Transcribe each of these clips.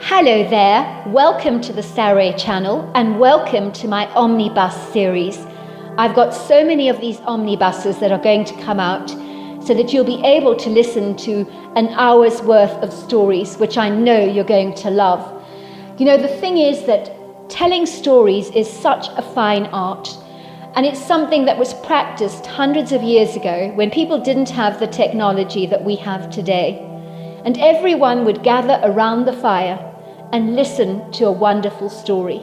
Hello there, welcome to the Saroy channel and welcome to my Omnibus series. I've got so many of these omnibuses that are going to come out so that you'll be able to listen to an hour's worth of stories, which I know you're going to love. You know, the thing is that telling stories is such a fine art, and it's something that was practiced hundreds of years ago when people didn't have the technology that we have today. And everyone would gather around the fire and listen to a wonderful story.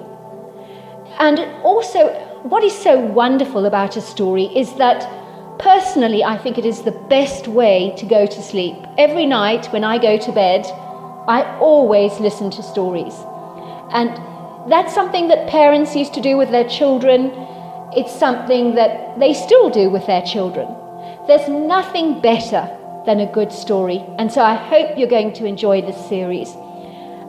And also, what is so wonderful about a story is that personally, I think it is the best way to go to sleep. Every night when I go to bed, I always listen to stories. And that's something that parents used to do with their children. It's something that they still do with their children. There's nothing better than a good story. And so I hope you're going to enjoy this series.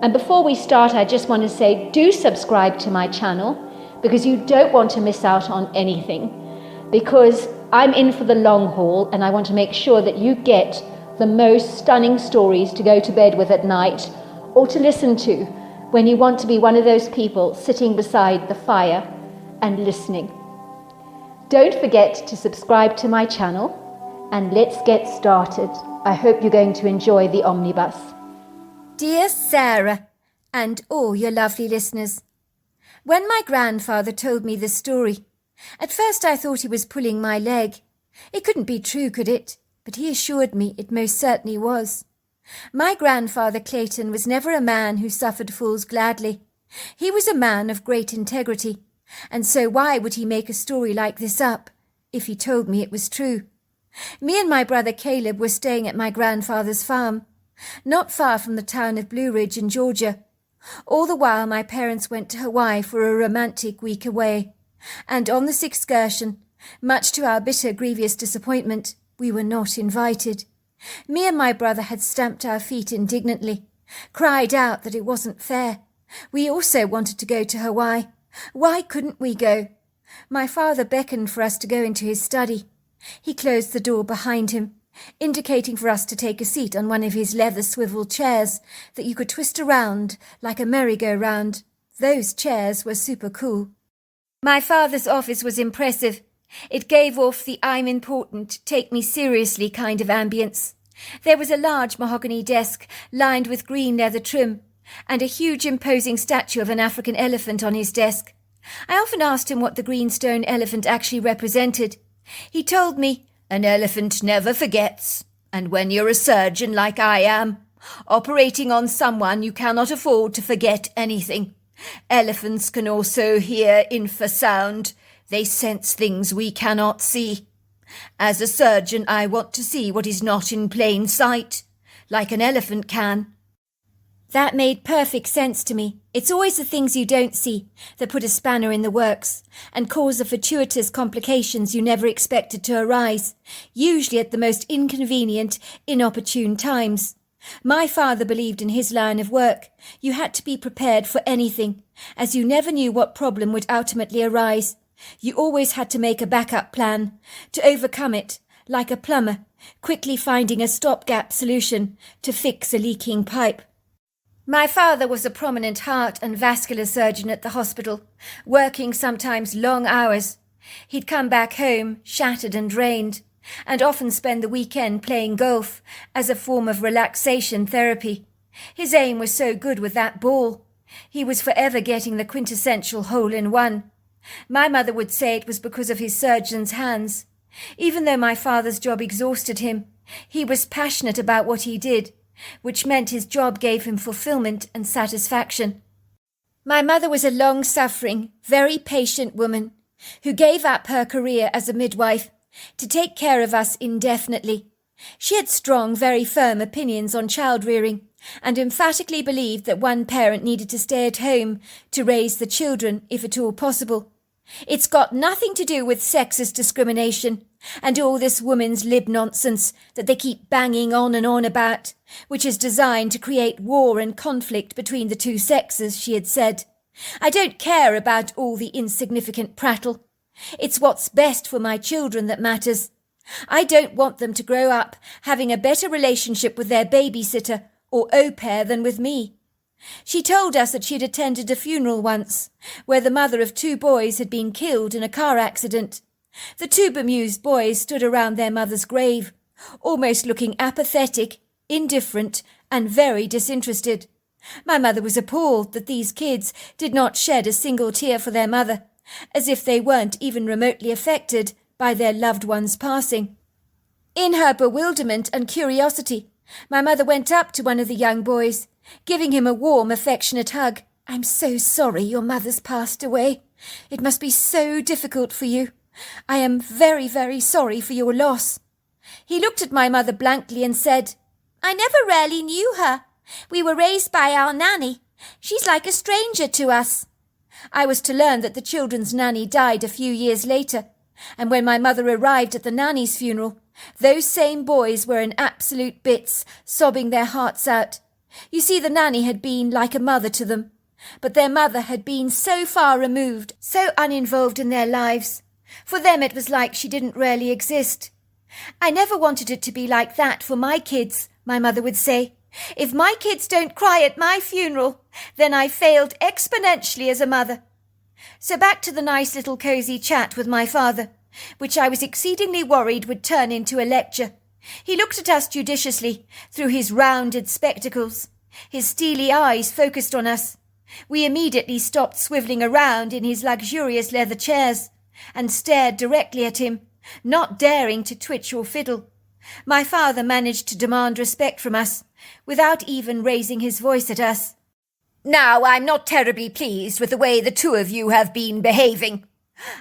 And before we start, I just want to say, do subscribe to my channel because you don't want to miss out on anything. Because I'm in for the long haul and I want to make sure that you get the most stunning stories to go to bed with at night or to listen to when you want to be one of those people sitting beside the fire and listening. Don't forget to subscribe to my channel and let's get started. I hope you're going to enjoy the omnibus. Dear Sarah, and all your lovely listeners, when my grandfather told me this story, at first I thought he was pulling my leg. It couldn't be true, could it? But he assured me it most certainly was. My grandfather Clayton was never a man who suffered fools gladly. He was a man of great integrity, and so why would he make a story like this up, if he told me it was true? Me and my brother Caleb were staying at my grandfather's farm, not far from the town of Blue Ridge in Georgia. All the while my parents went to Hawaii for a romantic week away, and on this excursion, much to our bitter, grievous disappointment, we were not invited. Me and my brother had stamped our feet indignantly, cried out that it wasn't fair. We also wanted to go to Hawaii. Why couldn't we go? My father beckoned for us to go into his study. He closed the door behind him, indicating for us to take a seat on one of his leather swivel chairs that you could twist around like a merry-go-round. Those chairs were super cool. My father's office was impressive. It gave off the I'm important, take me seriously kind of ambience. There was a large mahogany desk lined with green leather trim, and a huge imposing statue of an African elephant on his desk. I often asked him what the green stone elephant actually represented. He told me, "An elephant never forgets, and when you're a surgeon like I am, operating on someone you cannot afford to forget anything. Elephants can also hear infrasound. They sense things we cannot see. As a surgeon, I want to see what is not in plain sight, like an elephant can." That made perfect sense to me. It's always the things you don't see that put a spanner in the works and cause the fortuitous complications you never expected to arise, usually at the most inconvenient, inopportune times. My father believed in his line of work. You had to be prepared for anything, as you never knew what problem would ultimately arise. You always had to make a backup plan to overcome it, like a plumber, quickly finding a stopgap solution to fix a leaking pipe. My father was a prominent heart and vascular surgeon at the hospital, working sometimes long hours. He'd come back home, shattered and drained, and often spend the weekend playing golf as a form of relaxation therapy. His aim was so good with that ball. He was forever getting the quintessential hole-in-one. My mother would say it was because of his surgeon's hands. Even though my father's job exhausted him, he was passionate about what he did, which meant his job gave him fulfillment and satisfaction. My mother was a long-suffering, very patient woman who gave up her career as a midwife to take care of us indefinitely. She had strong, very firm opinions on child-rearing and emphatically believed that one parent needed to stay at home to raise the children, if at all possible. It's got nothing to do with sexist discrimination and all this women's lib nonsense that they keep banging on and on about, which is designed to create war and conflict between the two sexes, she had said. I don't care about all the insignificant prattle. It's what's best for my children that matters. I don't want them to grow up having a better relationship with their babysitter or au pair than with me. She told us that she had attended a funeral once, where the mother of 2 boys had been killed in a car accident. The 2 bemused boys stood around their mother's grave, almost looking apathetic, indifferent, and very disinterested. My mother was appalled that these kids did not shed a single tear for their mother, as if they weren't even remotely affected by their loved one's passing. In her bewilderment and curiosity, my mother went up to one of the young boys, giving him a warm, affectionate hug. "I'm so sorry your mother's passed away. It must be so difficult for you. I am very, very sorry for your loss." He looked at my mother blankly and said, "I never really knew her. We were raised by our nanny. She's like a stranger to us." I was to learn that the children's nanny died a few years later, and when my mother arrived at the nanny's funeral, those same boys were in absolute bits, sobbing their hearts out. You see, the nanny had been like a mother to them, but their mother had been so far removed, so uninvolved in their lives. For them it was like she didn't really exist. "I never wanted it to be like that for my kids," my mother would say. "If my kids don't cry at my funeral, then I failed exponentially as a mother." So back to the nice little cosy chat with my father, which I was exceedingly worried would turn into a lecture. He looked at us judiciously through his rounded spectacles. His steely eyes focused on us. We immediately stopped swivelling around in his luxurious leather chairs and stared directly at him, not daring to twitch or fiddle. My father managed to demand respect from us, without even raising his voice at us. "Now, I'm not terribly pleased with the way the 2 of you have been behaving.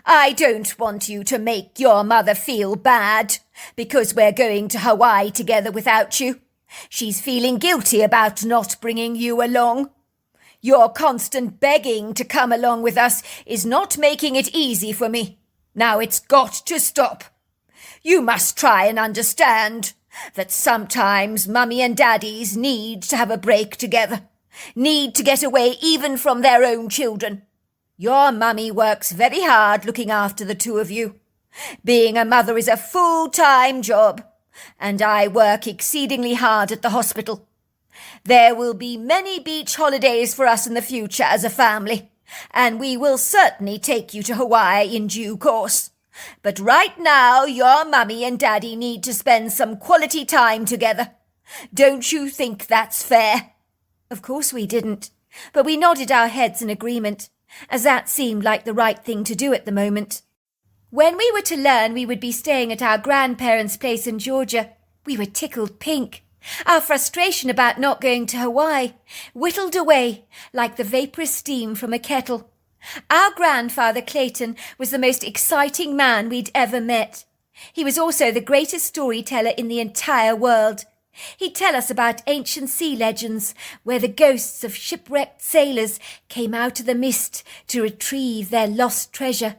I don't want you to make your mother feel bad, because we're going to Hawaii together without you. She's feeling guilty about not bringing you along. Your constant begging to come along with us is not making it easy for me. Now it's got to stop. You must try and understand that sometimes Mummy and Daddies need to have a break together, need to get away even from their own children. Your Mummy works very hard looking after the 2 of you. Being a mother is a full-time job, and I work exceedingly hard at the hospital. There will be many beach holidays for us in the future as a family, and we will certainly take you to Hawaii in due course. But right now, your Mummy and Daddy need to spend some quality time together. Don't you think that's fair?" Of course we didn't, but we nodded our heads in agreement, as that seemed like the right thing to do at the moment. When we were to learn we would be staying at our grandparents' place in Georgia, we were tickled pink. Our frustration about not going to Hawaii whittled away like the vaporous steam from a kettle. Our grandfather Clayton was the most exciting man we'd ever met. He was also the greatest storyteller in the entire world. He'd tell us about ancient sea legends where the ghosts of shipwrecked sailors came out of the mist to retrieve their lost treasure.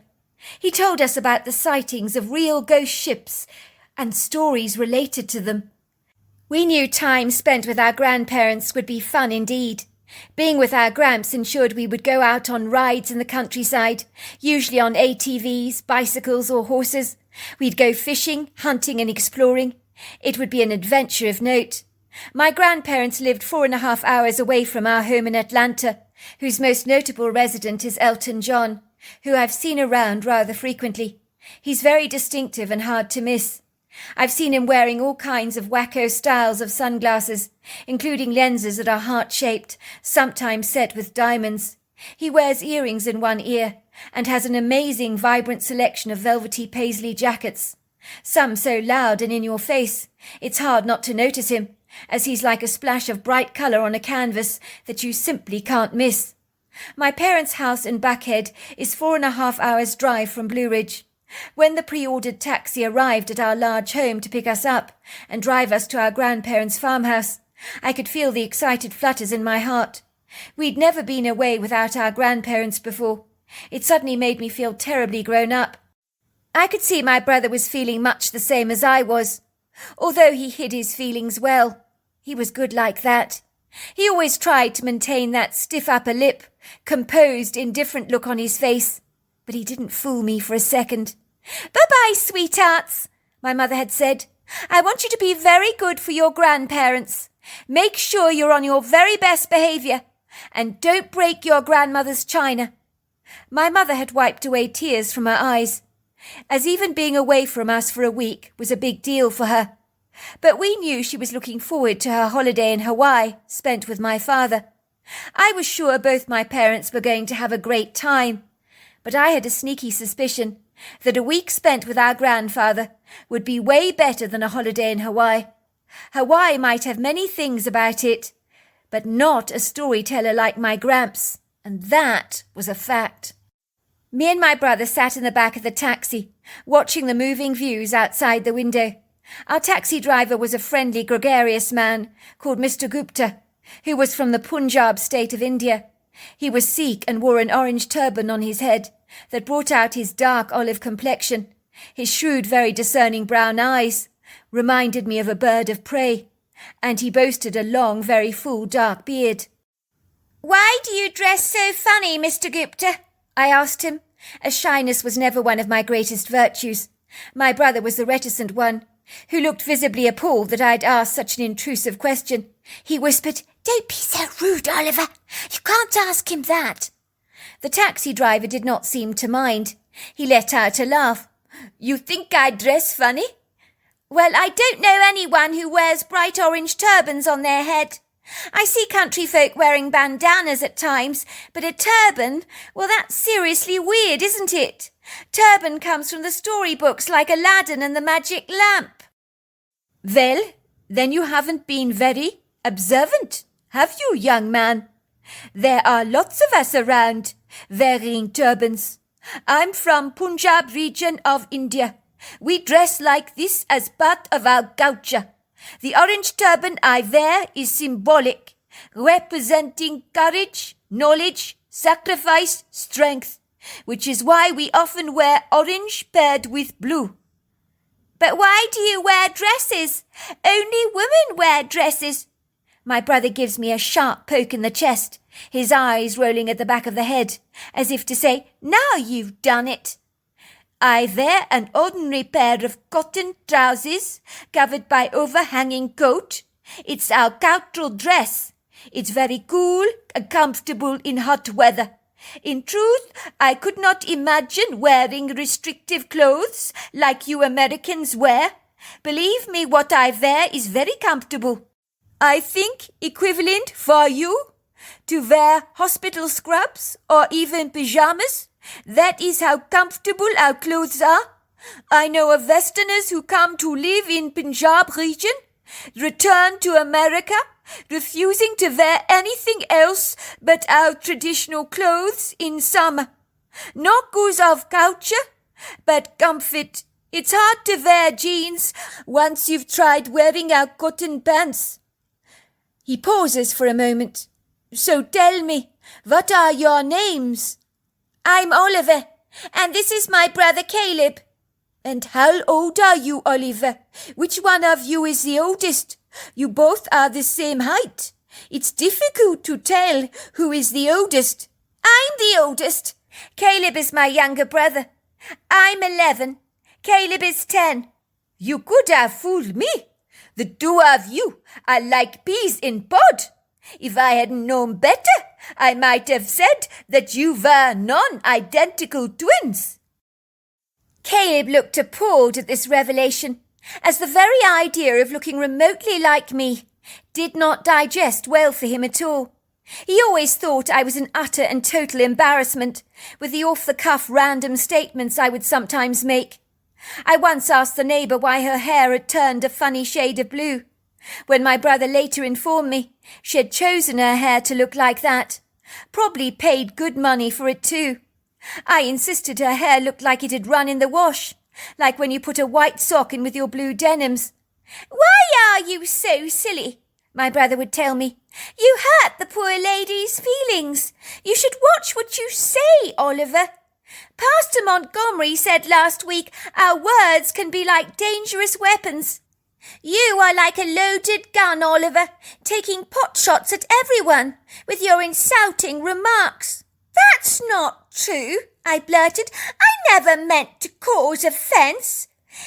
He told us about the sightings of real ghost ships and stories related to them. We knew time spent with our grandparents would be fun indeed. Being with our gramps ensured we would go out on rides in the countryside, usually on ATVs, bicycles or horses. We'd go fishing, hunting and exploring. It would be an adventure of note. My grandparents lived 4.5 hours away from our home in Atlanta, whose most notable resident is Elton John, who I've seen around rather frequently. He's very distinctive and hard to miss. I've seen him wearing all kinds of wacko styles of sunglasses, including lenses that are heart-shaped, sometimes set with diamonds. He wears earrings in one ear and has an amazing, vibrant selection of velvety paisley jackets. Some so loud and in your face, it's hard not to notice him, as he's like a splash of bright colour on a canvas that you simply can't miss. My parents' house in Buckhead is 4.5 hours' drive from Blue Ridge. When the pre-ordered taxi arrived at our large home to pick us up and drive us to our grandparents' farmhouse, I could feel the excited flutters in my heart. We'd never been away without our grandparents before. It suddenly made me feel terribly grown up. I could see my brother was feeling much the same as I was, although he hid his feelings well. He was good like that. He always tried to maintain that stiff upper lip, composed, indifferent look on his face, but he didn't fool me for a second. "Bye-bye, sweethearts," my mother had said. "I want you to be very good for your grandparents. Make sure you're on your very best behaviour. And don't break your grandmother's china." My mother had wiped away tears from her eyes, as even being away from us for a week was a big deal for her. But we knew she was looking forward to her holiday in Hawaii, spent with my father. I was sure both my parents were going to have a great time, but I had a sneaky suspicion that a week spent with our grandfather would be way better than a holiday in Hawaii. Hawaii might have many things about it, but not a storyteller like my Gramps, and that was a fact. Me and my brother sat in the back of the taxi, watching the moving views outside the window. Our taxi driver was a friendly, gregarious man called Mr. Gupta, who was from the Punjab state of India. He was Sikh and wore an orange turban on his head that brought out his dark olive complexion. His shrewd, very discerning brown eyes reminded me of a bird of prey, and he boasted a long, very full, dark beard. "Why do you dress so funny, Mr. Gupta?" I asked him, as shyness was never one of my greatest virtues. My brother was the reticent one, who looked visibly appalled that I'd asked such an intrusive question. He whispered, "Don't be so rude, Oliver. You can't ask him that." The taxi driver did not seem to mind. He let out a laugh. "You think I dress funny?" "Well, I don't know anyone who wears bright orange turbans on their head. I see country folk wearing bandanas at times, but a turban, well, that's seriously weird, isn't it? Turban comes from the storybooks like Aladdin and the Magic Lamp." "Well, then you haven't been very observant, have you, young man? There are lots of us around wearing turbans. I'm from Punjab region of India. We dress like this as part of our culture. The orange turban I wear is symbolic, representing courage, knowledge, sacrifice, strength, which is why we often wear orange paired with blue." "But why do you wear dresses? Only women wear dresses." My brother gives me a sharp poke in the chest, his eyes rolling at the back of the head, as if to say, "Now you've done it." "I wear an ordinary pair of cotton trousers covered by overhanging coat. It's our cultural dress. It's very cool and comfortable in hot weather. In truth, I could not imagine wearing restrictive clothes like you Americans wear. Believe me, what I wear is very comfortable. I think equivalent for you to wear hospital scrubs or even pyjamas. That is how comfortable our clothes are. I know of Westerners who come to live in Punjab region, return to America, refusing to wear anything else but our traditional clothes in summer. Not cause of culture, but comfort. It's hard to wear jeans once you've tried wearing our cotton pants." He pauses for a moment. "So tell me, what are your names?" "I'm Oliver, and this is my brother Caleb." "And how old are you, Oliver? Which one of you is the oldest? You both are the same height. It's difficult to tell who is the oldest." "I'm the oldest. Caleb is my younger brother. I'm 11. Caleb is 10. "You could have fooled me. The two of you are like peas in pod. If I hadn't known better, I might have said that you were non-identical twins." Caleb looked appalled at this revelation, as the very idea of looking remotely like me did not digest well for him at all. He always thought I was an utter and total embarrassment, with the off-the-cuff random statements I would sometimes make. I once asked the neighbour why her hair had turned a funny shade of blue, when my brother later informed me she had chosen her hair to look like that. Probably paid good money for it too. I insisted her hair looked like it had run in the wash, like when you put a white sock in with your blue denims. "Why are you so silly?" my brother would tell me. "You hurt the poor lady's feelings. You should watch what you say, Oliver. Pastor Montgomery said last week our words can be like dangerous weapons. You are like a loaded gun, Oliver, taking pot shots at everyone with your insulting remarks." "That's not true," I blurted. "I never meant to cause offence."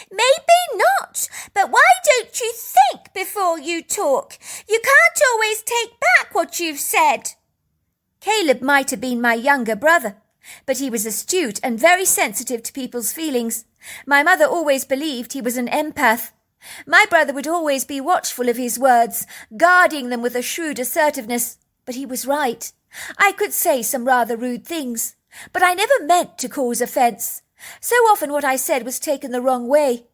"Maybe not, but why don't you think before you talk? You can't always take back what you've said." Caleb might have been my younger brother, but he was astute and very sensitive to people's feelings. My mother always believed he was an empath. My brother would always be watchful of his words, guarding them with a shrewd assertiveness. But he was right. I could say some rather rude things, but I never meant to cause offence. So often what I said was taken the wrong way.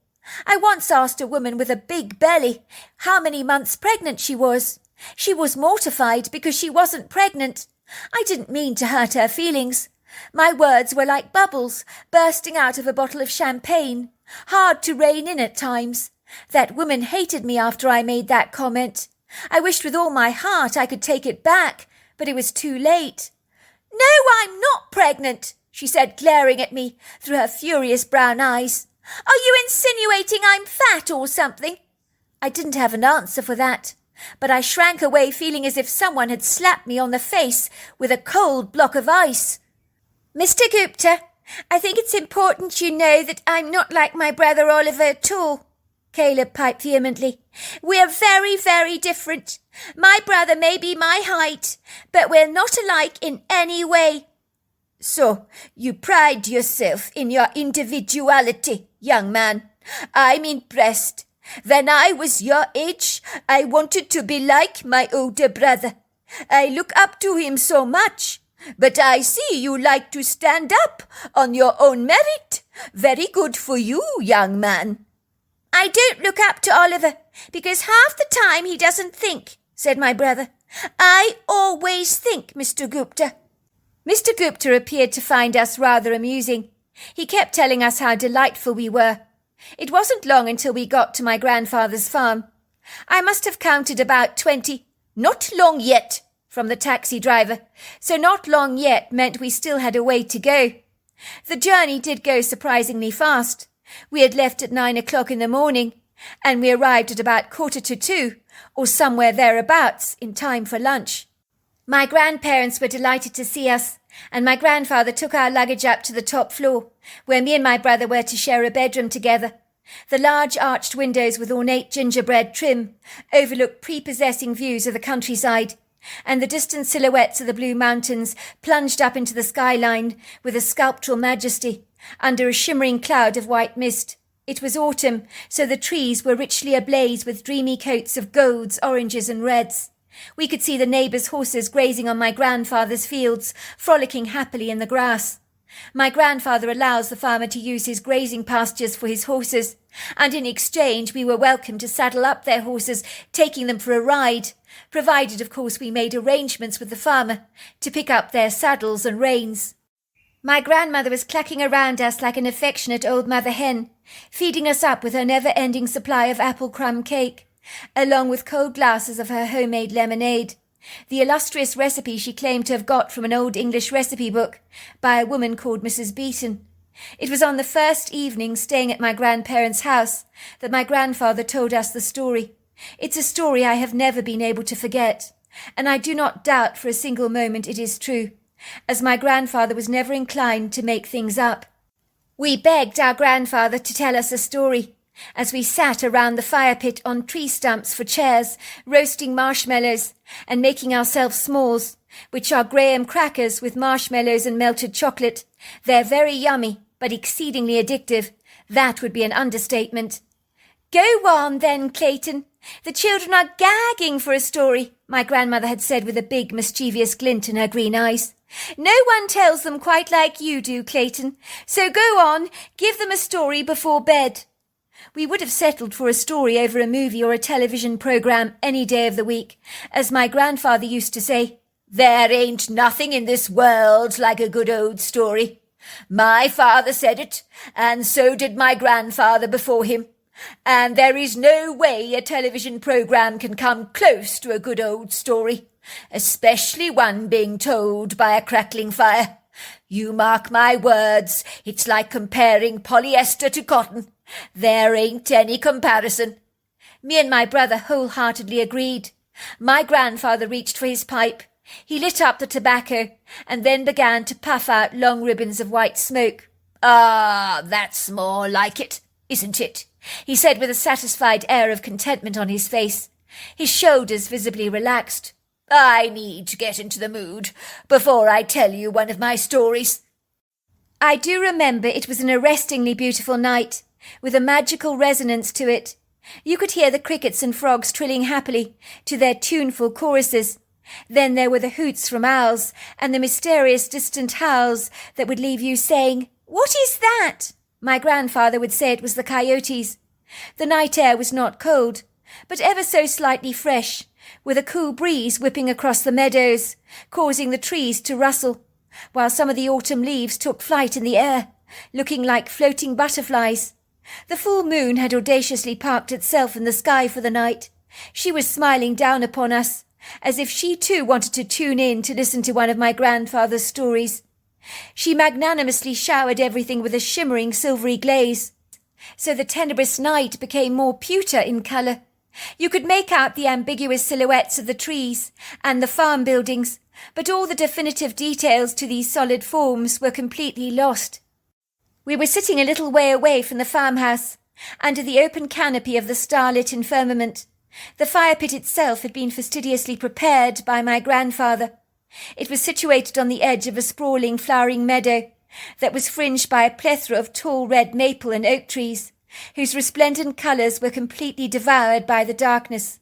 I once asked a woman with a big belly how many months pregnant she was. She was mortified because she wasn't pregnant. I didn't mean to hurt her feelings. My words were like bubbles bursting out of a bottle of champagne, hard to rein in at times. That woman hated me after I made that comment. I wished with all my heart I could take it back, but it was too late. "No, I'm not pregnant," she said, glaring at me through her furious brown eyes. "Are you insinuating I'm fat or something?" I didn't have an answer for that, but I shrank away feeling as if someone had slapped me on the face with a cold block of ice. "Mr. Gupta, I think it's important you know that I'm not like my brother Oliver at all," Caleb piped vehemently. "We're very, very different. My brother may be my height, but we're not alike in any way." "So, you pride yourself in your individuality, young man. I'm impressed. When I was your age, I wanted to be like my older brother. I look up to him so much. But I see you like to stand up on your own merit. Very good for you, young man." "I don't look up to Oliver, because half the time he doesn't think," said my brother. "I always think, Mr. Gupta." Mr. Gupta appeared to find us rather amusing. He kept telling us how delightful we were. It wasn't long until we got to my grandfather's farm. I must have counted about 20. "Not long yet," from the taxi driver, so not long yet meant we still had a way to go. The journey did go surprisingly fast. We had left at 9 o'clock in the morning, and we arrived at about 1:45, or somewhere thereabouts, in time for lunch. My grandparents were delighted to see us, and my grandfather took our luggage up to the top floor, where me and my brother were to share a bedroom together. The large arched windows with ornate gingerbread trim overlooked prepossessing views of the countryside, and the distant silhouettes of the blue mountains plunged up into the skyline with a sculptural majesty, under a shimmering cloud of white mist. It was autumn, so the trees were richly ablaze with dreamy coats of golds, oranges and reds. We could see the neighbours' horses grazing on my grandfather's fields, frolicking happily in the grass. My grandfather allows the farmer to use his grazing pastures for his horses, and in exchange we were welcome to saddle up their horses, taking them for a ride, provided of course we made arrangements with the farmer to pick up their saddles and reins. My grandmother was clucking around us like an affectionate old mother hen, feeding us up with her never-ending supply of apple crumb cake, along with cold glasses of her homemade lemonade, the illustrious recipe she claimed to have got from an old English recipe book by a woman called Mrs. Beeton. It was on the first evening staying at my grandparents' house that my grandfather told us the story. It's a story I have never been able to forget, and I do not doubt for a single moment it is true, as my grandfather was never inclined to make things up. We begged our grandfather to tell us a story, as we sat around the fire pit on tree stumps for chairs, roasting marshmallows and making ourselves s'mores, which are graham crackers with marshmallows and melted chocolate. They're very yummy, but exceedingly addictive. That would be an understatement. "Go on then, Clayton. The children are gagging for a story," my grandmother had said with a big mischievous glint in her green eyes. "No one tells them quite like you do, Clayton. So go on, give them a story before bed." We would have settled for a story over a movie or a television program any day of the week. As my grandfather used to say, "There ain't nothing in this world like a good old story. My father said it, and so did my grandfather before him. And there is no way a television program can come close to a good old story, especially one being told by a crackling fire. You mark my words, it's like comparing polyester to cotton. There ain't any comparison." Me and my brother wholeheartedly agreed. My grandfather reached for his pipe. He lit up the tobacco and then began to puff out long ribbons of white smoke. "Ah, that's more like it, isn't it?" he said with a satisfied air of contentment on his face. His shoulders visibly relaxed. I need to get into the mood before I tell you one of my stories. I do remember it was an arrestingly beautiful night, with a magical resonance to it. You could hear the crickets and frogs trilling happily to their tuneful choruses. Then there were the hoots from owls and the mysterious distant howls that would leave you saying, "What is that?" My grandfather would say it was the coyotes. The night air was not cold, but ever so slightly fresh, with a cool breeze whipping across the meadows, causing the trees to rustle, while some of the autumn leaves took flight in the air, looking like floating butterflies. The full moon had audaciously parked itself in the sky for the night. She was smiling down upon us, as if she too wanted to tune in to listen to one of my grandfather's stories. She magnanimously showered everything with a shimmering silvery glaze, so the tenebrous night became more pewter in colour. You could make out the ambiguous silhouettes of the trees and the farm buildings, but all the definitive details to these solid forms were completely lost. We were sitting a little way away from the farmhouse, under the open canopy of the starlit firmament. The fire pit itself had been fastidiously prepared by my grandfather. It was situated on the edge of a sprawling flowering meadow that was fringed by a plethora of tall red maple and oak trees, whose resplendent colours were completely devoured by the darkness.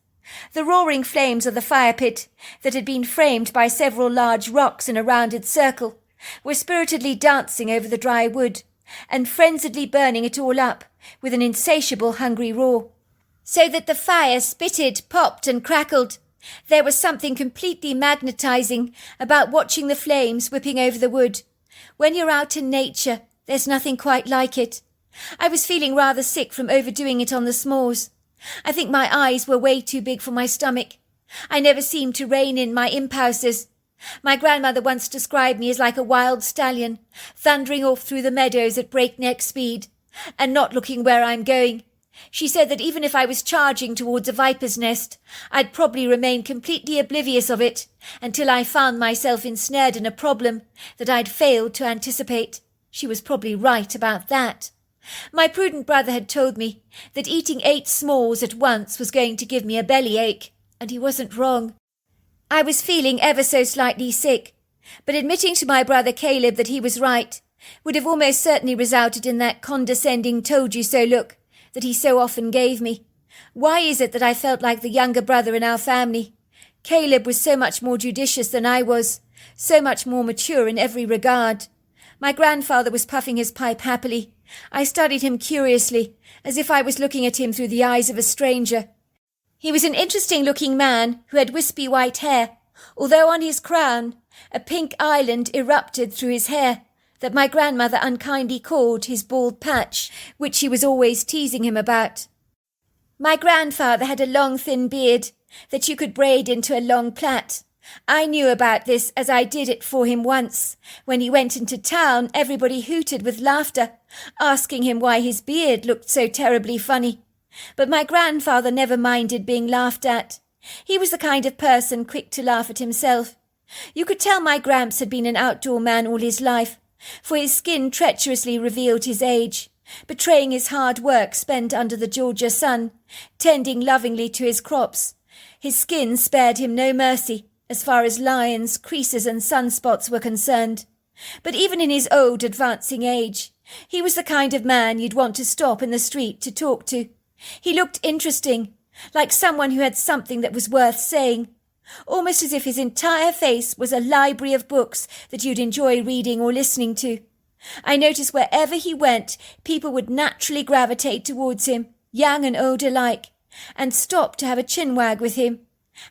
The roaring flames of the fire pit, that had been framed by several large rocks in a rounded circle, were spiritedly dancing over the dry wood, and frenziedly burning it all up with an insatiable hungry roar, so that the fire spitted, popped and crackled. There was something completely magnetizing about watching the flames whipping over the wood. When you're out in nature, there's nothing quite like it. I was feeling rather sick from overdoing it on the s'mores. I think my eyes were way too big for my stomach. I never seemed to rein in my impulses. My grandmother once described me as like a wild stallion, thundering off through the meadows at breakneck speed, and not looking where I'm going. She said that even if I was charging towards a viper's nest, I'd probably remain completely oblivious of it until I found myself ensnared in a problem that I'd failed to anticipate. She was probably right about that. My prudent brother had told me that eating 8 s'mores at once was going to give me a bellyache, and he wasn't wrong. I was feeling ever so slightly sick, but admitting to my brother Caleb that he was right would have almost certainly resulted in that condescending told-you-so look that he so often gave me. Why is it that I felt like the younger brother in our family? Caleb was so much more judicious than I was, so much more mature in every regard. My grandfather was puffing his pipe happily. I studied him curiously, as if I was looking at him through the eyes of a stranger. He was an interesting-looking man who had wispy white hair, although on his crown a pink island erupted through his hair that my grandmother unkindly called his bald patch, which she was always teasing him about. My grandfather had a long thin beard that you could braid into a long plait. I knew about this as I did it for him once. When he went into town, everybody hooted with laughter, asking him why his beard looked so terribly funny. But my grandfather never minded being laughed at. He was the kind of person quick to laugh at himself. You could tell my Gramps had been an outdoor man all his life, for his skin treacherously revealed his age, betraying his hard work spent under the Georgia sun, tending lovingly to his crops. His skin spared him no mercy, as far as lines, creases and sunspots were concerned. But even in his old, advancing age, he was the kind of man you'd want to stop in the street to talk to. He looked interesting, like someone who had something that was worth saying, almost as if his entire face was a library of books that you'd enjoy reading or listening to. I noticed wherever he went, people would naturally gravitate towards him, young and old alike, and stop to have a chinwag with him.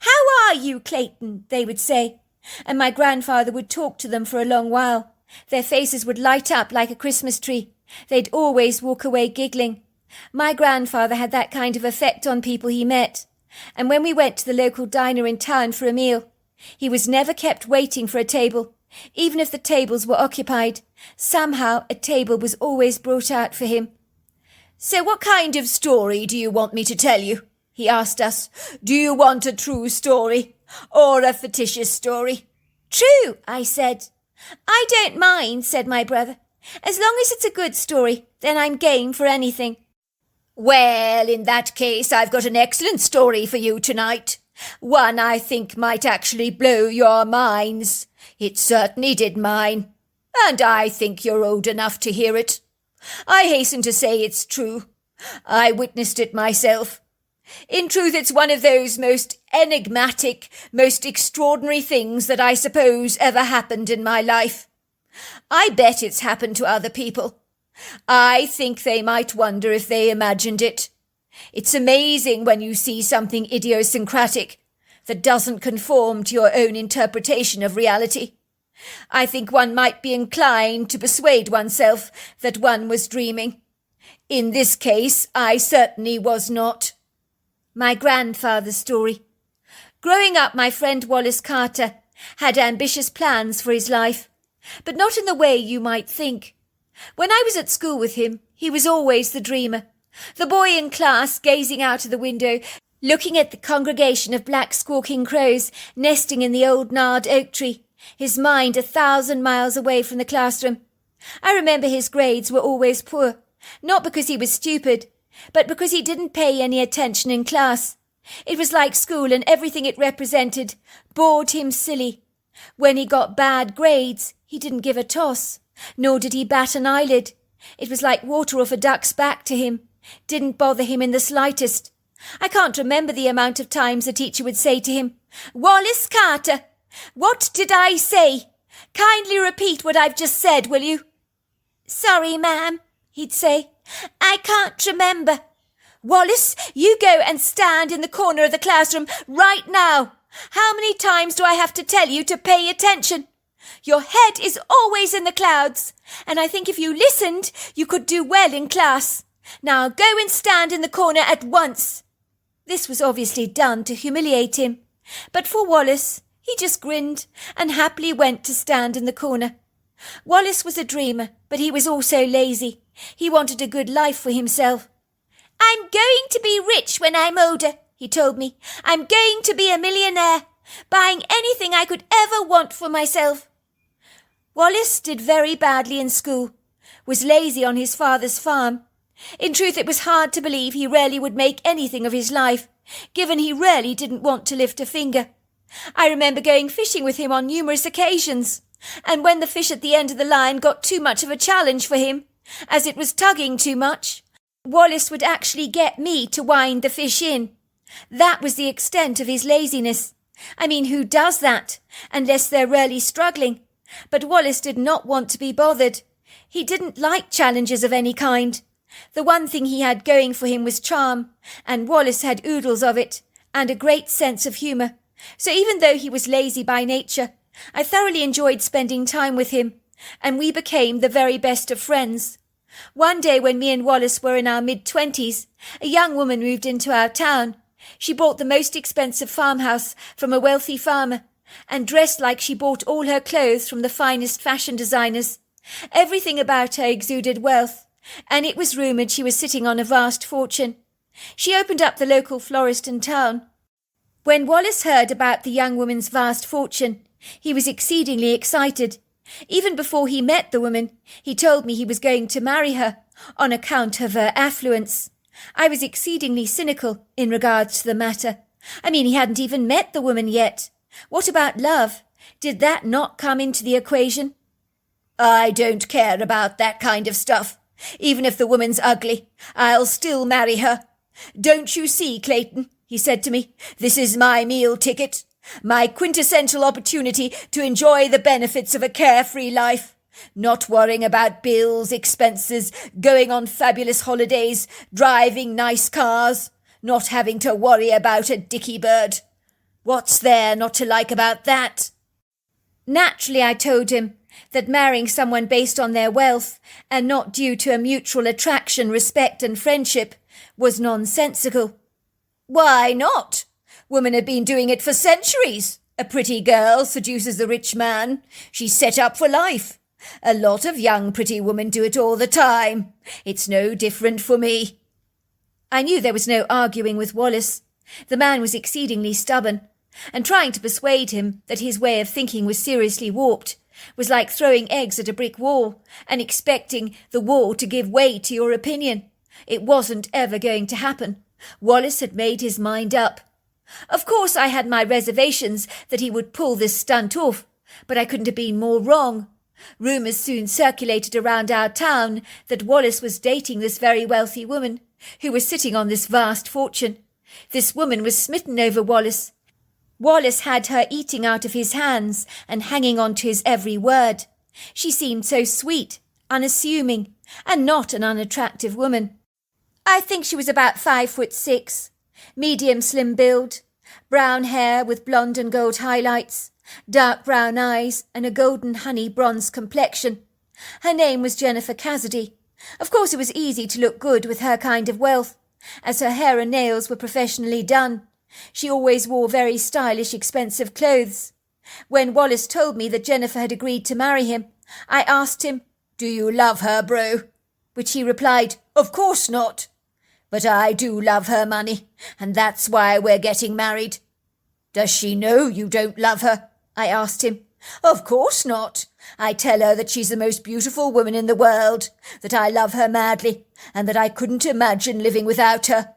"How are you, Clayton?" they would say, and my grandfather would talk to them for a long while. Their faces would light up like a Christmas tree. They'd always walk away giggling. My grandfather had that kind of effect on people he met, and when we went to the local diner in town for a meal, he was never kept waiting for a table. Even if the tables were occupied, somehow a table was always brought out for him. "So what kind of story do you want me to tell you?" he asked us. "Do you want a true story or a fictitious story?" "True," I said. "I don't mind," said my brother. "As long as it's a good story, then I'm game for anything." "Well, in that case, I've got an excellent story for you tonight," One I think might actually blow your minds. It certainly did mine. And I think you're old enough to hear it. I hasten to say it's true. I witnessed it myself. In truth, it's one of those most enigmatic, most extraordinary things that I suppose ever happened in my life. I bet it's happened to other people. I think they might wonder if they imagined it. It's amazing when you see something idiosyncratic that doesn't conform to your own interpretation of reality. I think one might be inclined to persuade oneself that one was dreaming. In this case, I certainly was not. My grandfather's story. Growing up, my friend Wallace Carter had ambitious plans for his life, but not in the way you might think. When I was at school with him, he was always the dreamer, the boy in class gazing out of the window, looking at the congregation of black squawking crows nesting in the old gnarled oak tree, his mind 1,000 miles away from the classroom. I remember his grades were always poor, not because he was stupid, but because he didn't pay any attention in class. It was like school, and everything it represented bored him silly. When he got bad grades, he didn't give a toss, nor did he bat an eyelid. It was like water off a duck's back to him, didn't bother him in the slightest. I can't remember the amount of times the teacher would say to him, "Wallace Carter, what did I say? Kindly repeat what I've just said, will you?" "Sorry, ma'am," he'd say. "I can't remember." "Wallace, you go and stand in the corner of the classroom right now. How many times do I have to tell you to pay attention? Your head is always in the clouds, and I think if you listened, you could do well in class. Now go and stand in the corner at once." This was obviously done to humiliate him, but for Wallace, he just grinned and happily went to stand in the corner. Wallace was a dreamer, but he was also lazy. He wanted a good life for himself. "I'm going to be rich when I'm older," he told me. "I'm going to be a millionaire, buying anything I could ever want for myself." Wallace did very badly in school, was lazy on his father's farm. In truth, it was hard to believe he really would make anything of his life, given he really didn't want to lift a finger. I remember going fishing with him on numerous occasions, and when the fish at the end of the line got too much of a challenge for him, as it was tugging too much, Wallace would actually get me to wind the fish in. That was the extent of his laziness. I mean, who does that, unless they're really struggling? But Wallace did not want to be bothered. He didn't like challenges of any kind. The one thing he had going for him was charm, and Wallace had oodles of it, and a great sense of humour. So even though he was lazy by nature, I thoroughly enjoyed spending time with him, and we became the very best of friends. One day when me and Wallace were in our mid-20s, a young woman moved into our town. She bought the most expensive farmhouse from a wealthy farmer, and dressed like she bought all her clothes from the finest fashion designers. Everything about her exuded wealth, and it was rumoured she was sitting on a vast fortune. She opened up the local florist in town. When Wallace heard about the young woman's vast fortune, he was exceedingly excited. Even before he met the woman, he told me he was going to marry her on account of her affluence. I was exceedingly cynical in regards to the matter. I mean, he hadn't even met the woman yet. What about love? Did that not come into the equation? "I don't care about that kind of stuff. Even if the woman's ugly, I'll still marry her. Don't you see, Clayton," he said to me, "this is my meal ticket, my quintessential opportunity to enjoy the benefits of a carefree life. Not worrying about bills, expenses, going on fabulous holidays, driving nice cars, not having to worry about a dicky bird. What's there not to like about that?" Naturally, I told him that marrying someone based on their wealth and not due to a mutual attraction, respect and friendship was nonsensical. "Why not? Women have been doing it for centuries. A pretty girl seduces a rich man. She's set up for life. A lot of young pretty women do it all the time. It's no different for me." I knew there was no arguing with Wallace. The man was exceedingly stubborn, and trying to persuade him that his way of thinking was seriously warped was like throwing eggs at a brick wall and expecting the wall to give way to your opinion. It wasn't ever going to happen. Wallace had made his mind up. Of course I had my reservations that he would pull this stunt off, but I couldn't have been more wrong. Rumours soon circulated around our town that Wallace was dating this very wealthy woman, who was sitting on this vast fortune. This woman was smitten over Wallace. Wallace had her eating out of his hands and hanging on to his every word. She seemed so sweet, unassuming, and not an unattractive woman. I think she was about 5'6", medium slim build, brown hair with blonde and gold highlights, dark brown eyes, and a golden honey bronze complexion. Her name was Jennifer Cassidy. Of course it was easy to look good with her kind of wealth, as her hair and nails were professionally done. She always wore very stylish, expensive clothes. When Wallace told me that Jennifer had agreed to marry him, I asked him, "Do you love her, bro?" Which he replied, "Of course not. But I do love her money, and that's why we're getting married." "Does she know you don't love her?" I asked him. "Of course not. I tell her that she's the most beautiful woman in the world, that I love her madly, and that I couldn't imagine living without her.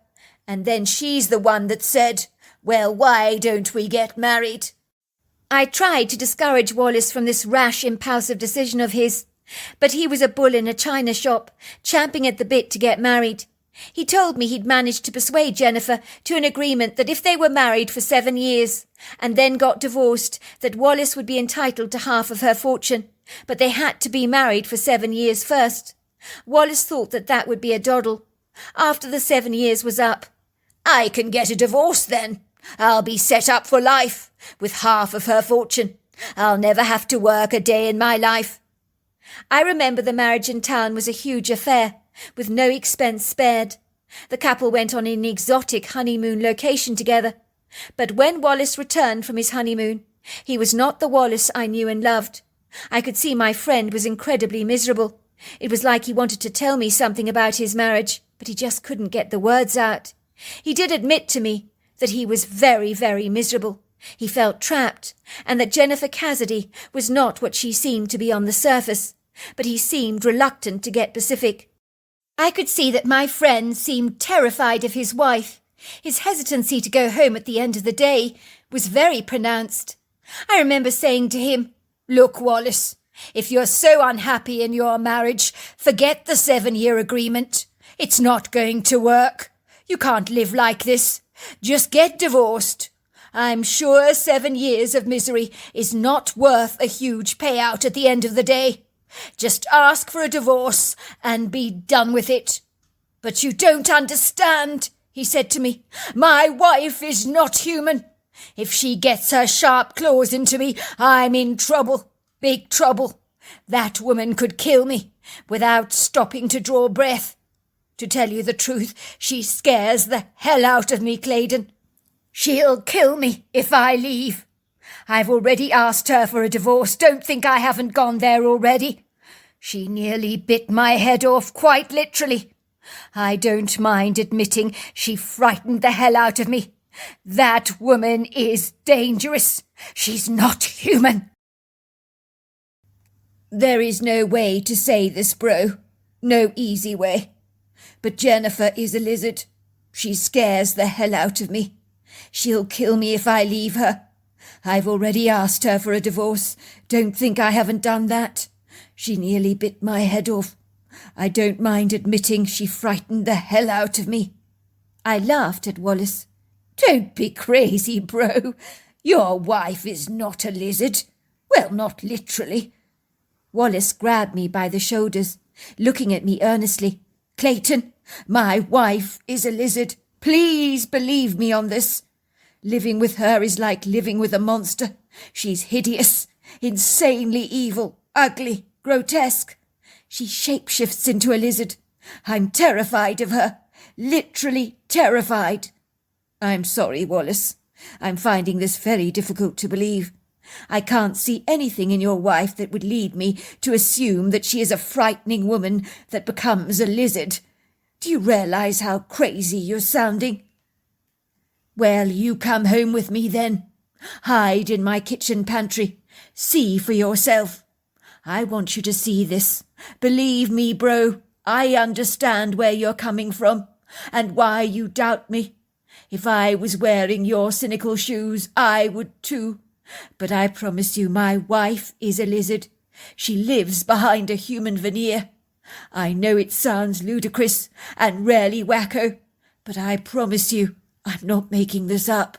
And then she's the one that said, 'Well, why don't we get married?'" I tried to discourage Wallace from this rash, impulsive decision of his, but he was a bull in a china shop, champing at the bit to get married. He told me he'd managed to persuade Jennifer to an agreement that if they were married for 7 years and then got divorced, that Wallace would be entitled to half of her fortune, but they had to be married for 7 years first. Wallace thought that that would be a doddle. After the 7 years was up, "I can get a divorce then. I'll be set up for life, with half of her fortune. I'll never have to work a day in my life." I remember the marriage in town was a huge affair, with no expense spared. The couple went on an exotic honeymoon location together. But when Wallace returned from his honeymoon, he was not the Wallace I knew and loved. I could see my friend was incredibly miserable. It was like he wanted to tell me something about his marriage, but he just couldn't get the words out. He did admit to me that he was very, very miserable. He felt trapped, and that Jennifer Cassidy was not what she seemed to be on the surface, but he seemed reluctant to get specific. I could see that my friend seemed terrified of his wife. His hesitancy to go home at the end of the day was very pronounced. I remember saying to him, "Look, Wallace, if you're so unhappy in your marriage, forget the 7-year agreement. It's not going to work. You can't live like this. Just get divorced. I'm sure 7 years of misery is not worth a huge payout at the end of the day. Just ask for a divorce and be done with it." "But you don't understand," he said to me. "My wife is not human. If she gets her sharp claws into me, I'm in trouble, big trouble. That woman could kill me without stopping to draw breath. To tell you the truth, she scares the hell out of me, Claydon. She'll kill me if I leave. I've already asked her for a divorce. Don't think I haven't gone there already. She nearly bit my head off, quite literally. I don't mind admitting she frightened the hell out of me. That woman is dangerous. She's not human." There is no way to say this, bro. No easy way. But Jennifer is a lizard. She scares the hell out of me. She'll kill me if I leave her. I've already asked her for a divorce. Don't think I haven't done that. She nearly bit my head off. I don't mind admitting she frightened the hell out of me. I laughed at Wallace. "Don't be crazy, bro. Your wife is not a lizard. Well, not literally." Wallace grabbed me by the shoulders, looking at me earnestly. "Clayton, my wife is a lizard. Please believe me on this. Living with her is like living with a monster. She's hideous, insanely evil, ugly, grotesque. She shapeshifts into a lizard. I'm terrified of her, literally terrified." "I'm sorry, Wallace. I'm finding this very difficult to believe. I can't see anything in your wife that would lead me to assume that she is a frightening woman that becomes a lizard. Do you realize how crazy you're sounding?" "Well, you come home with me then. Hide in my kitchen pantry. See for yourself. I want you to see this. Believe me, bro, I understand where you're coming from and why you doubt me. If I was wearing your cynical shoes, I would too. But I promise you my wife is a lizard. She lives behind a human veneer. I know it sounds ludicrous and rarely wacko, but I promise you I'm not making this up."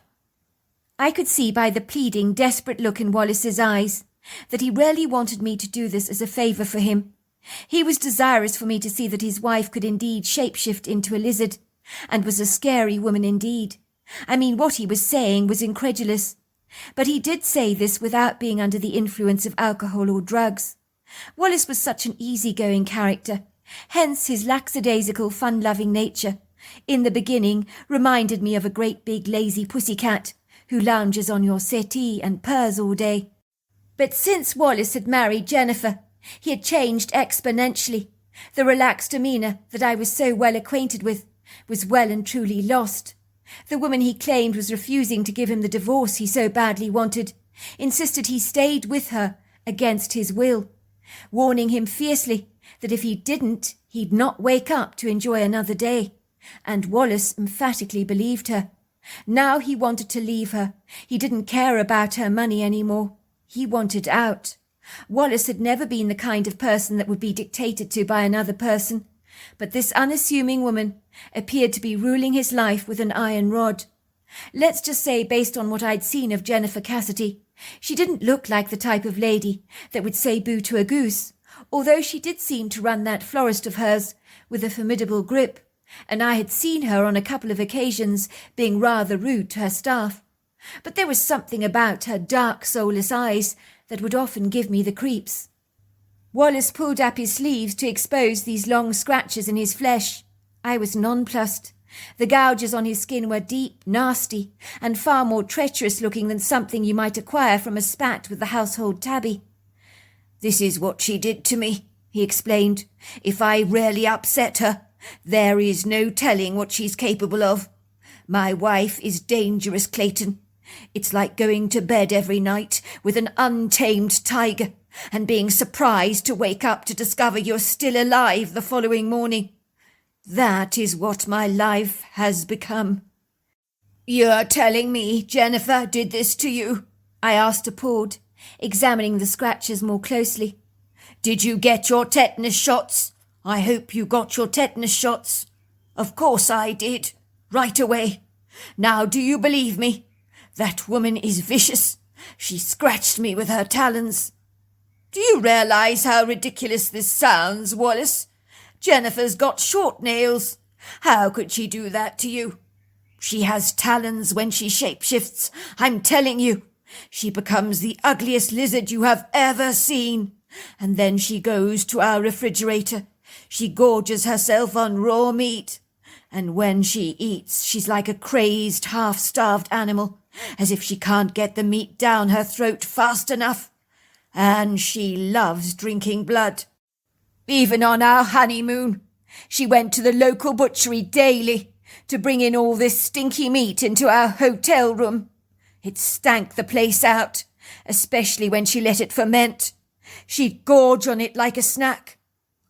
I could see by the pleading, desperate look in Wallace's eyes that he really wanted me to do this as a favour for him. He was desirous for me to see that his wife could indeed shapeshift into a lizard, and was a scary woman indeed. I mean, what he was saying was incredulous. But he did say this without being under the influence of alcohol or drugs. Wallace was such an easy-going character, hence his lackadaisical, fun-loving nature. In the beginning, reminded me of a great big lazy pussycat who lounges on your settee and purrs all day. But since Wallace had married Jennifer, he had changed exponentially. The relaxed demeanour that I was so well acquainted with was well and truly lost. The woman he claimed was refusing to give him the divorce he so badly wanted, insisted he stayed with her against his will, warning him fiercely that if he didn't, he'd not wake up to enjoy another day. And Wallace emphatically believed her. Now he wanted to leave her. He didn't care about her money anymore. He wanted out. Wallace had never been the kind of person that would be dictated to by another person, but this unassuming woman appeared to be ruling his life with an iron rod. Let's just say, based on what I'd seen of Jennifer Cassidy, she didn't look like the type of lady that would say boo to a goose, although she did seem to run that florist of hers with a formidable grip, and I had seen her on a couple of occasions being rather rude to her staff. But there was something about her dark, soulless eyes that would often give me the creeps. Wallace pulled up his sleeves to expose these long scratches in his flesh. I was nonplussed. The gouges on his skin were deep, nasty, and far more treacherous looking than something you might acquire from a spat with the household tabby. "This is what she did to me," he explained. "If I really upset her, there is no telling what she's capable of. My wife is dangerous, Clayton. It's like going to bed every night with an untamed tiger and being surprised to wake up to discover you're still alive the following morning. That is what my life has become." "You're telling me Jennifer did this to you?" I asked, appalled, examining the scratches more closely. "Did you get your tetanus shots? I hope you got your tetanus shots." "Of course I did. Right away. Now do you believe me? That woman is vicious. She scratched me with her talons." "Do you realize how ridiculous this sounds, Wallace? Jennifer's got short nails. How could she do that to you?" "She has talons when she shapeshifts, I'm telling you. She becomes the ugliest lizard you have ever seen. And then she goes to our refrigerator. She gorges herself on raw meat. And when she eats, she's like a crazed, half-starved animal, as if she can't get the meat down her throat fast enough. And she loves drinking blood. Even on our honeymoon, she went to the local butchery daily to bring in all this stinky meat into our hotel room. It stank the place out, especially when she let it ferment. She'd gorge on it like a snack.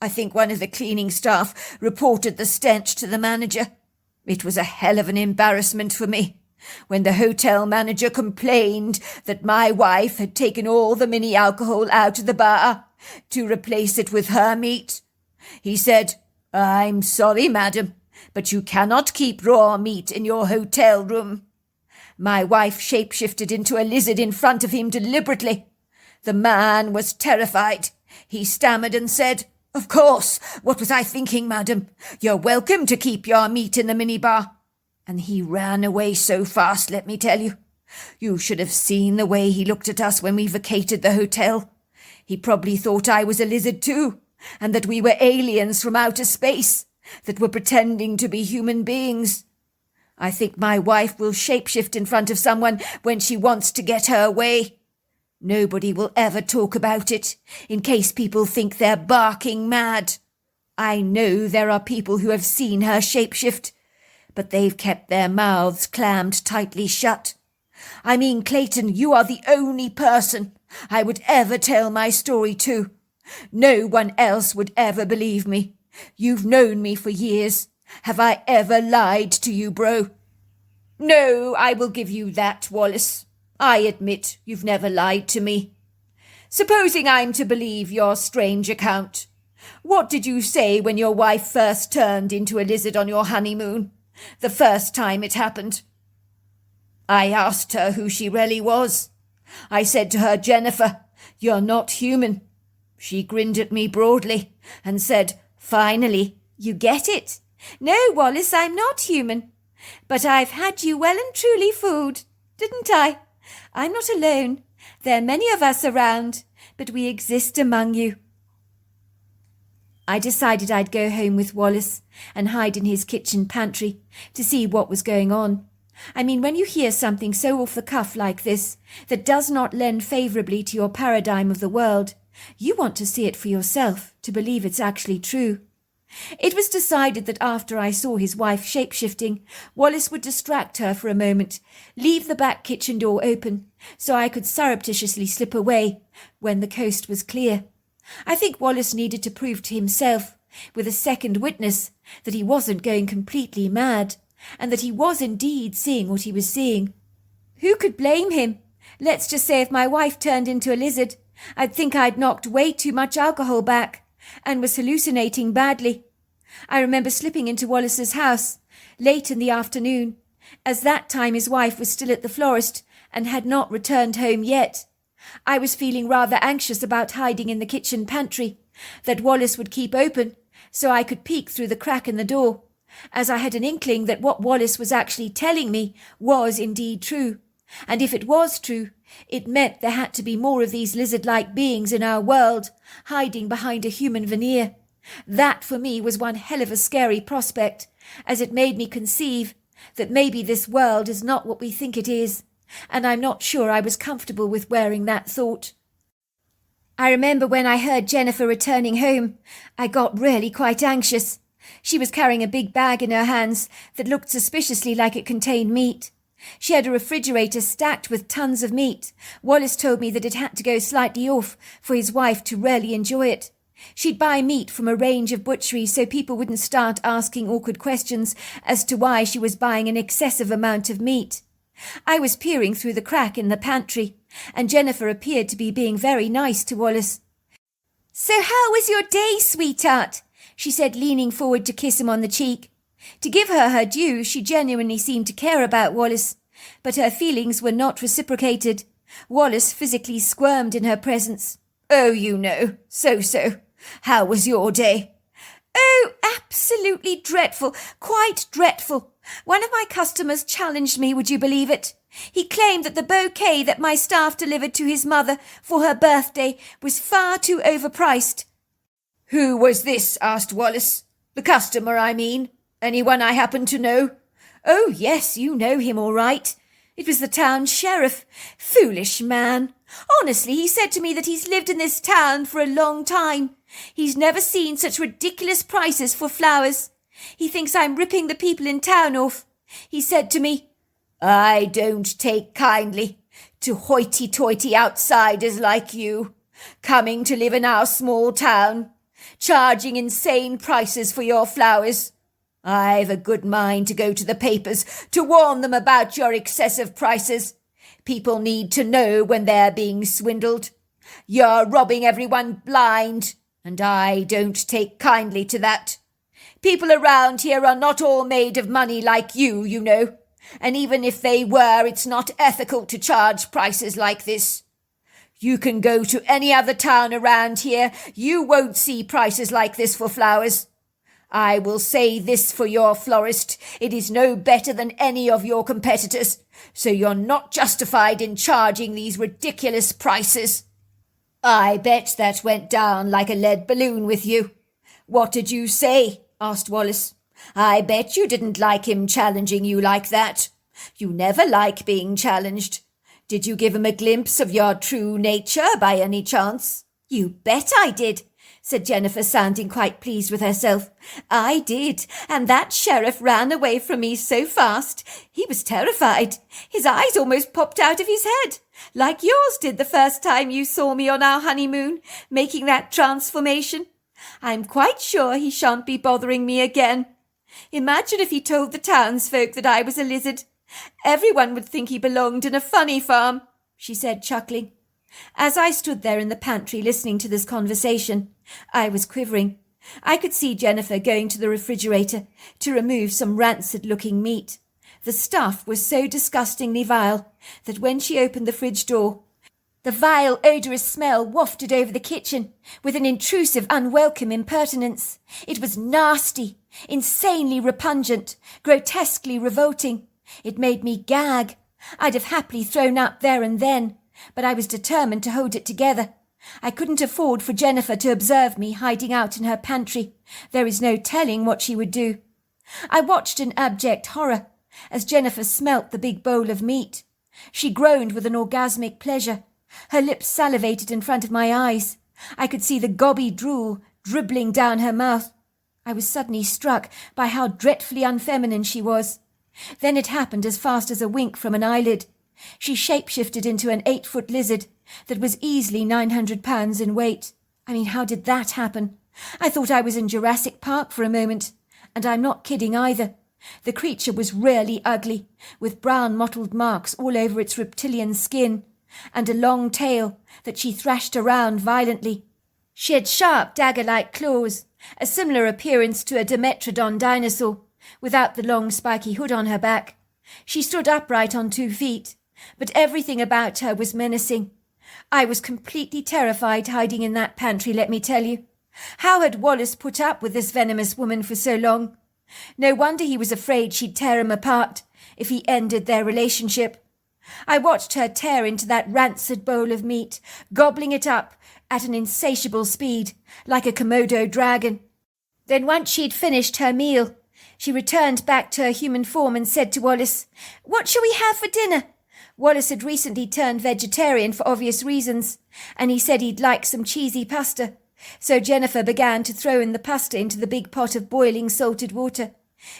I think one of the cleaning staff reported the stench to the manager. It was a hell of an embarrassment for me when the hotel manager complained that my wife had taken all the mini alcohol out of the bar to replace it with her meat. He said, "I'm sorry, madam, but you cannot keep raw meat in your hotel room." My wife shapeshifted into a lizard in front of him deliberately. The man was terrified. He stammered and said, "Of course, what was I thinking, madam? You're welcome to keep your meat in the minibar." And he ran away so fast, let me tell you. You should have seen the way he looked at us when we vacated the hotel. He probably thought I was a lizard too, and that we were aliens from outer space, that were pretending to be human beings. I think my wife will shapeshift in front of someone when she wants to get her way. Nobody will ever talk about it, in case people think they're barking mad. I know there are people who have seen her shapeshift, but they've kept their mouths clammed tightly shut. I mean, Clayton, you are the only person I would ever tell my story to. No one else would ever believe me. You've known me for years. Have I ever lied to you, bro?" No, I will give you that, Wallace. I admit you've never lied to me. Supposing I'm to believe your strange account, what did you say when your wife first turned into a lizard on your honeymoon, the first time it happened? I asked her who she really was. I said to her, Jennifer, you're not human. She grinned at me broadly and said, finally, you get it. No, Wallace, I'm not human. But I've had you well and truly fooled, didn't I? I'm not alone. There are many of us around, but we exist among you. I decided I'd go home with Wallace and hide in his kitchen pantry to see what was going on. I mean, when you hear something so off the cuff like this that does not lend favourably to your paradigm of the world, you want to see it for yourself to believe it's actually true. It was decided that after I saw his wife shape-shifting, Wallace would distract her for a moment, leave the back kitchen door open, so I could surreptitiously slip away when the coast was clear. I think Wallace needed to prove to himself, with a second witness, that he wasn't going completely mad, and that he was indeed seeing what he was seeing. Who could blame him? Let's just say if my wife turned into a lizard, I'd think I'd knocked way too much alcohol back and was hallucinating badly. I remember slipping into Wallace's house late in the afternoon, as that time his wife was still at the florist and had not returned home yet. I was feeling rather anxious about hiding in the kitchen pantry that Wallace would keep open so I could peek through the crack in the door, as I had an inkling that what Wallace was actually telling me was indeed true. And if it was true, it meant there had to be more of these lizard-like beings in our world, hiding behind a human veneer. That, for me, was one hell of a scary prospect, as it made me conceive that maybe this world is not what we think it is, and I'm not sure I was comfortable with wearing that thought. I remember when I heard Jennifer returning home, I got really quite anxious. She was carrying a big bag in her hands that looked suspiciously like it contained meat. She had a refrigerator stacked with tons of meat. Wallace told me that it had to go slightly off for his wife to really enjoy it. She'd buy meat from a range of butcheries so people wouldn't start asking awkward questions as to why she was buying an excessive amount of meat. I was peering through the crack in the pantry, and Jennifer appeared to be being very nice to Wallace. "So how was your day, sweetheart?" she said, leaning forward to kiss him on the cheek. To give her due, she genuinely seemed to care about Wallace, but her feelings were not reciprocated. Wallace physically squirmed in her presence. "Oh, you know, so. How was your day?" "Oh, absolutely dreadful, quite dreadful. One of my customers challenged me, would you believe it? He claimed that the bouquet that my staff delivered to his mother for her birthday was far too overpriced." "Who was this?" asked Wallace. "The customer, I mean. Anyone I happen to know?" "Oh, yes, you know him all right. It was the town sheriff. Foolish man. Honestly, he said to me that he's lived in this town for a long time. He's never seen such ridiculous prices for flowers. He thinks I'm ripping the people in town off. He said to me, 'I don't take kindly to hoity-toity outsiders like you, coming to live in our small town, charging insane prices for your flowers. I've a good mind to go to the papers to warn them about your excessive prices. People need to know when they're being swindled. You're robbing everyone blind, and I don't take kindly to that. People around here are not all made of money like you know, and even if they were, it's not ethical to charge prices like this. You can go to any other town around here, you won't see prices like this for flowers. I will say this for your florist, it is no better than any of your competitors, so you're not justified in charging these ridiculous prices.' I bet that went down like a lead balloon with you." "What did you say?" asked Wallace. "I bet you didn't like him challenging you like that. You never like being challenged. Did you give him a glimpse of your true nature by any chance?" "You bet I did," said Jennifer, sounding quite pleased with herself. "I did, and that sheriff ran away from me so fast. He was terrified. His eyes almost popped out of his head, like yours did the first time you saw me on our honeymoon, making that transformation. I'm quite sure he shan't be bothering me again. Imagine if he told the townsfolk that I was a lizard. Everyone would think he belonged in a funny farm, she said, chuckling. As I stood there in the pantry listening to this conversation, I was quivering. I could see Jennifer going to the refrigerator to remove some rancid-looking meat. The stuff was so disgustingly vile that when she opened the fridge door, the vile, odorous smell wafted over the kitchen with an intrusive, unwelcome impertinence. It was nasty, insanely repugnant, grotesquely revolting. It made me gag. I'd have happily thrown up there and then, but I was determined to hold it together. I couldn't afford for Jennifer to observe me hiding out in her pantry. There is no telling what she would do. I watched in abject horror as Jennifer smelt the big bowl of meat. She groaned with an orgasmic pleasure. Her lips salivated in front of my eyes. I could see the gobby drool dribbling down her mouth. I was suddenly struck by how dreadfully unfeminine she was. Then it happened as fast as a wink from an eyelid. She shape-shifted into an 8-foot lizard that was easily 900 pounds in weight. I mean, how did that happen? I thought I was in Jurassic Park for a moment. And I'm not kidding either. The creature was really ugly, with brown mottled marks all over its reptilian skin, and a long tail that she thrashed around violently. She had sharp, dagger-like claws, a similar appearance to a Dimetrodon dinosaur, without the long spiky hood on her back. She stood upright on 2 feet, but everything about her was menacing. I was completely terrified hiding in that pantry, let me tell you. How had Wallace put up with this venomous woman for so long? No wonder he was afraid she'd tear him apart if he ended their relationship. I watched her tear into that rancid bowl of meat, gobbling it up at an insatiable speed, like a Komodo dragon. Then once she'd finished her meal, she returned back to her human form and said to Wallace, "What shall we have for dinner?" Wallace had recently turned vegetarian for obvious reasons, and he said he'd like some cheesy pasta. So Jennifer began to throw in the pasta into the big pot of boiling salted water.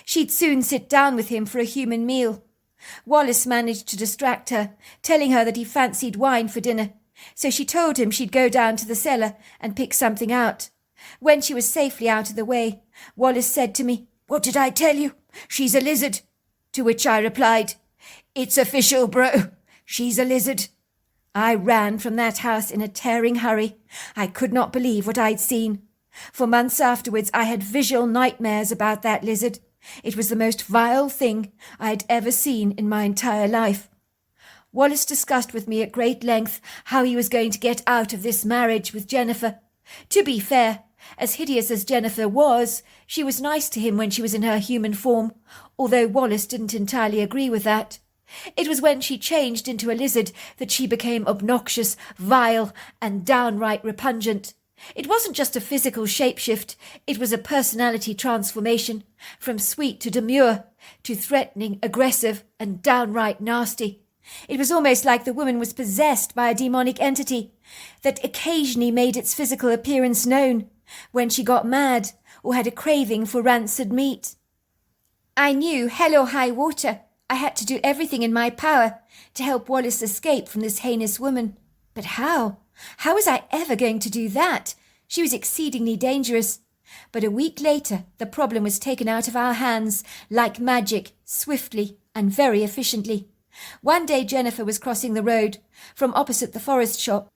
She'd soon sit down with him for a human meal. Wallace managed to distract her, telling her that he fancied wine for dinner, so she told him she'd go down to the cellar and pick something out. When she was safely out of the way, Wallace said to me, "What did I tell you? She's a lizard." To which I replied, "It's official, bro. She's a lizard." I ran from that house in a tearing hurry. I could not believe what I'd seen. For months afterwards I had visual nightmares about that lizard. It was the most vile thing I had ever seen in my entire life. Wallace discussed with me at great length how he was going to get out of this marriage with Jennifer. To be fair, as hideous as Jennifer was, she was nice to him when she was in her human form, although Wallace didn't entirely agree with that. It was when she changed into a lizard that she became obnoxious, vile, and downright repugnant. It wasn't just a physical shapeshift, it was a personality transformation, from sweet to demure, to threatening, aggressive, and downright nasty. It was almost like the woman was possessed by a demonic entity that occasionally made its physical appearance known when she got mad or had a craving for rancid meat. I knew, hell or high water, I had to do everything in my power to help Wallace escape from this heinous woman. But how? How was I ever going to do that? She was exceedingly dangerous. But a week later, the problem was taken out of our hands like magic, swiftly and very efficiently. One day Jennifer was crossing the road from opposite the forest shop.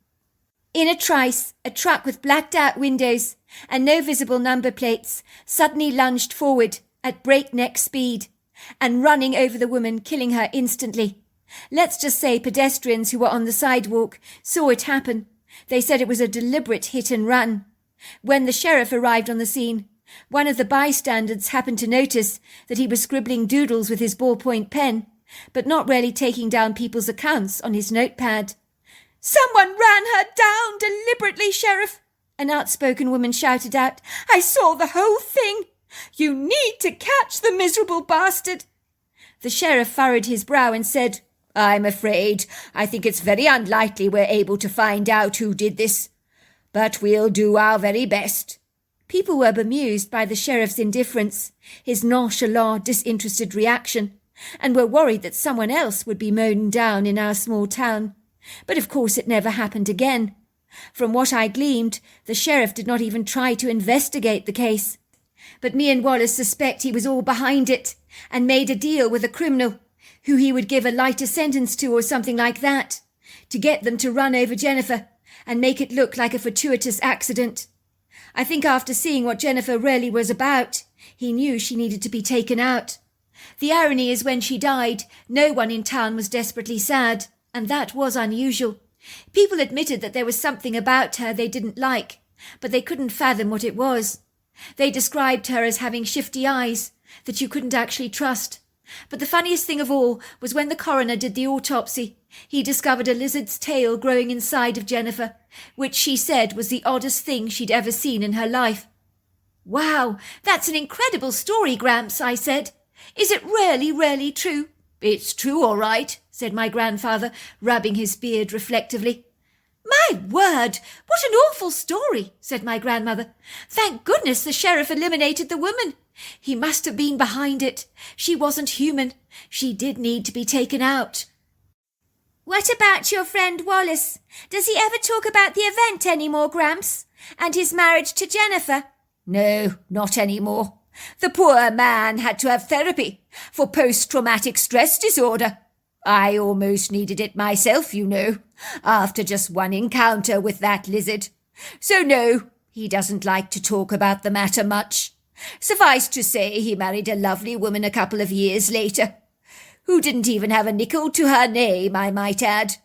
In a trice, a truck with blacked-out windows and no visible number plates suddenly lunged forward at breakneck speed and running over the woman, killing her instantly. Let's just say pedestrians who were on the sidewalk saw it happen. They said it was a deliberate hit and run. When the sheriff arrived on the scene, one of the bystanders happened to notice that he was scribbling doodles with his ballpoint pen, but not really taking down people's accounts on his notepad. "Someone ran her down deliberately, Sheriff," an outspoken woman shouted out. "I saw the whole thing. You need to catch the miserable bastard." The sheriff furrowed his brow and said, "I'm afraid I think it's very unlikely we're able to find out who did this, but we'll do our very best." People were bemused by the sheriff's indifference, his nonchalant, disinterested reaction, and were worried that someone else would be mown down in our small town. But of course it never happened again. From what I gleaned, the sheriff did not even try to investigate the case. But me and Wallace suspect he was all behind it and made a deal with a criminal who he would give a lighter sentence to or something like that, to get them to run over Jennifer and make it look like a fortuitous accident. I think after seeing what Jennifer really was about, he knew she needed to be taken out. The irony is when she died, no one in town was desperately sad, and that was unusual. People admitted that there was something about her they didn't like, but they couldn't fathom what it was. They described her as having shifty eyes that you couldn't actually trust. But the funniest thing of all was when the coroner did the autopsy, he discovered a lizard's tail growing inside of Jennifer, which she said was the oddest thing she'd ever seen in her life. "Wow, that's an incredible story, Gramps," I said. "Is it really, really true?" "It's true, all right," said my grandfather, rubbing his beard reflectively. "My word, what an awful story," said my grandmother. "Thank goodness the sheriff eliminated the woman. He must have been behind it. She wasn't human. She did need to be taken out." "What about your friend Wallace? Does he ever talk about the event anymore, Gramps? And his marriage to Jennifer?" "No, not anymore. The poor man had to have therapy for post-traumatic stress disorder. I almost needed it myself, you know, after just one encounter with that lizard. So no, he doesn't like to talk about the matter much. Suffice to say, he married a lovely woman a couple of years later, who didn't even have a nickel to her name, I might add.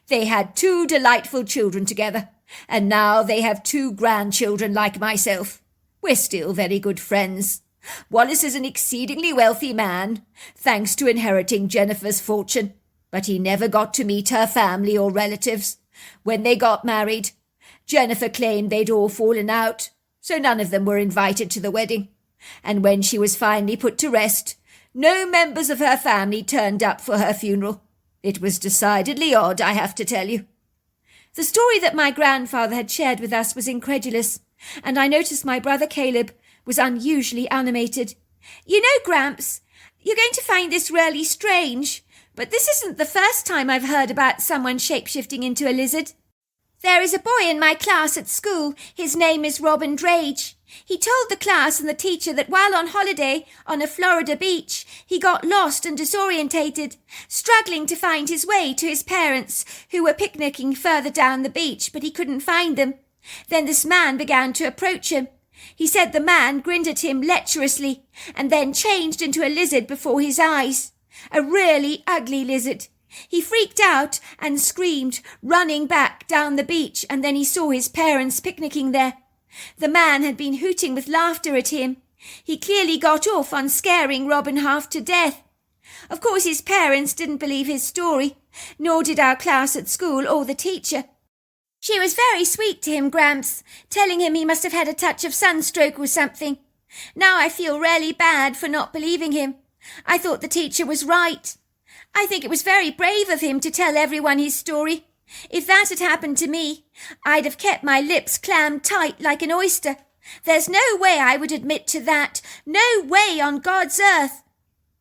They had 2 delightful children together, and now they have 2 grandchildren like myself. We're still very good friends. Wallace is an exceedingly wealthy man, thanks to inheriting Jennifer's fortune, but he never got to meet her family or relatives. When they got married, Jennifer claimed they'd all fallen out, so none of them were invited to the wedding. And when she was finally put to rest, no members of her family turned up for her funeral. It was decidedly odd, I have to tell you." The story that my grandfather had shared with us was incredulous, and I noticed my brother Caleb was unusually animated. "You know, Gramps, you're going to find this really strange, but this isn't the first time I've heard about someone shape-shifting into a lizard. There is a boy in my class at school. His name is Robin Drage. He told the class and the teacher that while on holiday on a Florida beach, he got lost and disorientated, struggling to find his way to his parents, who were picnicking further down the beach, but he couldn't find them. Then this man began to approach him. He said the man grinned at him lecherously and then changed into a lizard before his eyes. A really ugly lizard. He freaked out and screamed, running back down the beach, and then he saw his parents picnicking there. The man had been hooting with laughter at him. He clearly got off on scaring Robin half to death. Of course his parents didn't believe his story, nor did our class at school or the teacher. She was very sweet to him, Gramps, telling him he must have had a touch of sunstroke or something. Now I feel really bad for not believing him. I thought the teacher was right. I think it was very brave of him to tell everyone his story. If that had happened to me, I'd have kept my lips clammed tight like an oyster. There's no way I would admit to that. No way on God's earth."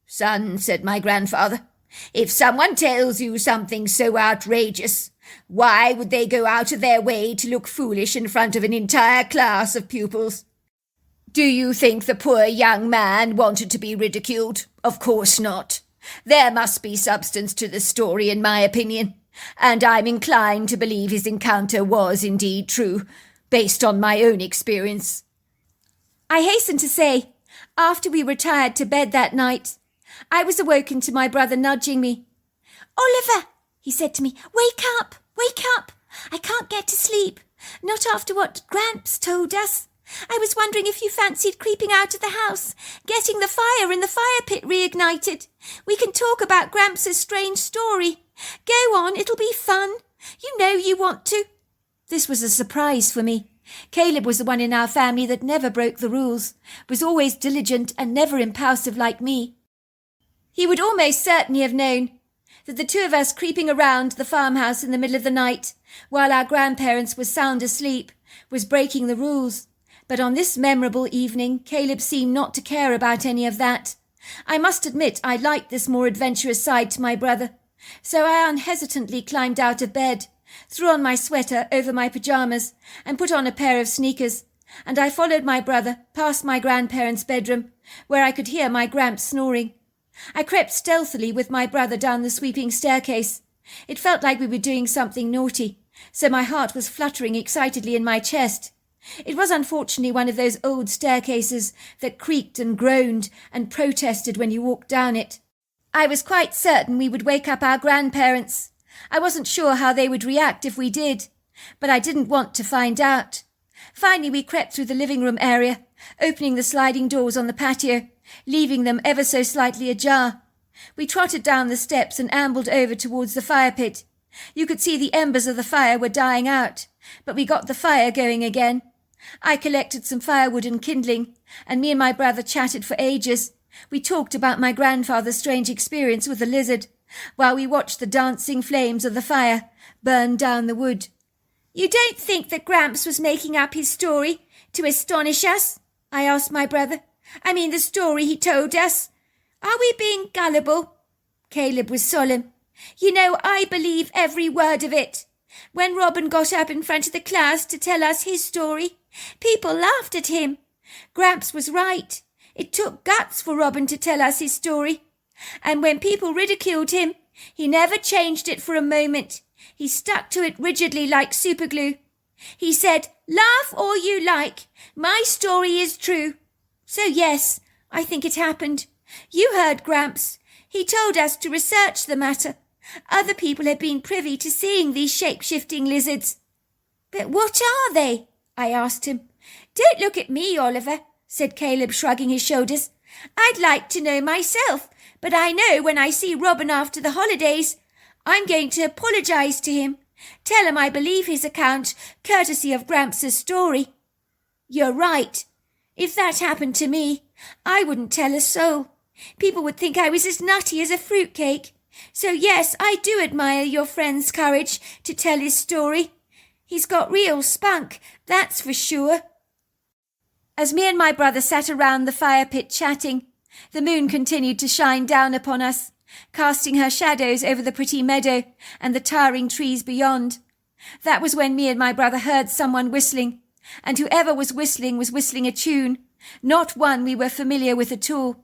"Son," said my grandfather, "if someone tells you something so outrageous, why would they go out of their way to look foolish in front of an entire class of pupils? Do you think the poor young man wanted to be ridiculed? Of course not. There must be substance to the story, in my opinion, and I'm inclined to believe his encounter was indeed true, based on my own experience." I hasten to say, after we retired to bed that night, I was awoken to my brother nudging me. "Oliver," he said to me, wake up, wake up. I can't get to sleep. Not after what Gramps told us. I was wondering if you fancied creeping out of the house, getting the fire in the fire pit reignited. We can talk about Gramps' strange story. Go on, it'll be fun. You know you want to." This was a surprise for me. Caleb was the one in our family that never broke the rules, was always diligent and never impulsive like me. He would almost certainly have known that the 2 of us creeping around the farmhouse in the middle of the night, while our grandparents were sound asleep, was breaking the rules. But on this memorable evening, Caleb seemed not to care about any of that. I must admit I liked this more adventurous side to my brother, so I unhesitantly climbed out of bed, threw on my sweater over my pyjamas, and put on a pair of sneakers, and I followed my brother past my grandparents' bedroom, where I could hear my Gramps snoring. I crept stealthily with my brother down the sweeping staircase. It felt like we were doing something naughty, so my heart was fluttering excitedly in my chest. It was unfortunately one of those old staircases that creaked and groaned and protested when you walked down it. I was quite certain we would wake up our grandparents. I wasn't sure how they would react if we did, but I didn't want to find out. Finally we crept through the living room area, opening the sliding doors on the patio, leaving them ever so slightly ajar. We trotted down the steps and ambled over towards the fire pit. You could see the embers of the fire were dying out, but we got the fire going again. I collected some firewood and kindling, and me and my brother chatted for ages. We talked about my grandfather's strange experience with the lizard, while we watched the dancing flames of the fire burn down the wood. "You don't think that Gramps was making up his story to astonish us?" I asked my brother. "I mean the story he told us. Are we being gullible?" Caleb was solemn. "You know, I believe every word of it. When Robin got up in front of the class to tell us his story, people laughed at him. Gramps was right. It took guts for Robin to tell us his story. And when people ridiculed him, he never changed it for a moment. He stuck to it rigidly like superglue. He said, 'Laugh all you like. My story is true.' So yes, I think it happened. You heard Gramps. He told us to research the matter. Other people have been privy to seeing these shape-shifting lizards." "But what are they?" I asked him. "Don't look at me, Oliver," said Caleb, shrugging his shoulders. "I'd like to know myself, but I know when I see Robin after the holidays, I'm going to apologise to him. Tell him I believe his account, courtesy of Gramps' story." "You're right. If that happened to me, I wouldn't tell a soul. People would think I was as nutty as a fruitcake. So yes, I do admire your friend's courage to tell his story. He's got real spunk, that's for sure." As me and my brother sat around the fire pit chatting, the moon continued to shine down upon us, casting her shadows over the pretty meadow and the towering trees beyond. That was when me and my brother heard someone whistling, and whoever was whistling a tune, not one we were familiar with at all.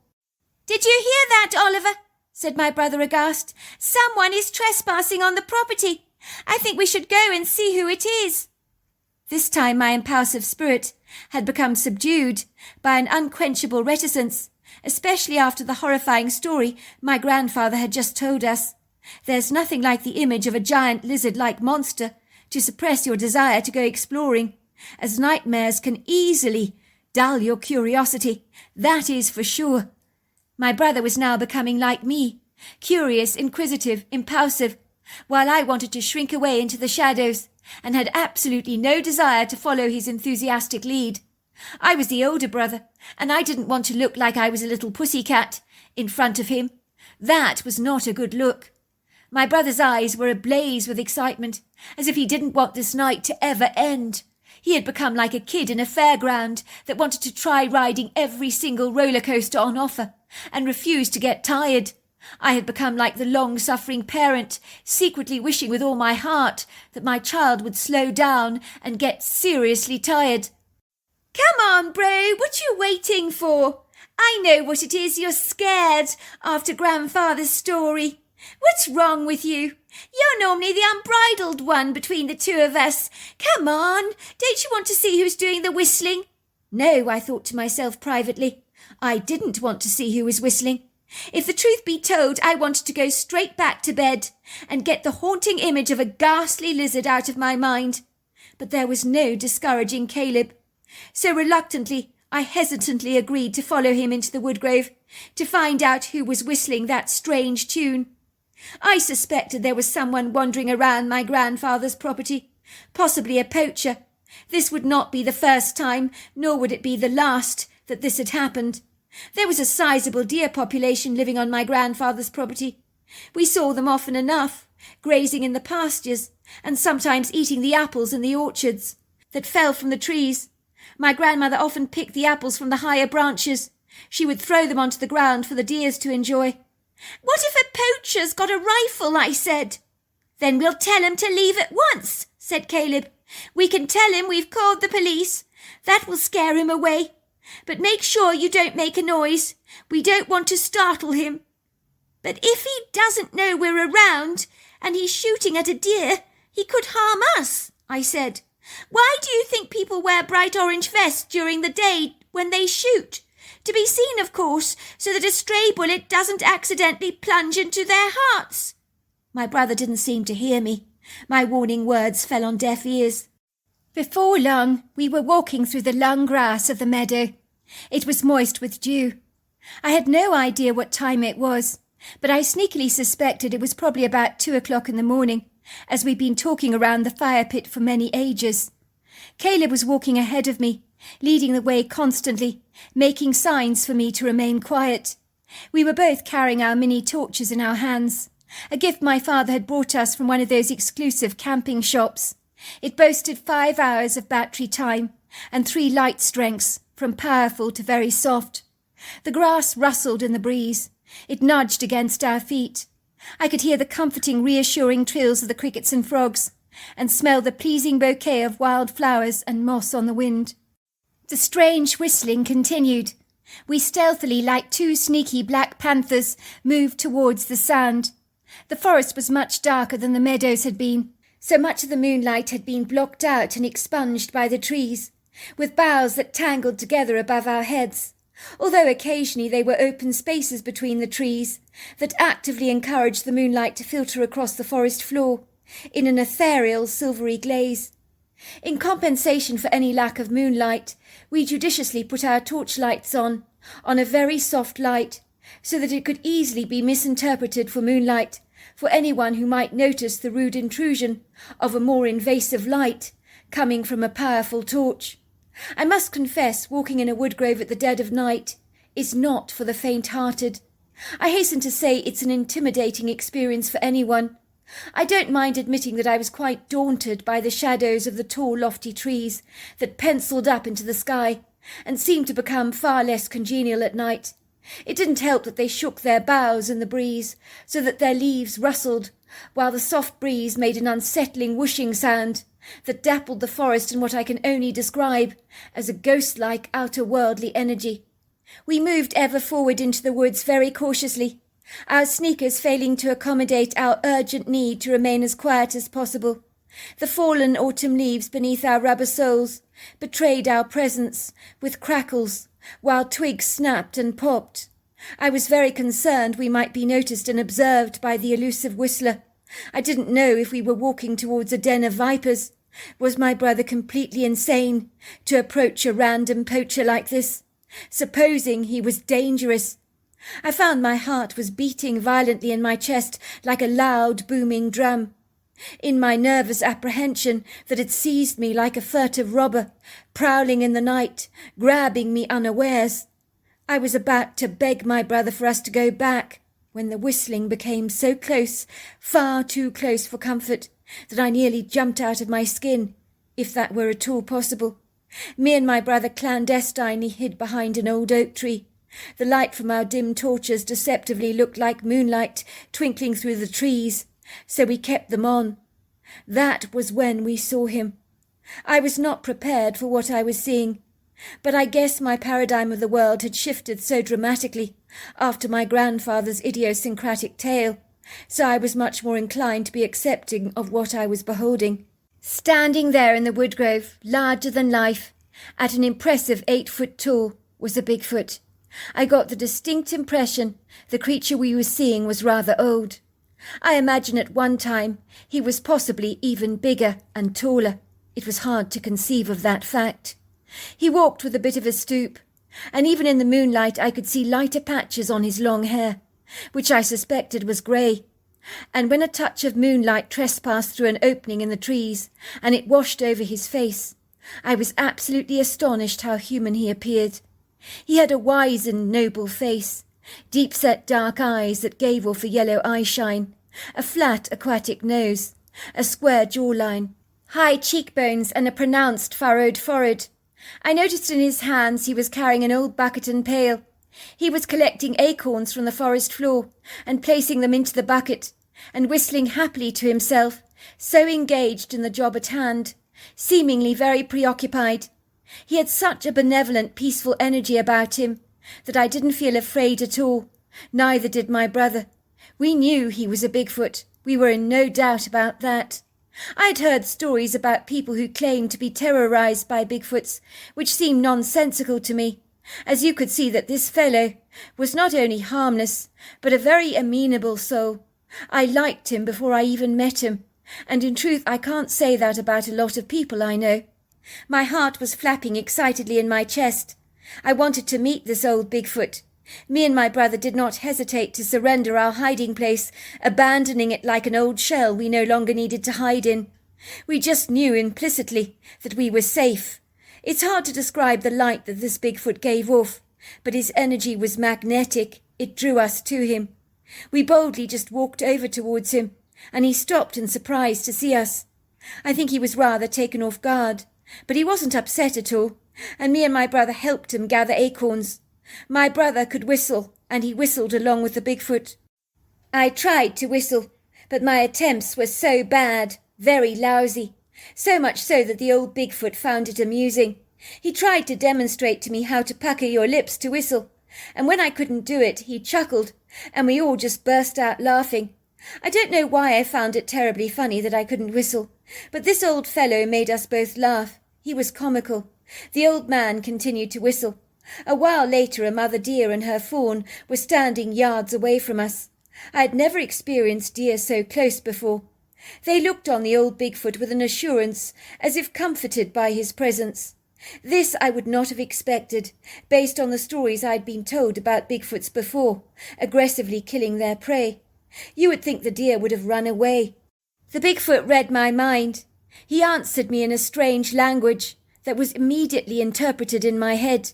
"Did you hear that, Oliver?" said my brother aghast. "Someone is trespassing on the property. I think we should go and see who it is." This time my impulsive spirit had become subdued by an unquenchable reticence, especially after the horrifying story my grandfather had just told us. There's nothing like the image of a giant lizard-like monster to suppress your desire to go exploring, as nightmares can easily dull your curiosity, that is for sure. My brother was now becoming like me, curious, inquisitive, impulsive, while I wanted to shrink away into the shadows and had absolutely no desire to follow his enthusiastic lead. I was the older brother, and I didn't want to look like I was a little pussycat in front of him. That was not a good look. My brother's eyes were ablaze with excitement, as if he didn't want this night to ever end. He had become like a kid in a fairground that wanted to try riding every single roller coaster on offer and refused to get tired. I had become like the long-suffering parent, secretly wishing with all my heart that my child would slow down and get seriously tired. "Come on, bro, what you waiting for? I know what it is, you're scared after Grandfather's story. What's wrong with you? You're normally the unbridled one between the two of us. Come on, don't you want to see who's doing the whistling?" No, I thought to myself privately. I didn't want to see who was whistling. If the truth be told, I wanted to go straight back to bed and get the haunting image of a ghastly lizard out of my mind. But there was no discouraging Caleb. So reluctantly, I hesitantly agreed to follow him into the woodgrove to find out who was whistling that strange tune. I suspected there was someone wandering around my grandfather's property, possibly a poacher. This would not be the first time, nor would it be the last, that this had happened. There was a sizable deer population living on my grandfather's property. We saw them often enough, grazing in the pastures, and sometimes eating the apples in the orchards that fell from the trees. My grandmother often picked the apples from the higher branches. She would throw them onto the ground for the deers to enjoy. "What if a poacher's got a rifle?" I said. "Then we'll tell him to leave at once," said Caleb. "We can tell him we've called the police. That will scare him away. But make sure you don't make a noise. We don't want to startle him." But if he doesn't know we're around and he's shooting at a deer, he could harm us, I said. Why do you think people wear bright orange vests during the day when they shoot? To be seen, of course, so that a stray bullet doesn't accidentally plunge into their hearts. My brother didn't seem to hear me. My warning words fell on deaf ears. Before long, we were walking through the long grass of the meadow. It was moist with dew. I had no idea what time it was, but I sneakily suspected it was probably about 2 o'clock in the morning, as we'd been talking around the fire pit for many ages. Caleb was walking ahead of me, leading the way constantly, making signs for me to remain quiet. We were both carrying our mini torches in our hands, a gift my father had brought us from one of those exclusive camping shops. It boasted 5 hours of battery time and 3 light strengths, from powerful to very soft. The grass rustled in the breeze. It nudged against our feet. I could hear the comforting, reassuring trills of the crickets and frogs, and smell the pleasing bouquet of wild flowers and moss on the wind. The strange whistling continued. We stealthily, like 2 sneaky black panthers, moved towards the sound. The forest was much darker than the meadows had been. So much of the moonlight had been blocked out and expunged by the trees, with boughs that tangled together above our heads, although occasionally they were open spaces between the trees that actively encouraged the moonlight to filter across the forest floor in an ethereal silvery glaze. In compensation for any lack of moonlight, we judiciously put our torchlights on a very soft light, so that it could easily be misinterpreted for moonlight, for anyone who might notice the rude intrusion of a more invasive light coming from a powerful torch. I must confess, walking in a woodgrove at the dead of night is not for the faint-hearted. I hasten to say it's an intimidating experience for anyone. I don't mind admitting that I was quite daunted by the shadows of the tall, lofty trees that penciled up into the sky and seemed to become far less congenial at night. It didn't help that they shook their boughs in the breeze, so that their leaves rustled, while the soft breeze made an unsettling whooshing sound that dappled the forest in what I can only describe as a ghost-like outer-worldly energy. We moved ever forward into the woods very cautiously, our sneakers failing to accommodate our urgent need to remain as quiet as possible. The fallen autumn leaves beneath our rubber soles betrayed our presence with crackles, while twigs snapped and popped. I was very concerned we might be noticed and observed by the elusive whistler. I didn't know if we were walking towards a den of vipers. Was my brother completely insane to approach a random poacher like this, supposing he was dangerous? I found my heart was beating violently in my chest like a loud, booming drum. In my nervous apprehension that had seized me like a furtive robber, prowling in the night, grabbing me unawares, I was about to beg my brother for us to go back, when the whistling became so close, far too close for comfort, that I nearly jumped out of my skin, if that were at all possible. Me and my brother clandestinely hid behind an old oak tree. The light from our dim torches deceptively looked like moonlight twinkling through the trees, so we kept them on. That was when we saw him. I was not prepared for what I was seeing, but I guess my paradigm of the world had shifted so dramatically after my grandfather's idiosyncratic tale, so I was much more inclined to be accepting of what I was beholding. Standing there in the woodgrove, larger than life, at an impressive 8 foot tall, was a Bigfoot. I got the distinct impression the creature we were seeing was rather old. I imagine at one time he was possibly even bigger and taller. It was hard to conceive of that fact. He walked with a bit of a stoop, and even in the moonlight I could see lighter patches on his long hair, which I suspected was grey. And when a touch of moonlight trespassed through an opening in the trees, and it washed over his face, I was absolutely astonished how human he appeared. He had a wizened, noble face, deep-set dark eyes that gave off a yellow eye-shine, a flat aquatic nose, a square jawline, high cheekbones and a pronounced furrowed forehead. I noticed in his hands he was carrying an old bucket and pail. He was collecting acorns from the forest floor and placing them into the bucket, and whistling happily to himself, so engaged in the job at hand, seemingly very preoccupied. He had such a benevolent, peaceful energy about him that I didn't feel afraid at all. Neither did my brother, We knew he was a Bigfoot. We were in no doubt about that. I'd heard stories about people who claimed to be terrorized by Bigfoots, which seemed nonsensical to me, as you could see that this fellow was not only harmless, but a very amenable soul. I liked him before I even met him, and in truth I can't say that about a lot of people I know. My heart was flapping excitedly in my chest. I wanted to meet this old Bigfoot. Me and my brother did not hesitate to surrender our hiding place, abandoning it like an old shell we no longer needed to hide in. We just knew implicitly that we were safe. It's hard to describe the light that this Bigfoot gave off, but his energy was magnetic. It drew us to him. We boldly just walked over towards him, and he stopped in surprise to see us. I think he was rather taken off guard, but he wasn't upset at all, and me and my brother helped him gather acorns. My brother could whistle, and he whistled along with the Bigfoot. I tried to whistle, but my attempts were so bad, very lousy, so much so that the old Bigfoot found it amusing. He tried to demonstrate to me how to pucker your lips to whistle, and when I couldn't do it, he chuckled, and we all just burst out laughing. I don't know why I found it terribly funny that I couldn't whistle, but this old fellow made us both laugh. He was comical. The old man continued to whistle. A while later a mother deer and her fawn were standing yards away from us. I had never experienced deer so close before. They looked on the old Bigfoot with an assurance, as if comforted by his presence. This I would not have expected, based on the stories I'd been told about Bigfoots before, aggressively killing their prey. You would think the deer would have run away. The Bigfoot read my mind. He answered me in a strange language that was immediately interpreted in my head.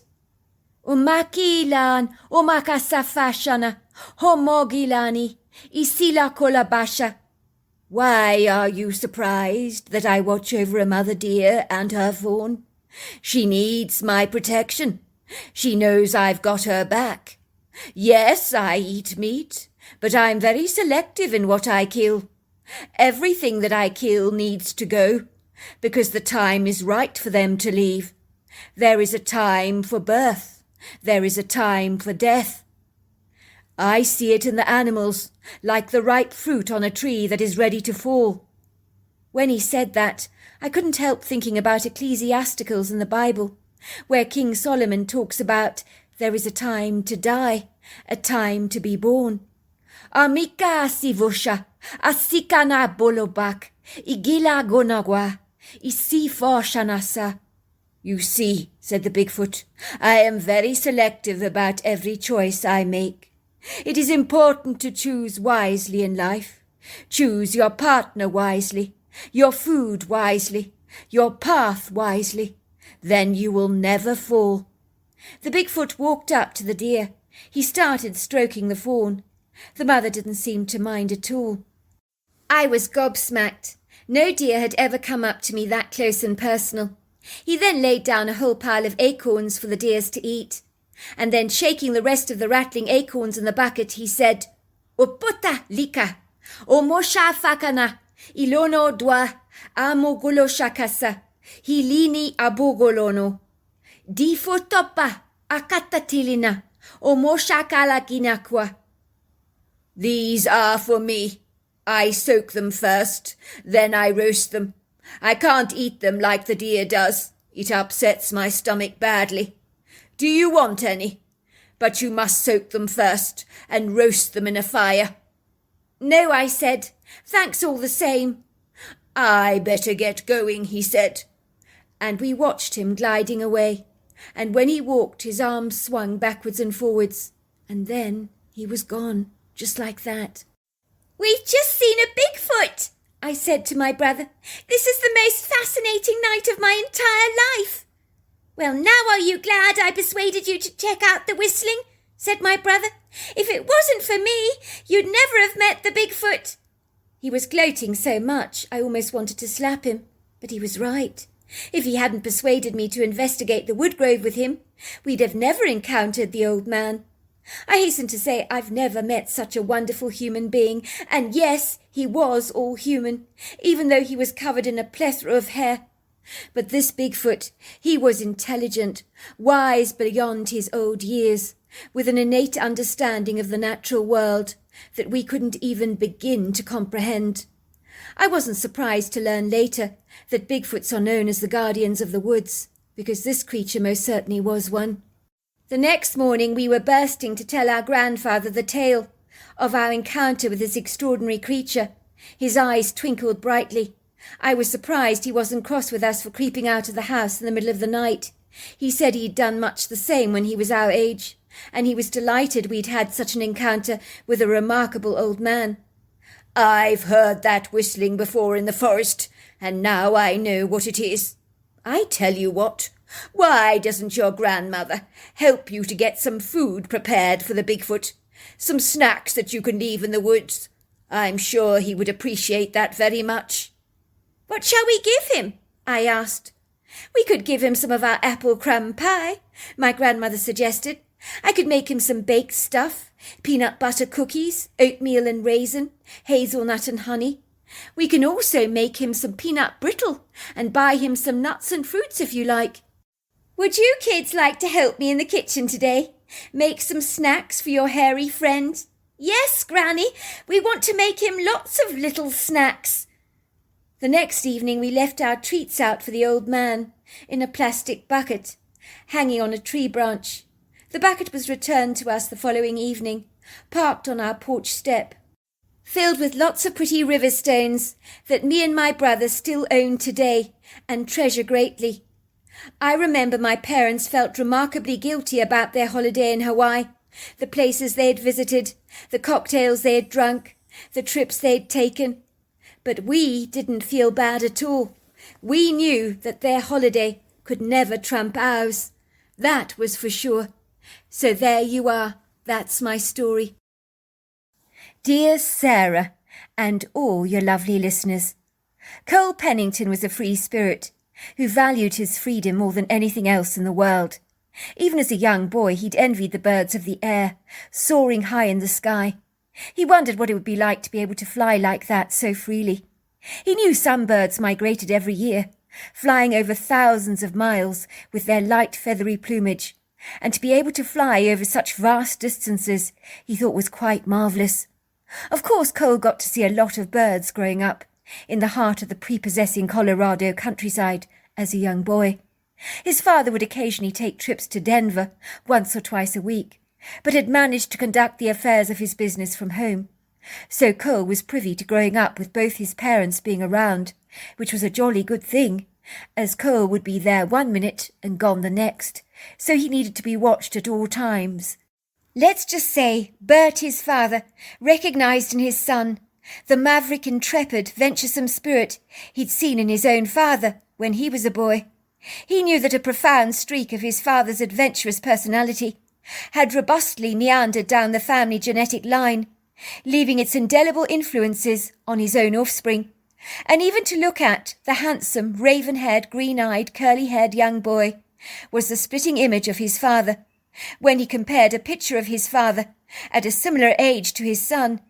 Umakilan, umakasafashana, homogilani, isila kolabasha. Why are you surprised that I watch over a mother deer and her fawn? She needs my protection. She knows I've got her back. Yes, I eat meat, but I'm very selective in what I kill. Everything that I kill needs to go, because the time is right for them to leave. There is a time for birth. There is a time for death. I see it in the animals, like the ripe fruit on a tree that is ready to fall. When he said that, I couldn't help thinking about Ecclesiasticals in the Bible, where King Solomon talks about there is a time to die, a time to be born. Amika asivosha, asikana bolobak, igila gonagwa, isifo shanasa. You see, said the Bigfoot, I am very selective about every choice I make. It is important to choose wisely in life. Choose your partner wisely, your food wisely, your path wisely. Then you will never fall. The Bigfoot walked up to the deer. He started stroking the fawn. The mother didn't seem to mind at all. I was gobsmacked. No deer had ever come up to me that close and personal. He then laid down a whole pile of acorns for the deers to eat, and then shaking the rest of the rattling acorns in the bucket, he said, Uputa lika, omosha fakana, ilono dwa, amogulo shakasa, hilini abogolono, difotopa, akatatilina, omosha kalakinakwa. These are for me. I soak them first, then I roast them. I can't eat them like the deer does. It upsets my stomach badly. Do you want any? But you must soak them first and roast them in a fire. No, I said. Thanks all the same. I better get going, he said. And we watched him gliding away. And when he walked, his arms swung backwards and forwards. And then he was gone, just like that. We've just seen a Bigfoot, I said to my brother. This is the most fascinating night of my entire life. Well, now are you glad I persuaded you to check out the whistling? Said my brother. If it wasn't for me, you'd never have met the Bigfoot. He was gloating so much I almost wanted to slap him, but he was right. If he hadn't persuaded me to investigate the woodgrove with him, we'd have never encountered the old man. I hasten to say I've never met such a wonderful human being, and yes, he was all human, even though he was covered in a plethora of hair. But this Bigfoot, he was intelligent, wise beyond his old years, with an innate understanding of the natural world that we couldn't even begin to comprehend. I wasn't surprised to learn later that Bigfoots are known as the guardians of the woods, because this creature most certainly was one. The next morning we were bursting to tell our grandfather the tale of our encounter with this extraordinary creature. His eyes twinkled brightly. I was surprised he wasn't cross with us for creeping out of the house in the middle of the night. He said he'd done much the same when he was our age, and he was delighted we'd had such an encounter with a remarkable old man. "I've heard that whistling before in the forest, and now I know what it is. I tell you what, why doesn't your grandmother help you to get some food prepared for the Bigfoot? Some snacks that you can leave in the woods? I'm sure he would appreciate that very much." "What shall we give him?" I asked. "We could give him some of our apple crumb pie," my grandmother suggested. "I could make him some baked stuff, peanut butter cookies, oatmeal and raisin, hazelnut and honey. We can also make him some peanut brittle and buy him some nuts and fruits if you like. Would you kids like to help me in the kitchen today? Make some snacks for your hairy friend?" "Yes, Granny, we want to make him lots of little snacks." The next evening we left our treats out for the old man in a plastic bucket, hanging on a tree branch. The bucket was returned to us the following evening, parked on our porch step, filled with lots of pretty river stones that me and my brother still own today and treasure greatly. I remember my parents felt remarkably guilty about their holiday in Hawaii, the places they had visited, the cocktails they had drunk, the trips they had taken. But we didn't feel bad at all. We knew that their holiday could never trump ours. That was for sure. So there you are. That's my story. Dear Sarah, and all your lovely listeners, Cole Pennington was a free spirit who valued his freedom more than anything else in the world. Even as a young boy, he'd envied the birds of the air, soaring high in the sky. He wondered what it would be like to be able to fly like that so freely. He knew some birds migrated every year, flying over thousands of miles with their light feathery plumage, and to be able to fly over such vast distances he thought was quite marvellous. Of course, Cole got to see a lot of birds growing up in the heart of the prepossessing Colorado countryside as a young boy. His father would occasionally take trips to Denver once or twice a week, but had managed to conduct the affairs of his business from home. So Cole was privy to growing up with both his parents being around, which was a jolly good thing, as Cole would be there one minute and gone the next, so he needed to be watched at all times. Let's just say Bert, his father, recognised in his son the maverick, intrepid, venturesome spirit he'd seen in his own father when he was a boy. He knew that a profound streak of his father's adventurous personality had robustly meandered down the family genetic line, leaving its indelible influences on his own offspring. And even to look at the handsome, raven-haired, green-eyed, curly-haired young boy was the splitting image of his father. When he compared a picture of his father at a similar age to his son,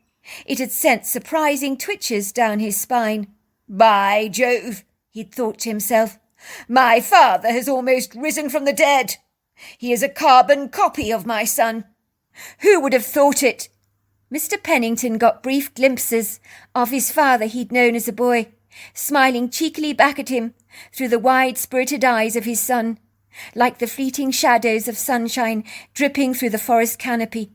it had sent surprising twitches down his spine. "By Jove," he'd thought to himself, "my father has almost risen from the dead. He is a carbon copy of my son. Who would have thought it?" Mr. Pennington got brief glimpses of his father he'd known as a boy, smiling cheekily back at him through the wide-spirited eyes of his son, like the fleeting shadows of sunshine dripping through the forest canopy.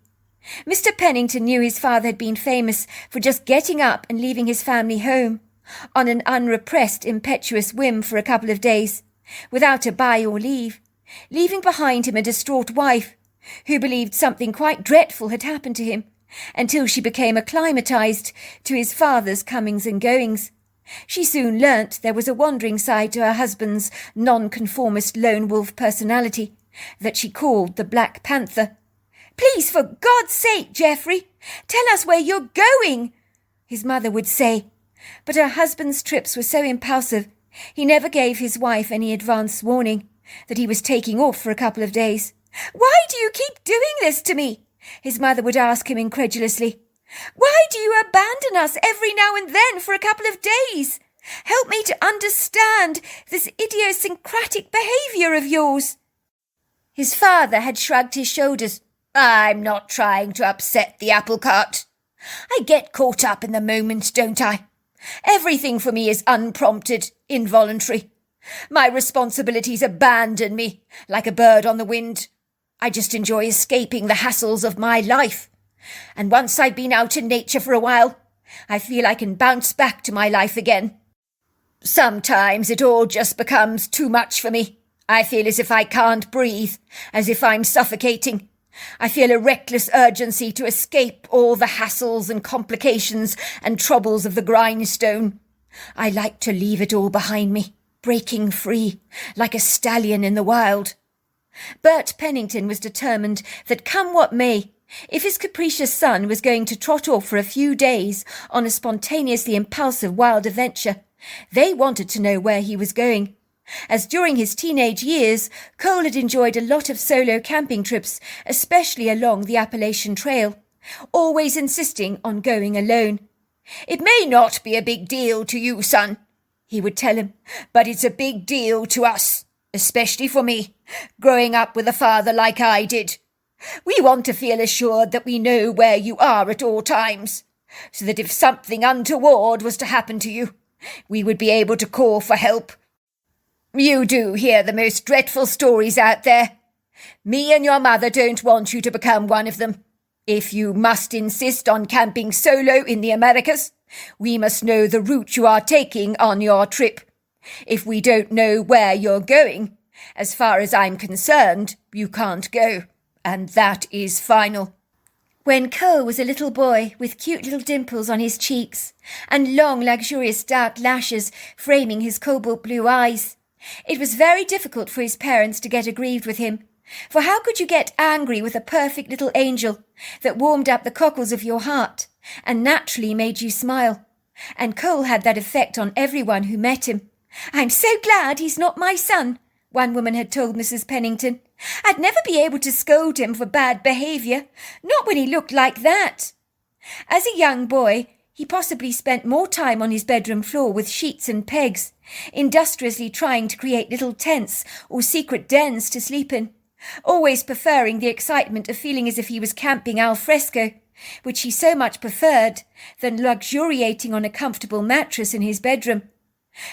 Mr. Pennington knew his father had been famous for just getting up and leaving his family home on an unrepressed, impetuous whim for a couple of days, without a bye or leave, leaving behind him a distraught wife who believed something quite dreadful had happened to him, until she became acclimatized to his father's comings and goings. She soon learnt there was a wandering side to her husband's nonconformist lone wolf personality that she called the Black Panther. "Please, for God's sake, Geoffrey, tell us where you're going," his mother would say. But her husband's trips were so impulsive, he never gave his wife any advance warning that he was taking off for a couple of days. "Why do you keep doing this to me?" his mother would ask him incredulously. "Why do you abandon us every now and then for a couple of days? Help me to understand this idiosyncratic behaviour of yours." His father had shrugged his shoulders. I'm not trying to upset the apple cart. I get caught up in the moment, don't I? Everything for me is unprompted, involuntary. My responsibilities abandon me like a bird on the wind. I just enjoy escaping the hassles of my life. And once I've been out in nature for a while, I feel I can bounce back to my life again. Sometimes it all just becomes too much for me. I feel as if I can't breathe, as if I'm suffocating. I feel a reckless urgency to escape all the hassles and complications and troubles of the grindstone. I like to leave it all behind me, breaking free, like a stallion in the wild. Bert Pennington was determined that come what may, if his capricious son was going to trot off for a few days on a spontaneously impulsive wild adventure, they wanted to know where he was going. As during his teenage years, Cole had enjoyed a lot of solo camping trips, especially along the Appalachian Trail, always insisting on going alone. "It may not be a big deal to you, son," he would tell him, "but it's a big deal to us, especially for me, growing up with a father like I did. We want to feel assured that we know where you are at all times, so that if something untoward was to happen to you, we would be able to call for help. You do hear the most dreadful stories out there. Me and your mother don't want you to become one of them. If you must insist on camping solo in the Americas, we must know the route you are taking on your trip. If we don't know where you're going, as far as I'm concerned, you can't go, and that is final." When Cole was a little boy with cute little dimples on his cheeks and long, luxurious dark lashes framing his cobalt blue eyes, it was very difficult for his parents to get aggrieved with him, for how could you get angry with a perfect little angel that warmed up the cockles of your heart and naturally made you smile? And Cole had that effect on everyone who met him. "I'm so glad he's not my son," one woman had told Mrs. Pennington. "I'd never be able to scold him for bad behaviour, not when he looked like that." As a young boy, he possibly spent more time on his bedroom floor with sheets and pegs, industriously trying to create little tents or secret dens to sleep in, always preferring the excitement of feeling as if he was camping al fresco, which he so much preferred, than luxuriating on a comfortable mattress in his bedroom.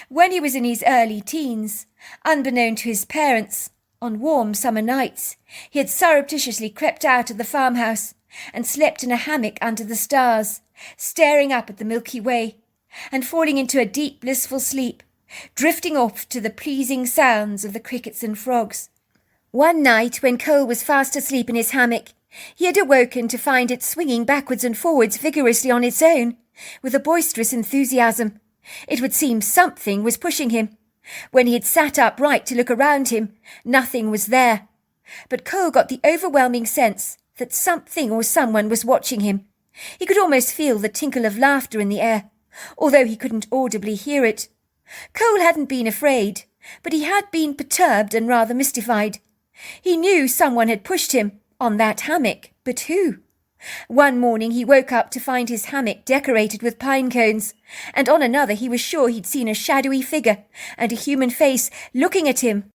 When he was in his early teens, unbeknown to his parents, on warm summer nights, he had surreptitiously crept out of the farmhouse and slept in a hammock under the stars, staring up at the Milky Way, and falling into a deep blissful sleep, drifting off to the pleasing sounds of the crickets and frogs. One night, when Cole was fast asleep in his hammock, he had awoken to find it swinging backwards and forwards vigorously on its own, with a boisterous enthusiasm. It would seem something was pushing him. When he had sat upright to look around him, nothing was there. But Cole got the overwhelming sense that something or someone was watching him. He could almost feel the tinkle of laughter in the air, although he couldn't audibly hear it. Cole hadn't been afraid, but he had been perturbed and rather mystified. He knew someone had pushed him on that hammock, but who? One morning he woke up to find his hammock decorated with pine cones, and on another he was sure he'd seen a shadowy figure and a human face looking at him.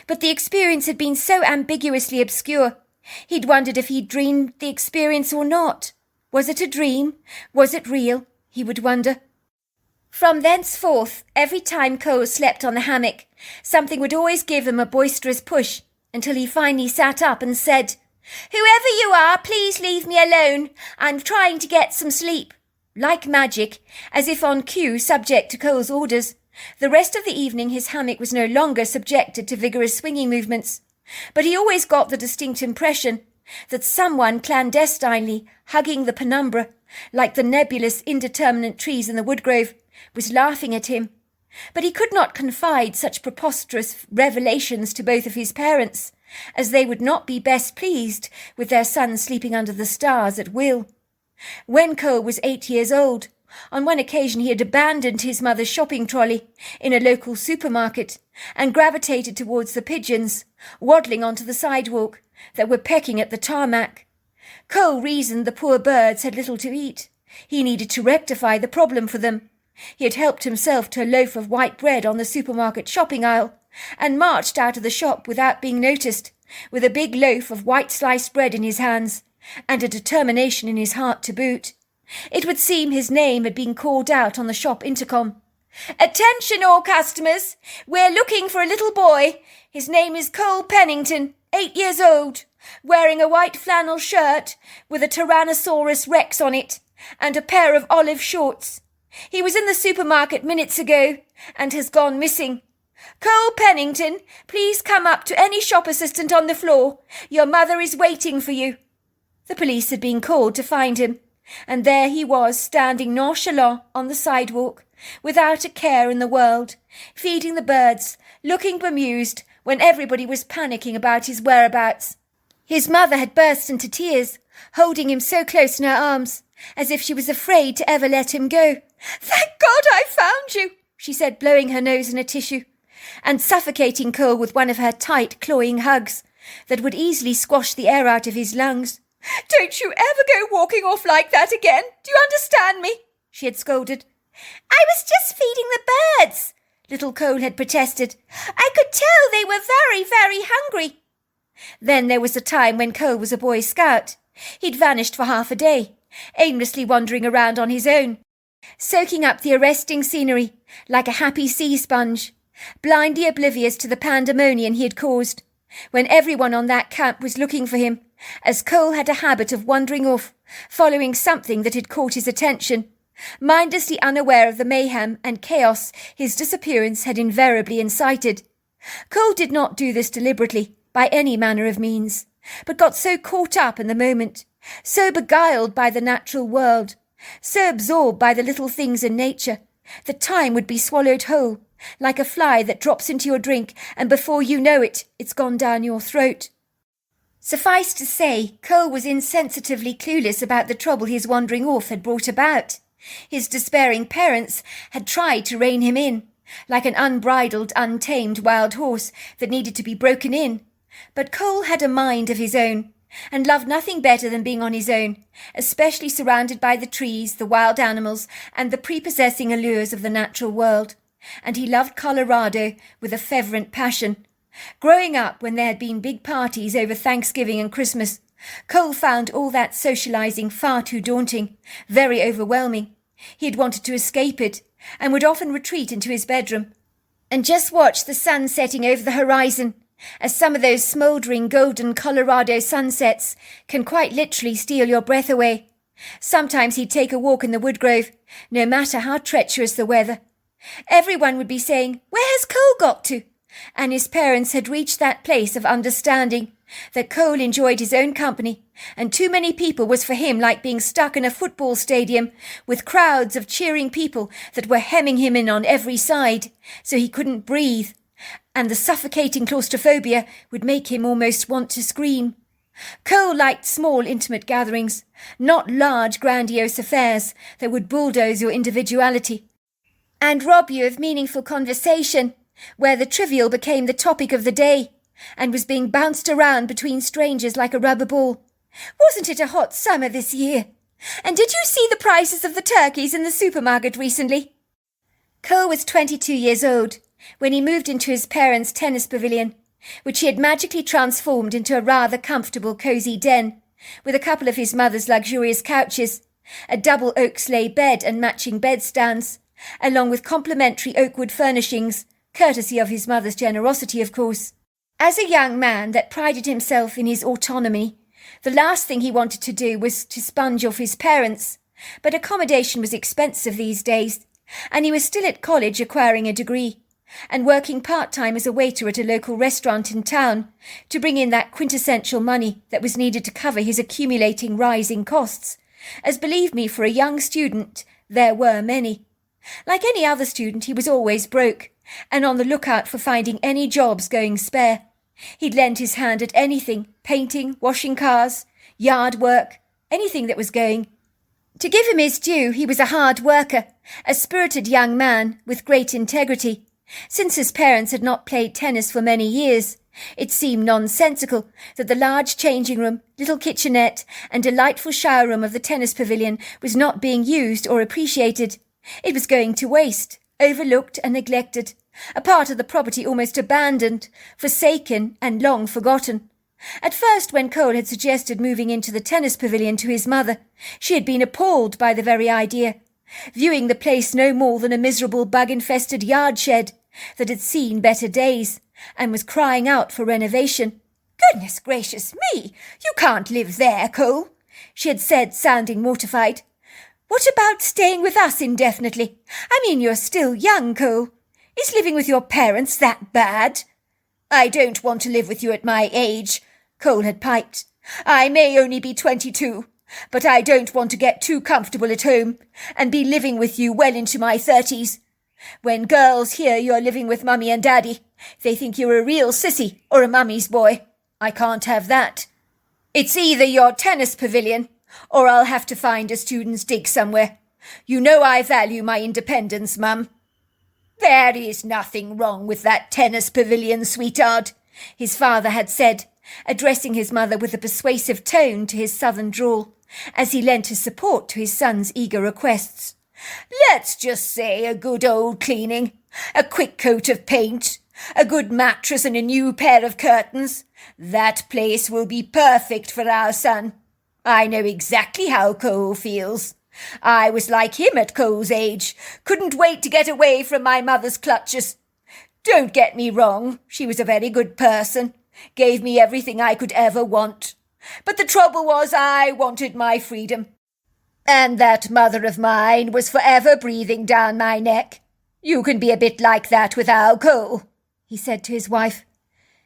But the experience had been so ambiguously obscure, he'd wondered if he'd dreamed the experience or not. Was it a dream? Was it real? He would wonder. From thenceforth, every time Cole slept on the hammock, something would always give him a boisterous push, until he finally sat up and said, "Whoever you are, please leave me alone. I'm trying to get some sleep." Like magic, as if on cue, subject to Cole's orders, the rest of the evening his hammock was no longer subjected to vigorous swinging movements, but he always got the distinct impression that someone clandestinely hugging the penumbra, like the nebulous, indeterminate trees in the woodgrove, was laughing at him. But he could not confide such preposterous revelations to both of his parents, as they would not be best pleased with their son sleeping under the stars at will. When Cole was 8 years old, on one occasion he had abandoned his mother's shopping trolley in a local supermarket and gravitated towards the pigeons, waddling onto the sidewalk, that were pecking at the tarmac. Cole reasoned the poor birds had little to eat. He needed to rectify the problem for them. He had helped himself to a loaf of white bread on the supermarket shopping aisle, and marched out of the shop without being noticed, with a big loaf of white sliced bread in his hands, and a determination in his heart to boot. It would seem his name had been called out on the shop intercom. "Attention all customers! We're looking for a little boy. His name is Cole Pennington, 8 years old, wearing a white flannel shirt with a Tyrannosaurus Rex on it, and a pair of olive shorts. He was in the supermarket minutes ago, and has gone missing. Cole Pennington, please come up to any shop assistant on the floor. Your mother is waiting for you." The police had been called to find him, and there he was standing nonchalant on the sidewalk, without a care in the world, feeding the birds, looking bemused when everybody was panicking about his whereabouts. His mother had burst into tears, holding him so close in her arms, as if she was afraid to ever let him go. "Thank God I found you," she said, blowing her nose in a tissue, and suffocating Cole with one of her tight, clawing hugs that would easily squash the air out of his lungs. "Don't you ever go walking off like that again. Do you understand me?" she had scolded. "I was just feeding the birds," little Cole had protested. "I could tell they were very, very hungry." Then there was a time when Cole was a Boy Scout. He'd vanished for half a day, aimlessly wandering around on his own, soaking up the arresting scenery like a happy sea sponge, blindly oblivious to the pandemonium he had caused, when everyone on that camp was looking for him, as Cole had a habit of wandering off, following something that had caught his attention, mindlessly unaware of the mayhem and chaos his disappearance had invariably incited. Cole did not do this deliberately, by any manner of means, but got so caught up in the moment, so beguiled by the natural world, so absorbed by the little things in nature, that time would be swallowed whole, like a fly that drops into your drink, and before you know it, it's gone down your throat. Suffice to say, Cole was insensitively clueless about the trouble his wandering off had brought about. His despairing parents had tried to rein him in, like an unbridled, untamed wild horse that needed to be broken in. But Cole had a mind of his own, and loved nothing better than being on his own, especially surrounded by the trees, the wild animals, and the prepossessing allures of the natural world. And he loved Colorado with a fervent passion. Growing up, when there had been big parties over Thanksgiving and Christmas, Cole found all that socializing far too daunting, very overwhelming. He had wanted to escape it, and would often retreat into his bedroom, and just watch the sun setting over the horizon, as some of those smouldering golden Colorado sunsets can quite literally steal your breath away. Sometimes he'd take a walk in the woodgrove, no matter how treacherous the weather. Everyone would be saying, "Where has Cole got to?" And his parents had reached that place of understanding that Cole enjoyed his own company, and too many people was for him like being stuck in a football stadium with crowds of cheering people that were hemming him in on every side, so he couldn't breathe, and the suffocating claustrophobia would make him almost want to scream. Cole liked small, intimate gatherings, not large, grandiose affairs that would bulldoze your individuality and rob you of meaningful conversation, where the trivial became the topic of the day and was being bounced around between strangers like a rubber ball. Wasn't it a hot summer this year? And did you see the prices of the turkeys in the supermarket recently? Cole was 22 years old when he moved into his parents' tennis pavilion, which he had magically transformed into a rather comfortable, cosy den, with a couple of his mother's luxurious couches, a double oak sleigh bed and matching bedstands, along with complimentary oak wood furnishings, courtesy of his mother's generosity, of course. As a young man that prided himself in his autonomy, the last thing he wanted to do was to sponge off his parents, but accommodation was expensive these days, and he was still at college acquiring a degree, and working part-time as a waiter at a local restaurant in town to bring in that quintessential money that was needed to cover his accumulating rising costs, as believe me, for a young student, there were many. Like any other student, he was always broke, and on the lookout for finding any jobs going spare. He'd lend his hand at anything, painting, washing cars, yard work, anything that was going. To give him his due, he was a hard worker, a spirited young man with great integrity. Since his parents had not played tennis for many years, it seemed nonsensical that the large changing room, little kitchenette, and delightful shower room of the tennis pavilion was not being used or appreciated. It was going to waste, overlooked and neglected, a part of the property almost abandoned, forsaken and long forgotten, At first, when Cole had suggested moving into the tennis pavilion to his mother, she had been appalled by the very idea, viewing the place no more than a miserable bug-infested yard shed that had seen better days and was crying out for renovation. "Goodness gracious me! You can't live there, Cole," she had said, sounding mortified. "What about staying with us indefinitely? I mean, you're still young, Cole. Is living with your parents that bad?" "I don't want to live with you at my age," Cole had piped. "I may only be 22, but I don't want to get too comfortable at home and be living with you well into my 30s. When girls hear you're living with Mummy and Daddy, they think you're a real sissy or a mummy's boy. I can't have that. It's either your tennis pavilion or I'll have to find a student's dig somewhere. You know I value my independence, Mum." "There is nothing wrong with that tennis pavilion, sweetheart," his father had said, addressing his mother with a persuasive tone to his southern drawl, as he lent his support to his son's eager requests. "Let's just say a good old cleaning, a quick coat of paint, a good mattress and a new pair of curtains. That place will be perfect for our son. I know exactly how Cole feels. I was like him at Cole's age, couldn't wait to get away from my mother's clutches. Don't get me wrong, she was a very good person, gave me everything I could ever want. But the trouble was I wanted my freedom. And that mother of mine was forever breathing down my neck. You can be a bit like that without Cole," he said to his wife.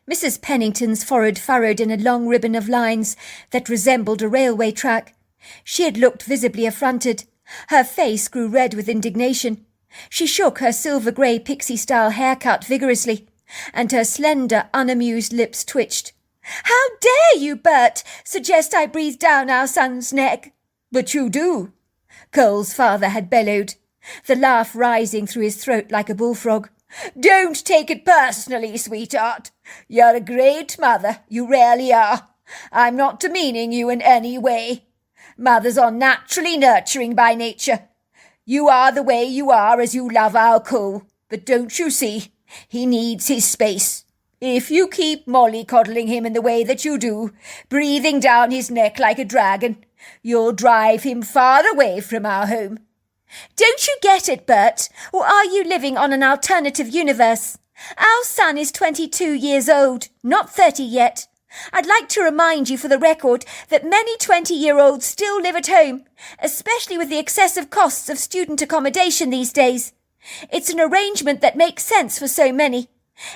Mrs. Pennington's forehead furrowed in a long ribbon of lines that resembled a railway track. She had looked visibly affronted. Her face grew red with indignation. She shook her silver-grey pixie-style haircut vigorously, and her slender, unamused lips twitched. "How dare you, Bert, suggest I breathe down our son's neck?" "But you do," Cole's father had bellowed, the laugh rising through his throat like a bullfrog. "Don't take it personally, sweetheart. You're a great mother, you really are. I'm not demeaning you in any way. Mothers are naturally nurturing by nature. You are the way you are as you love our Cole, but don't you see, he needs his space. If you keep mollycoddling him in the way that you do, breathing down his neck like a dragon, you'll drive him far away from our home." "Don't you get it, Bert? Or are you living on an alternative universe? Our son is 22 years old, not 30 yet. I'd like to remind you for the record that many 20-year-olds still live at home, especially with the excessive costs of student accommodation these days. It's an arrangement that makes sense for so many.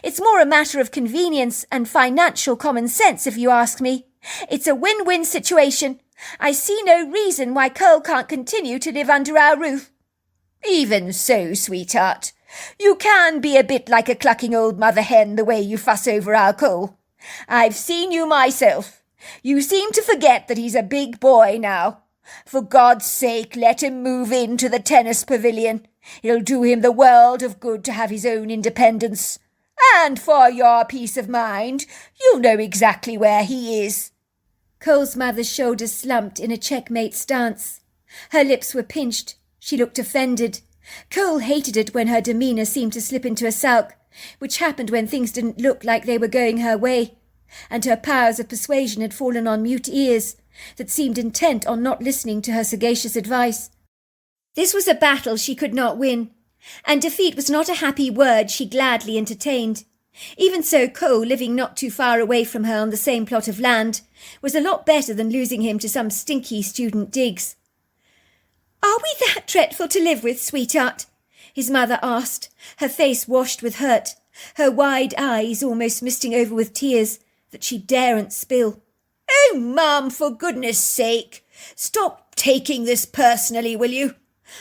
It's more a matter of convenience and financial common sense, if you ask me. It's a win-win situation. I see no reason why Cole can't continue to live under our roof." "Even so, sweetheart, you can be a bit like a clucking old mother hen the way you fuss over our Cole. I've seen you myself. You seem to forget that he's a big boy now. For God's sake, let him move into the tennis pavilion. It'll do him the world of good to have his own independence. And for your peace of mind, you'll know exactly where he is." Cole's mother's shoulders slumped in a checkmate stance. Her lips were pinched. She looked offended. Cole hated it when her demeanour seemed to slip into a sulk, which happened when things didn't look like they were going her way, and her powers of persuasion had fallen on mute ears that seemed intent on not listening to her sagacious advice. This was a battle she could not win, and defeat was not a happy word she gladly entertained. Even so, Cole, living not too far away from her on the same plot of land, was a lot better than losing him to some stinky student digs. "Are we that dreadful to live with, sweetheart?" his mother asked, her face washed with hurt, her wide eyes almost misting over with tears that she daren't spill. "Oh, Mum, for goodness sake, stop taking this personally, will you?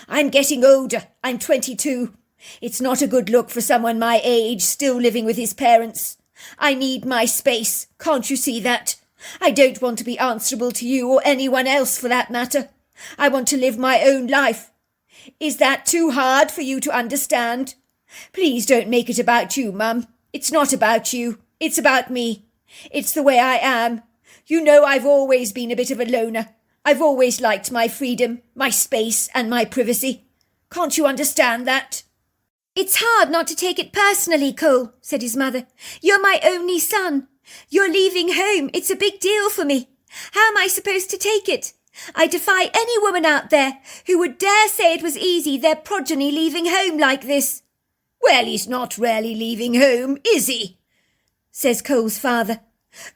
I'm getting older. I'm 22. It's not a good look for someone my age still living with his parents. I need my space. Can't you see that? I don't want to be answerable to you or anyone else for that matter. I want to live my own life. Is that too hard for you to understand? Please don't make it about you, Mum. It's not about you. It's about me. It's the way I am. You know I've always been a bit of a loner. I've always liked my freedom, my space and my privacy. Can't you understand that?" "It's hard not to take it personally, Cole," said his mother. "You're my only son. You're leaving home. It's a big deal for me. How am I supposed to take it? I defy any woman out there who would dare say it was easy, their progeny leaving home like this." "Well, he's not really leaving home, is he?" says Cole's father.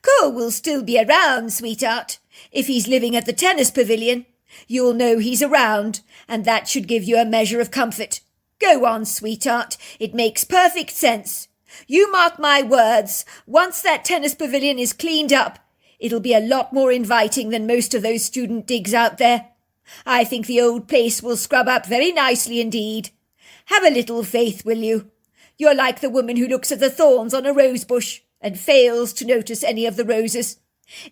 "Cole will still be around, sweetheart. If he's living at the tennis pavilion, you'll know he's around, and that should give you a measure of comfort. Go on, sweetheart. It makes perfect sense. You mark my words, once that tennis pavilion is cleaned up, it'll be a lot more inviting than most of those student digs out there. I think the old place will scrub up very nicely indeed. Have a little faith, will you? You're like the woman who looks at the thorns on a rose bush and fails to notice any of the roses.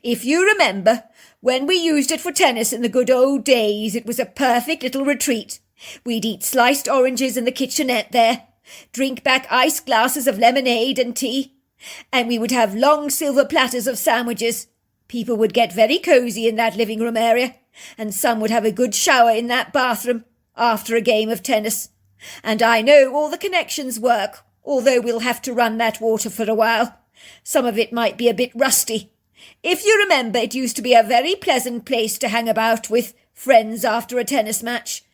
If you remember, when we used it for tennis in the good old days, it was a perfect little retreat. We'd eat sliced oranges in the kitchenette there, drink back iced glasses of lemonade and tea, and we would have long silver platters of sandwiches. People would get very cosy in that living room area, and some would have a good shower in that bathroom after a game of tennis. And I know all the connections work, although we'll have to run that water for a while. Some of it might be a bit rusty. If you remember, it used to be a very pleasant place to hang about with friends after a tennis match.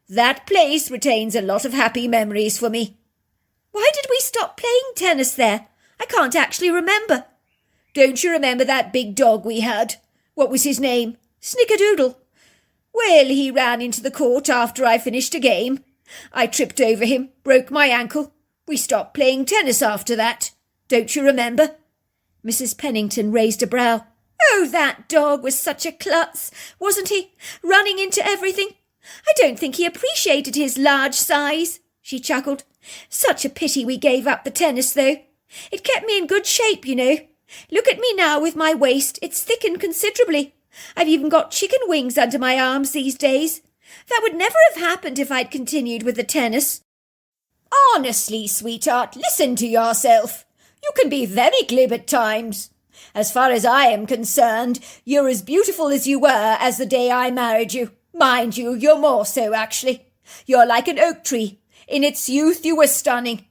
That place retains a lot of happy memories for me." "Why did we stop playing tennis there? I can't actually remember." "Don't you remember that big dog we had? What was his name?" "Snickerdoodle." "Well, he ran into the court after I finished a game. I tripped over him, broke my ankle. We stopped playing tennis after that. Don't you remember?" Mrs. Pennington raised a brow. "Oh, that dog was such a klutz, wasn't he? Running into everything. I don't think he appreciated his large size," she chuckled. "Such a pity we gave up the tennis, though. It kept me in good shape, you know. Look at me now with my waist. It's thickened considerably. I've even got chicken wings under my arms these days. That would never have happened if I'd continued with the tennis." "Honestly, sweetheart, listen to yourself. You can be very glib at times. As far as I am concerned, you're as beautiful as you were as the day I married you. Mind you, you're more so, actually. You're like an oak tree. In its youth you were stunning.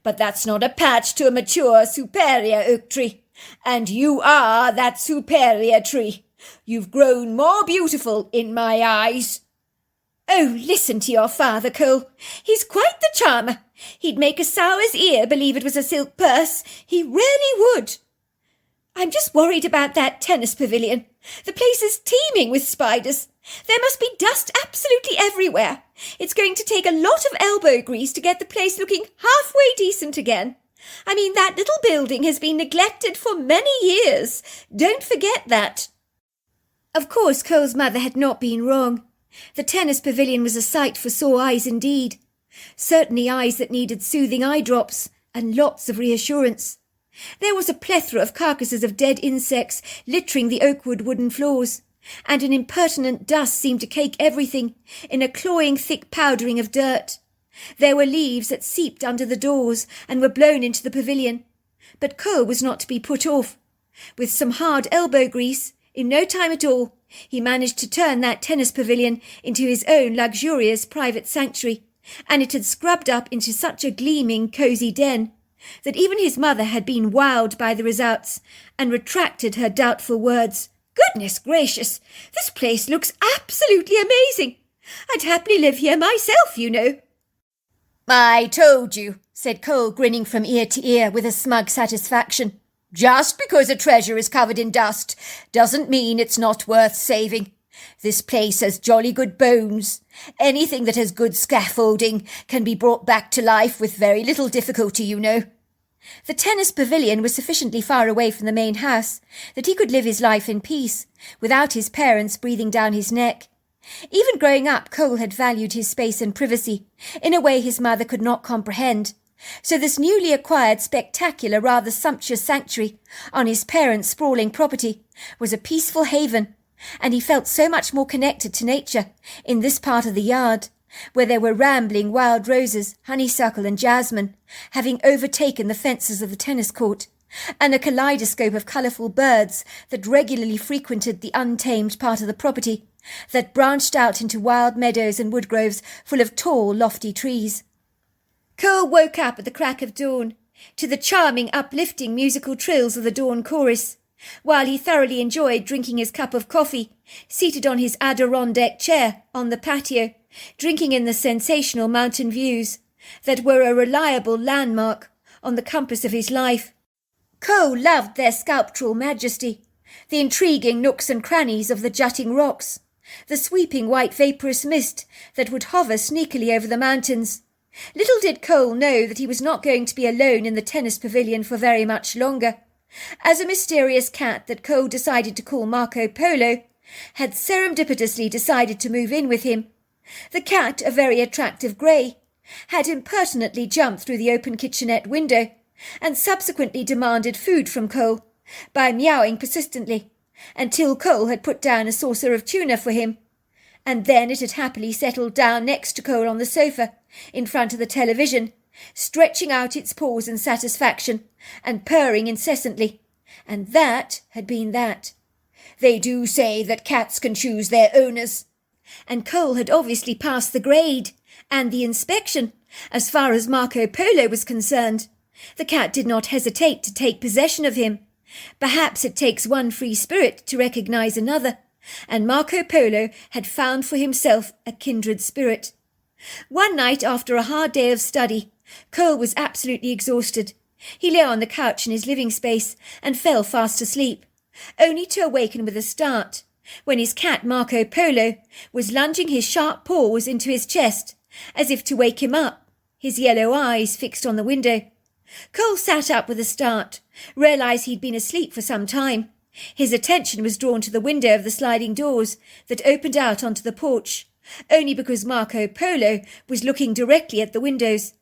But that's not a patch to a mature, superior oak tree. And you are that superior tree. You've grown more beautiful in my eyes." "Oh, listen to your father, Cole. He's quite the charmer. He'd make a sower's ear believe it was a silk purse. He really would." "I'm just worried about that tennis pavilion. The place is teeming with spiders. There must be dust absolutely everywhere. It's going to take a lot of elbow grease to get the place looking halfway decent again. I mean, that little building has been neglected for many years. Don't forget that." Of course, Cole's mother had not been wrong. The tennis pavilion was a sight for sore eyes indeed. Certainly eyes that needed soothing eye drops and lots of reassurance. There was a plethora of carcasses of dead insects littering the oakwood wooden floors, and an impertinent dust seemed to cake everything in a cloying thick powdering of dirt. There were leaves that seeped under the doors and were blown into the pavilion. But Cole was not to be put off. With some hard elbow grease, in no time at all, he managed to turn that tennis pavilion into his own luxurious private sanctuary, and it had scrubbed up into such a gleaming, cosy den that even his mother had been wowed by the results and retracted her doubtful words. "Goodness gracious, this place looks absolutely amazing. I'd happily live here myself, you know." "I told you," said Cole, grinning from ear to ear with a smug satisfaction. "Just because a treasure is covered in dust doesn't mean it's not worth saving. This place has jolly good bones. Anything that has good scaffolding can be brought back to life with very little difficulty, you know." The tennis pavilion was sufficiently far away from the main house that he could live his life in peace, without his parents breathing down his neck. Even growing up, Cole had valued his space and privacy in a way his mother could not comprehend. So this newly acquired, spectacular, rather sumptuous sanctuary on his parents' sprawling property was a peaceful haven, and he felt so much more connected to nature in this part of the yard, where there were rambling wild roses, honeysuckle and jasmine, having overtaken the fences of the tennis court, and a kaleidoscope of colourful birds that regularly frequented the untamed part of the property, that branched out into wild meadows and wood groves full of tall, lofty trees. Cole woke up at the crack of dawn. to the charming, uplifting musical trills of the dawn chorus, while he thoroughly enjoyed drinking his cup of coffee, seated on his Adirondack chair on the patio, drinking in the sensational mountain views that were a reliable landmark on the compass of his life. Cole loved their sculptural majesty, the intriguing nooks and crannies of the jutting rocks, the sweeping white vaporous mist that would hover sneakily over the mountains. Little did Cole know that he was not going to be alone in the tennis pavilion for very much longer, as a mysterious cat that Cole decided to call Marco Polo had serendipitously decided to move in with him. The cat, a very attractive grey, had impertinently jumped through the open kitchenette window and subsequently demanded food from Cole by meowing persistently until Cole had put down a saucer of tuna for him, and then it had happily settled down next to Cole on the sofa in front of the television, stretching out its paws in satisfaction and purring incessantly. And that had been that. They do say that cats can choose their owners. And Cole had obviously passed the grade and the inspection as far as Marco Polo was concerned. The cat did not hesitate to take possession of him. Perhaps it takes one free spirit to recognise another, and Marco Polo had found for himself a kindred spirit. One night after a hard day of study, Cole was absolutely exhausted. He lay on the couch in his living space and fell fast asleep, only to awaken with a start, when his cat Marco Polo was lunging his sharp paws into his chest, as if to wake him up, his yellow eyes fixed on the window. Cole sat up with a start, realised he'd been asleep for some time. His attention was drawn to the window of the sliding doors that opened out onto the porch, only because Marco Polo was looking directly at the windows.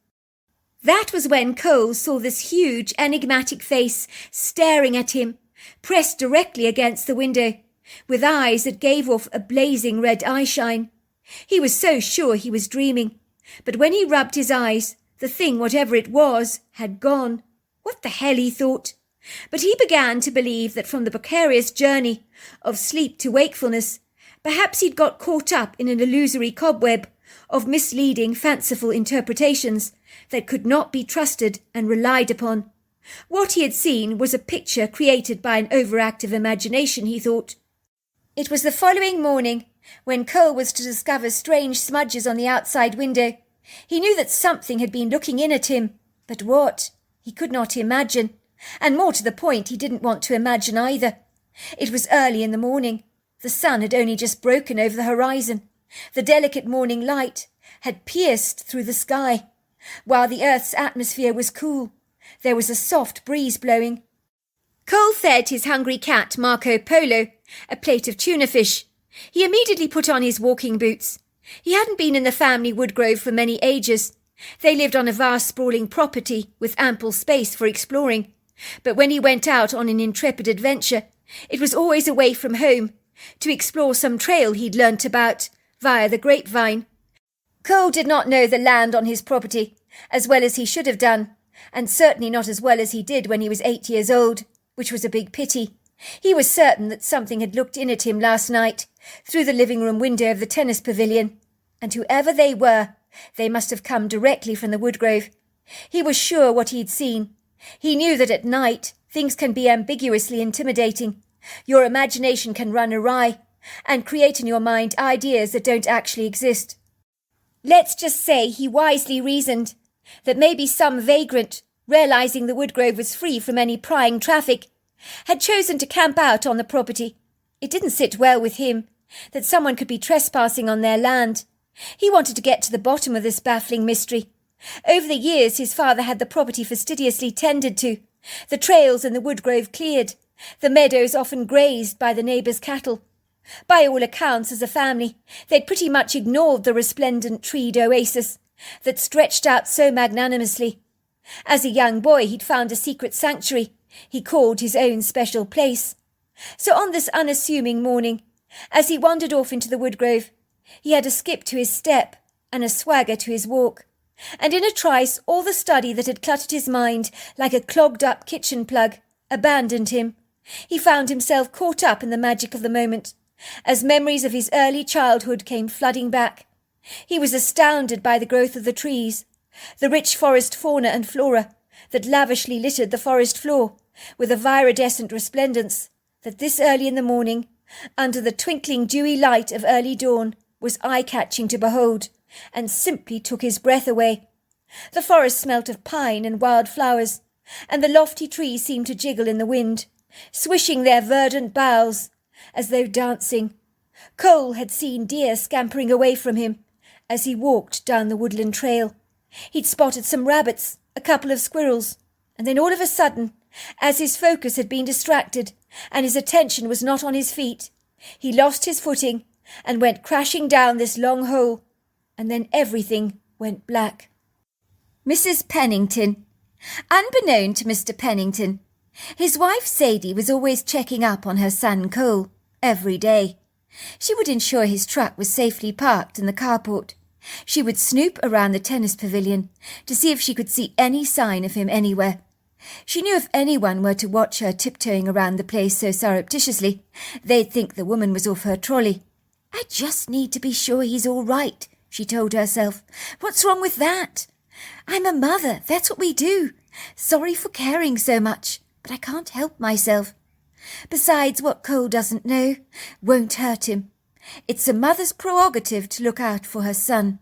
That was when Cole saw this huge, enigmatic face staring at him, pressed directly against the window, with eyes that gave off a blazing red eyeshine. He was so sure he was dreaming, but when he rubbed his eyes, the thing, whatever it was, had gone. What the hell, he thought. But he began to believe that from the precarious journey of sleep to wakefulness, perhaps he'd got caught up in an illusory cobweb of misleading, fanciful interpretations that could not be trusted and relied upon. What he had seen was a picture created by an overactive imagination, he thought. It was the following morning, when Cole was to discover strange smudges on the outside window. He knew that something had been looking in at him, but what? He could not imagine, and more to the point, he didn't want to imagine either. It was early in the morning. The sun had only just broken over the horizon. The delicate morning light had pierced through the sky, while the earth's atmosphere was cool. There was a soft breeze blowing. Cole fed his hungry cat, Marco Polo, a plate of tuna fish. He immediately put on his walking boots. He hadn't been in the family woodgrove for many ages. They lived on a vast sprawling property with ample space for exploring. But when he went out on an intrepid adventure, it was always away from home, to explore some trail he'd learnt about via the grapevine. Cole did not know the land on his property as well as he should have done, and certainly not as well as he did when he was 8 years old, which was a big pity. He was certain that something had looked in at him last night through the living room window of the tennis pavilion, and whoever they were, they must have come directly from the woodgrove. He was sure what he'd seen. He knew that at night things can be ambiguously intimidating. Your imagination can run awry and create in your mind ideas that don't actually exist. Let's just say he wisely reasoned that maybe some vagrant, realising the woodgrove was free from any prying traffic, had chosen to camp out on the property. It didn't sit well with him that someone could be trespassing on their land. He wanted to get to the bottom of this baffling mystery. Over the years his father had the property fastidiously tended to, the trails in the woodgrove cleared, the meadows often grazed by the neighbours' cattle. By all accounts, as a family, they'd pretty much ignored the resplendent treed oasis that stretched out so magnanimously. As a young boy he'd found a secret sanctuary he called his own special place. So on this unassuming morning, as he wandered off into the woodgrove, he had a skip to his step and a swagger to his walk, and in a trice all the study that had cluttered his mind like a clogged-up kitchen plug abandoned him. He found himself caught up in the magic of the moment, as memories of his early childhood came flooding back. He was astounded by the growth of the trees, the rich forest fauna and flora, that lavishly littered the forest floor with a viridescent resplendence that this early in the morning, under the twinkling dewy light of early dawn, was eye-catching to behold, and simply took his breath away. The forest smelt of pine and wild flowers, and the lofty trees seemed to jiggle in the wind, swishing their verdant boughs as though dancing. Cole had seen deer scampering away from him as he walked down the woodland trail. He'd spotted some rabbits, a couple of squirrels, and then all of a sudden, as his focus had been distracted and his attention was not on his feet, he lost his footing and went crashing down this long hole, and then everything went black. Mrs. Pennington. Unbeknown to Mr. Pennington, his wife Sadie was always checking up on her son Cole every day. She would ensure his truck was safely parked in the carport. She would snoop around the tennis pavilion to see if she could see any sign of him anywhere. She knew if anyone were to watch her tiptoeing around the place so surreptitiously, they'd think the woman was off her trolley. "I just need to be sure he's all right," she told herself. "What's wrong with that? I'm a mother, that's what we do. Sorry for caring so much, but I can't help myself. Besides, what Cole doesn't know won't hurt him. It's a mother's prerogative to look out for her son."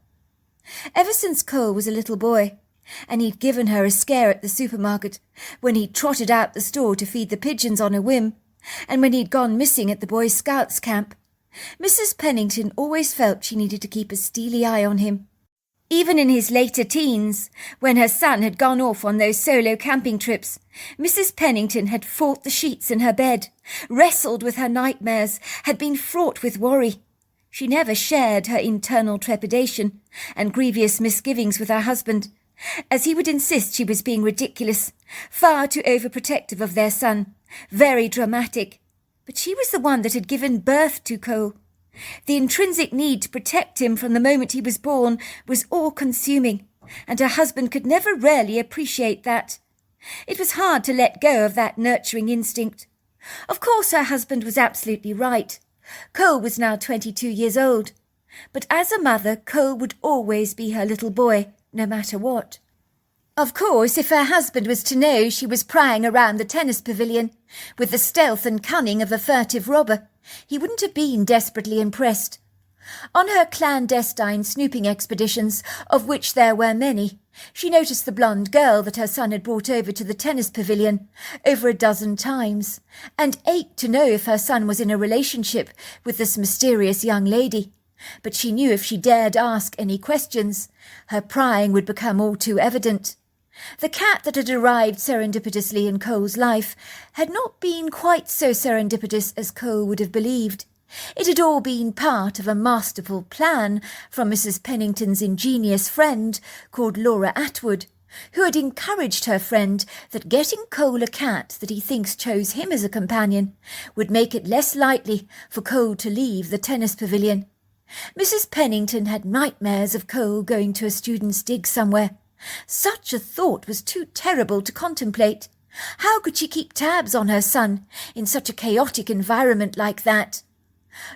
Ever since Cole was a little boy, and he'd given her a scare at the supermarket, when he'd trotted out the store to feed the pigeons on a whim, and when he'd gone missing at the Boy Scouts camp, Mrs. Pennington always felt she needed to keep a steely eye on him. Even in his later teens, when her son had gone off on those solo camping trips, Mrs. Pennington had fought the sheets in her bed, wrestled with her nightmares, had been fraught with worry. She never shared her internal trepidation and grievous misgivings with her husband, as he would insist she was being ridiculous, far too overprotective of their son, very dramatic. But she was the one that had given birth to Cole. The intrinsic need to protect him from the moment he was born was all-consuming, and her husband could never really appreciate that. It was hard to let go of that nurturing instinct. Of course her husband was absolutely right. Cole was now 22 years old, but as a mother, Cole would always be her little boy, no matter what. Of course, if her husband was to know she was prying around the tennis pavilion with the stealth and cunning of a furtive robber, he wouldn't have been desperately impressed. On her clandestine snooping expeditions, of which there were many, she noticed the blonde girl that her son had brought over to the tennis pavilion over a dozen times, and ached to know if her son was in a relationship with this mysterious young lady. But she knew if she dared ask any questions, her prying would become all too evident. The cat that had arrived serendipitously in Cole's life had not been quite so serendipitous as Cole would have believed. It had all been part of a masterful plan from Mrs. Pennington's ingenious friend called Laura Atwood, who had encouraged her friend that getting Cole a cat that he thinks chose him as a companion would make it less likely for Cole to leave the tennis pavilion. Mrs. Pennington had nightmares of Cole going to a student's dig somewhere. Such a thought was too terrible to contemplate. How could she keep tabs on her son in such a chaotic environment like that?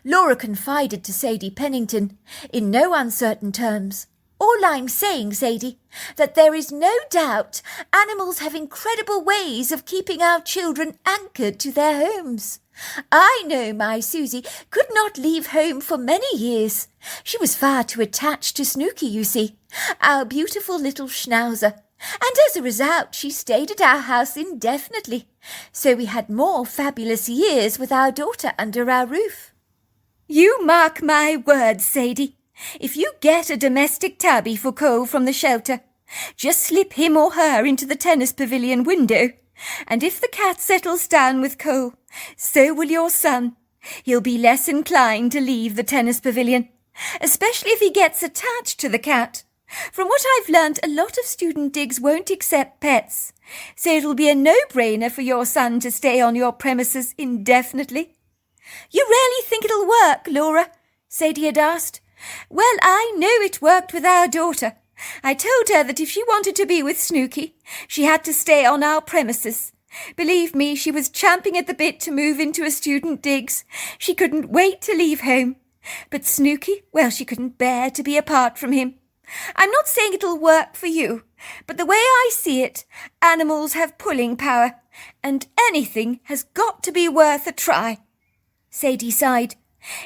Laura confided to Sadie Pennington, in no uncertain terms, "All I'm saying, Sadie, that there is no doubt animals have incredible ways of keeping our children anchored to their homes. I know my Susie could not leave home for many years. She was far too attached to Snooky, you see, our beautiful little schnauzer, and as a result she stayed at our house indefinitely, so we had more fabulous years with our daughter under our roof." "You mark my words, Sadie. If you get a domestic tabby for Cole from the shelter, just slip him or her into the tennis pavilion window, and if the cat settles down with Cole, so will your son. He'll be less inclined to leave the tennis pavilion, especially if he gets attached to the cat. From what I've learnt, a lot of student digs won't accept pets, so it'll be a no-brainer for your son to stay on your premises indefinitely." "You really think it'll work, Laura?" Sadie had asked. "Well, I know it worked with our daughter. I told her that if she wanted to be with Snooky, she had to stay on our premises. Believe me, she was champing at the bit to move into a student digs. She couldn't wait to leave home. But Snooky, well, she couldn't bear to be apart from him. I'm not saying it'll work for you, but the way I see it, animals have pulling power, and anything has got to be worth a try. Sadie sighed.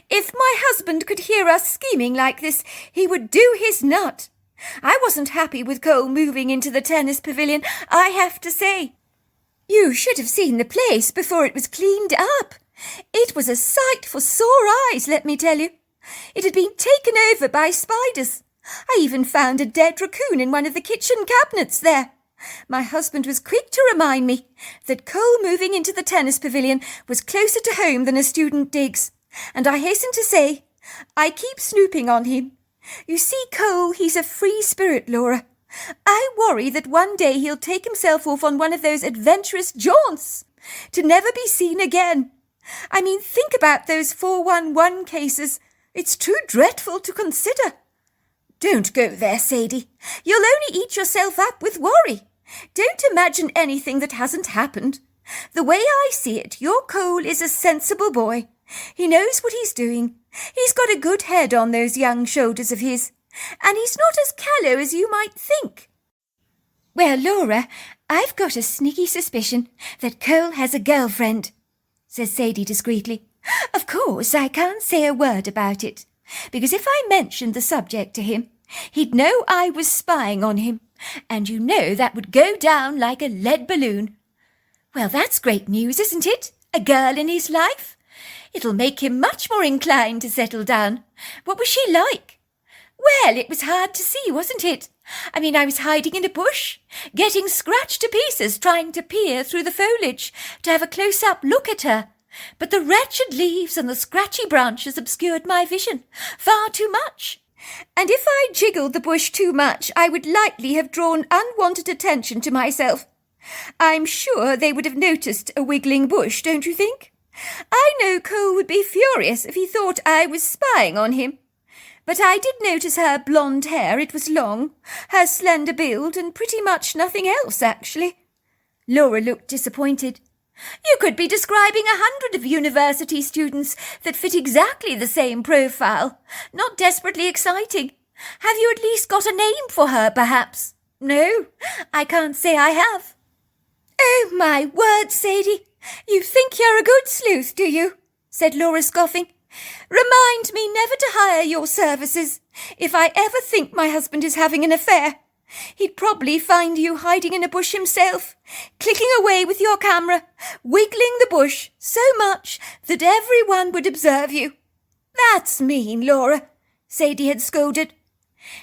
If my husband could hear us scheming like this, he would do his nut. I wasn't happy with Cole moving into the tennis pavilion, I have to say. You should have seen the place before it was cleaned up. It was a sight for sore eyes, let me tell you. It had been taken over by spiders. I even found a dead raccoon in one of the kitchen cabinets there. My husband was quick to remind me that Cole moving into the tennis pavilion was closer to home than a student digs, and I hasten to say, I keep snooping on him. You see, Cole, he's a free spirit, Laura. I worry that one day he'll take himself off on one of those adventurous jaunts, to never be seen again. I mean, think about those 411 cases. It's too dreadful to consider. Don't go there, Sadie. You'll only eat yourself up with worry. Don't imagine anything that hasn't happened. The way I see it, your Cole is a sensible boy. He knows what he's doing. He's got a good head on those young shoulders of his, and he's not as callow as you might think. Well, Laura, I've got a sneaky suspicion that Cole has a girlfriend, says Sadie discreetly. Of course, I can't say a word about it, because if I mentioned the subject to him, he'd know I was spying on him, and you know that would go down like a lead balloon. Well, that's great news, isn't it? A girl in his life? It'll make him much more inclined to settle down. What was she like? Well, it was hard to see, wasn't it? I mean, I was hiding in a bush, getting scratched to pieces, trying to peer through the foliage to have a close-up look at her. But the wretched leaves and the scratchy branches obscured my vision far too much. And if I jiggled the bush too much, I would likely have drawn unwanted attention to myself. I'm sure they would have noticed a wiggling bush, don't you think? I know Cole would be furious if he thought I was spying on him. But I did notice her blonde hair, it was long, her slender build, and pretty much nothing else, actually. Laura looked disappointed. You could be describing 100 of university students that fit exactly the same profile. Not desperately exciting. Have you at least got a name for her, perhaps? No, I can't say I have. Oh, my word, Sadie. You think you're a good sleuth, do you? Said Laura, scoffing. Remind me never to hire your services if I ever think my husband is having an affair. He'd probably find you hiding in a bush himself, clicking away with your camera, wiggling the bush so much that everyone would observe you. That's mean, Laura, Sadie had scolded.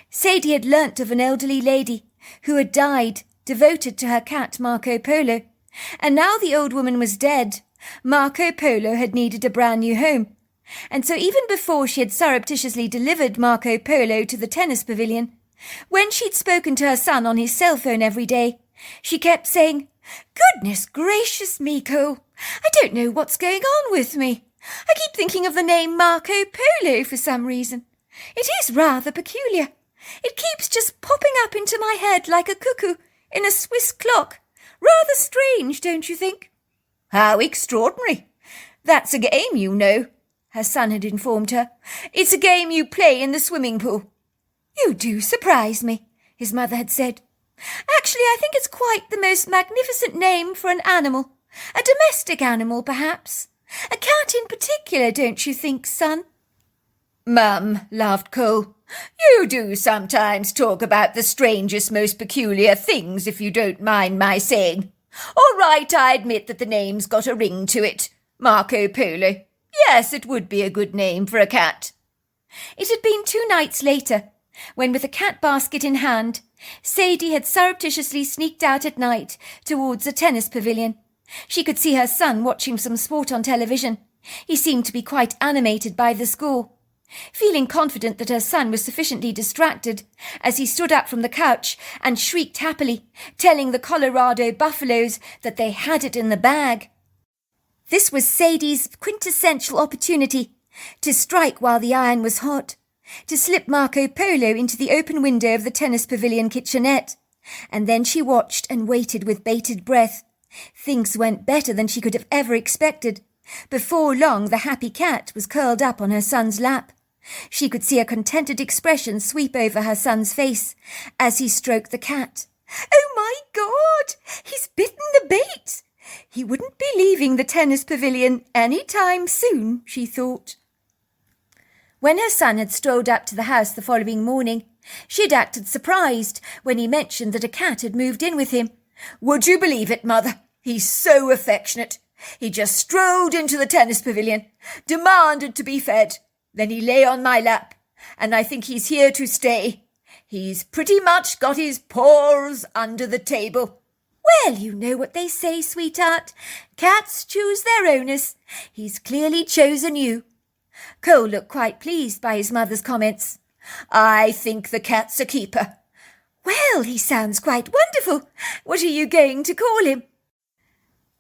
Sadie had learnt of an elderly lady who had died, devoted to her cat Marco Polo, and now the old woman was dead. Marco Polo had needed a brand new home, and so even before she had surreptitiously delivered Marco Polo to the tennis pavilion, when she'd spoken to her son on his cell phone every day, she kept saying, Goodness gracious me, Cole, I don't know what's going on with me. I keep thinking of the name Marco Polo for some reason. It is rather peculiar. It keeps just popping up into my head like a cuckoo in a Swiss clock. Rather strange, don't you think? How extraordinary. That's a game, you know, her son had informed her. It's a game you play in the swimming pool. You do surprise me, his mother had said. Actually, I think it's quite the most magnificent name for an animal. A domestic animal, perhaps. A cat in particular, don't you think, son? Mum, laughed Cole, you do sometimes talk about the strangest, most peculiar things, if you don't mind my saying. All right, I admit that the name's got a ring to it. Marco Polo. Yes, it would be a good name for a cat. It had been 2 nights later, when with a cat basket in hand, Sadie had surreptitiously sneaked out at night towards a tennis pavilion. She could see her son watching some sport on television. He seemed to be quite animated by the score. Feeling confident that her son was sufficiently distracted, as he stood up from the couch and shrieked happily, telling the Colorado Buffaloes that they had it in the bag. This was Sadie's quintessential opportunity to strike while the iron was hot, to slip Marco Polo into the open window of the tennis pavilion kitchenette, and then she watched and waited with bated breath. Things went better than she could have ever expected. Before long, the happy cat was curled up on her son's lap, She could see a contented expression sweep over her son's face as he stroked the cat. "Oh, my God! He's bitten the bait! He wouldn't be leaving the tennis pavilion any time soon," she thought. When her son had strolled up to the house the following morning, she had acted surprised when he mentioned that a cat had moved in with him. "Would you believe it, Mother? He's so affectionate. He just strolled into the tennis pavilion, demanded to be fed. Then he lay on my lap, and I think he's here to stay. He's pretty much got his paws under the table." "Well, you know what they say, sweetheart. Cats choose their owners. He's clearly chosen you." Cole looked quite pleased by his mother's comments. "I think the cat's a keeper." "Well, he sounds quite wonderful. What are you going to call him?"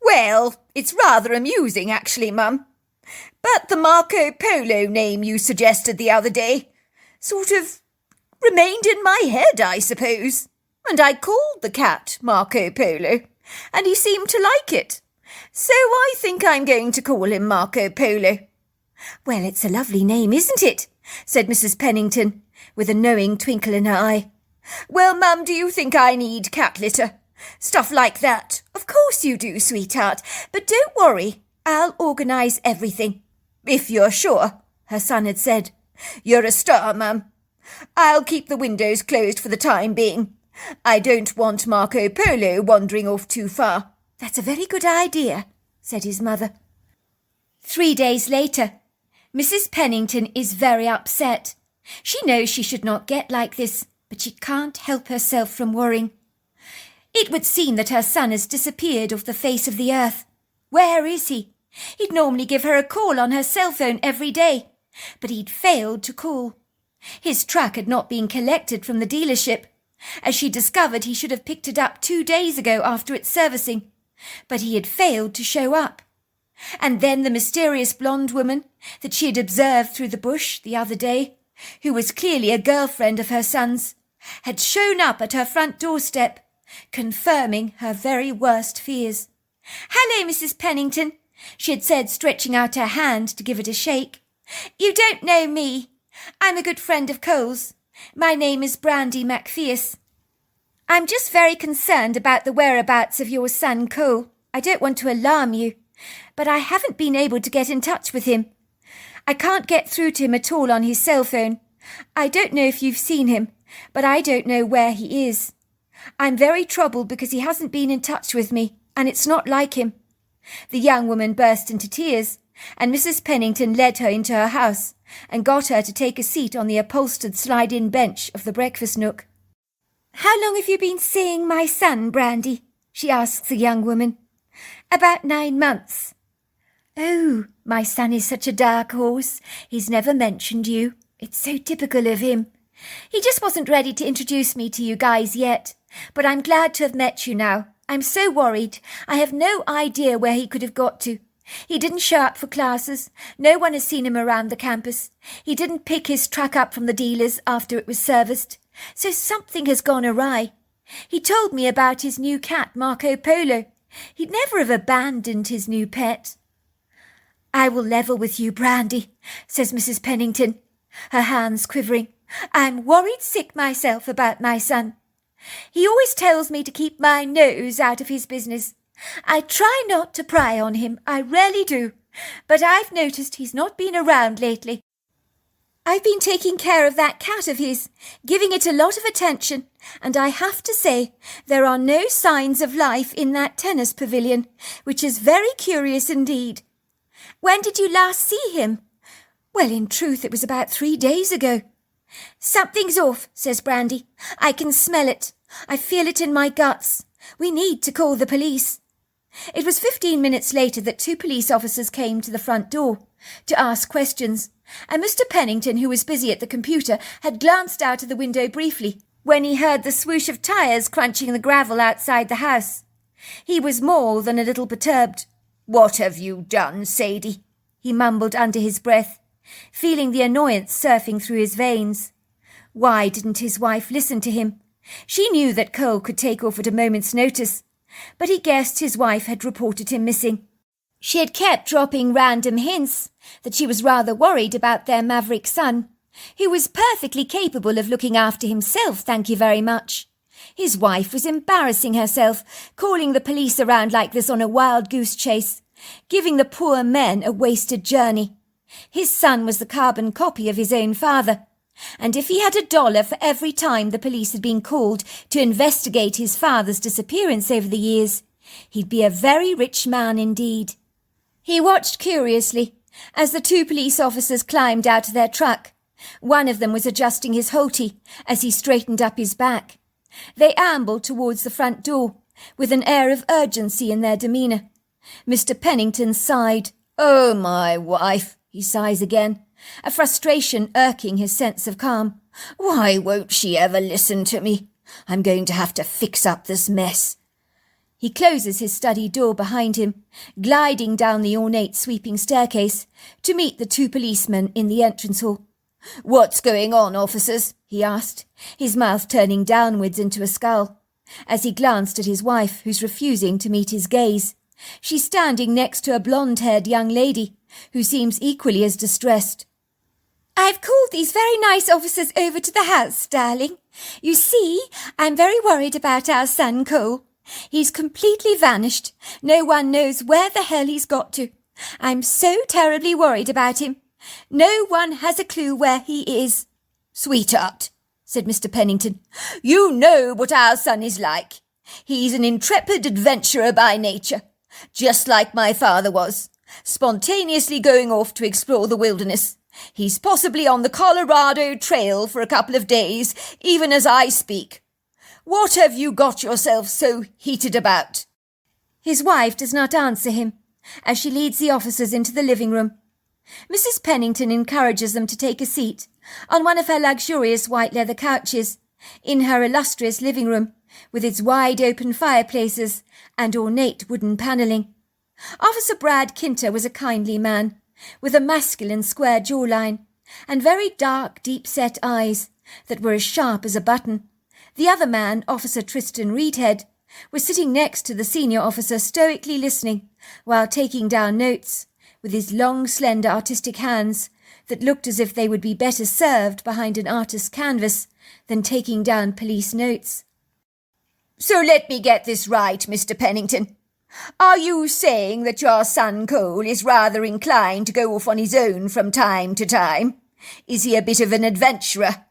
"Well, it's rather amusing, actually, Mum. But the Marco Polo name you suggested the other day sort of remained in my head, I suppose. And I called the cat Marco Polo, and he seemed to like it. So I think I'm going to call him Marco Polo." "Well, it's a lovely name, isn't it?" said Mrs. Pennington, with a knowing twinkle in her eye. "Well, Mum, do you think I need cat litter? Stuff like that?" "Of course you do, sweetheart. But don't worry. I'll organise everything." "If you're sure," her son had said. "You're a star, Mum. I'll keep the windows closed for the time being. I don't want Marco Polo wandering off too far." "That's a very good idea," said his mother. 3 days later, Mrs. Pennington is very upset. She knows she should not get like this, but she can't help herself from worrying. It would seem that her son has disappeared off the face of the earth. Where is he? He'd normally give her a call on her cell phone every day, but he'd failed to call. His truck had not been collected from the dealership, as she discovered he should have picked it up 2 days ago after its servicing, but he had failed to show up. And then the mysterious blonde woman that she had observed through the bush the other day, who was clearly a girlfriend of her son's, had shown up at her front doorstep, confirming her very worst fears. "Hello, Mrs. Pennington," she had said, stretching out her hand to give it a shake. "You don't know me. I'm a good friend of Cole's. My name is Brandy Macpherce. I'm just very concerned about the whereabouts of your son Cole. I don't want to alarm you, but I haven't been able to get in touch with him. I can't get through to him at all on his cell phone. I don't know if you've seen him, but I don't know where he is. I'm very troubled because he hasn't been in touch with me, and it's not like him." The young woman burst into tears, and Mrs. Pennington led her into her house and got her to take a seat on the upholstered slide-in bench of the breakfast nook. "How long have you been seeing my son, Brandy?" she asked the young woman. "About 9 months." "Oh, my son is such a dark horse. He's never mentioned you. It's so typical of him. He just wasn't ready to introduce me to you guys yet, but I'm glad to have met you now. I'm so worried. I have no idea where he could have got to. He didn't show up for classes. No one has seen him around the campus. He didn't pick his truck up from the dealers after it was serviced. So something has gone awry. He told me about his new cat, Marco Polo. He'd never have abandoned his new pet." "I will level with you, Brandy," says Mrs. Pennington, her hands quivering. "I'm worried sick myself about my son. He always tells me to keep my nose out of his business. I try not to pry on him, I really do, but I've noticed he's not been around lately. I've been taking care of that cat of his, giving it a lot of attention, and I have to say there are no signs of life in that tennis pavilion, which is very curious indeed." "When did you last see him?" "Well, in truth, it was about 3 days ago." "Something's off," says Brandy. "I can smell it. I feel it in my guts. We need to call the police." It was 15 minutes later that 2 police officers came to the front door to ask questions, and Mr. Pennington, who was busy at the computer, had glanced out of the window briefly when he heard the swoosh of tyres crunching the gravel outside the house. He was more than a little perturbed. "What have you done, Sadie?" he mumbled under his breath, feeling the annoyance surfing through his veins. Why didn't his wife listen to him? She knew that Cole could take off at a moment's notice, but he guessed his wife had reported him missing. She had kept dropping random hints that she was rather worried about their maverick son, who was perfectly capable of looking after himself, thank you very much. His wife was embarrassing herself, calling the police around like this on a wild goose chase, giving the poor men a wasted journey. His son was the carbon copy of his own father, and if he had $1 for every time the police had been called to investigate his father's disappearance over the years, he'd be a very rich man indeed. He watched curiously as the 2 police officers climbed out of their truck. One of them was adjusting his holtie as he straightened up his back. They ambled towards the front door with an air of urgency in their demeanour. Mr. Pennington sighed. "Oh, my wife," he sighs again, a frustration irking his sense of calm. "Why won't she ever listen to me? I'm going to have to fix up this mess." He closes his study door behind him, gliding down the ornate sweeping staircase to meet the 2 policemen in the entrance hall. "What's going on, officers?" he asked, his mouth turning downwards into a scowl, as he glanced at his wife, who's refusing to meet his gaze. She's standing next to a blonde-haired young lady, who seems equally as distressed. "I've called these very nice officers over to the house, darling. You see, I'm very worried about our son Cole. He's completely vanished. No one knows where the hell he's got to. I'm so terribly worried about him. No one has a clue where he is." "Sweetheart," said Mr. Pennington, "you know what our son is like. He's an intrepid adventurer by nature, just like my father was, spontaneously going off to explore the wilderness. He's possibly on the Colorado Trail for a couple of days, even as I speak. What have you got yourself so heated about?" His wife does not answer him, as she leads the officers into the living room. Mrs. Pennington encourages them to take a seat on one of her luxurious white leather couches in her illustrious living room, with its wide-open fireplaces and ornate wooden panelling. Officer Brad Kinter was a kindly man, with a masculine square jawline and very dark, deep-set eyes that were as sharp as a button. The other man, Officer Tristan Reedhead, was sitting next to the senior officer, stoically listening while taking down notes, with his long, slender, artistic hands that looked as if they would be better served behind an artist's canvas than taking down police notes. "So let me get this right, Mr. Pennington. Are you saying that your son Cole is rather inclined to go off on his own from time to time? Is he a bit of an adventurer?"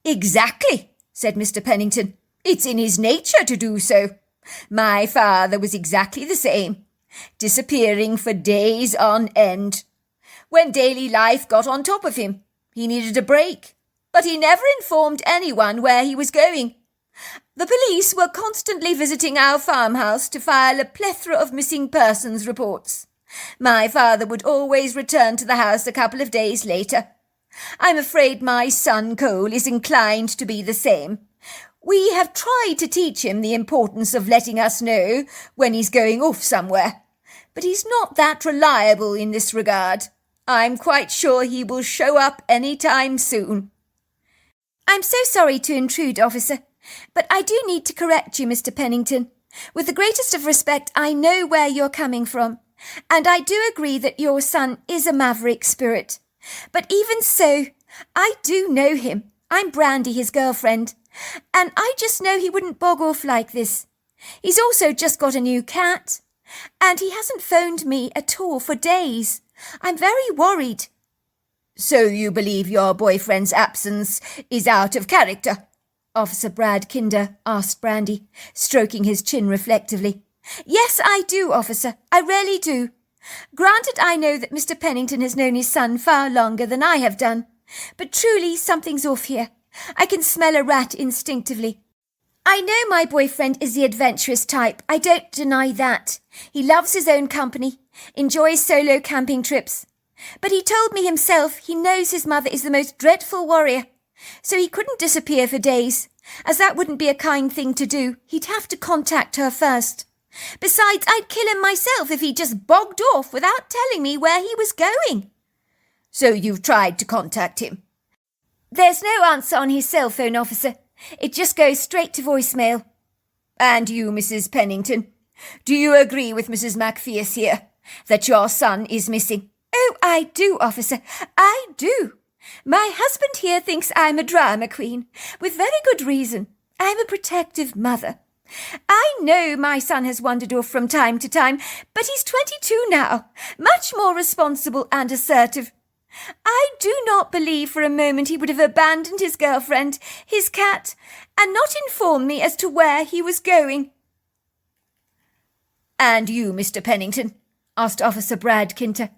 "Exactly," said Mr. Pennington. "It's in his nature to do so. My father was exactly the same, disappearing for days on end. When daily life got on top of him, he needed a break, but he never informed anyone where he was going. The police were constantly visiting our farmhouse to file a plethora of missing persons reports. My father would always return to the house a couple of days later. I'm afraid my son Cole is inclined to be the same. We have tried to teach him the importance of letting us know when he's going off somewhere, but he's not that reliable in this regard. I'm quite sure he will show up any time soon." "I'm so sorry to intrude, officer, but I do need to correct you, Mr. Pennington. With the greatest of respect, I know where you're coming from, and I do agree that your son is a maverick spirit. But even so, I do know him. I'm Brandy, his girlfriend, and I just know he wouldn't bog off like this. He's also just got a new cat, and he hasn't phoned me at all for days. I'm very worried." "So you believe your boyfriend's absence is out of character?" Officer Brad Kinder asked Brandy, stroking his chin reflectively. "Yes, I do, officer. I really do. Granted, I know that Mr. Pennington has known his son far longer than I have done, but truly something's off here. I can smell a rat instinctively. I know my boyfriend is the adventurous type. I don't deny that. He loves his own company, enjoys solo camping trips. But he told me himself he knows his mother is the most dreadful warrior, so he couldn't disappear for days, as that wouldn't be a kind thing to do. He'd have to contact her first. Besides, I'd kill him myself if he just bogged off without telling me where he was going." "So you've tried to contact him?" "There's no answer on his cell phone, officer. It just goes straight to voicemail." "And you, Mrs. Pennington, do you agree with Mrs. Macpherce here that your son is missing?" "Oh, I do, officer. I do. My husband here thinks I'm a drama queen, with very good reason. I'm a protective mother. I know my son has wandered off from time to time, but he's 22 now, much more responsible and assertive. I do not believe for a moment he would have abandoned his girlfriend, his cat, and not informed me as to where he was going. And you, Mr. Pennington, asked Officer Brad Kinter,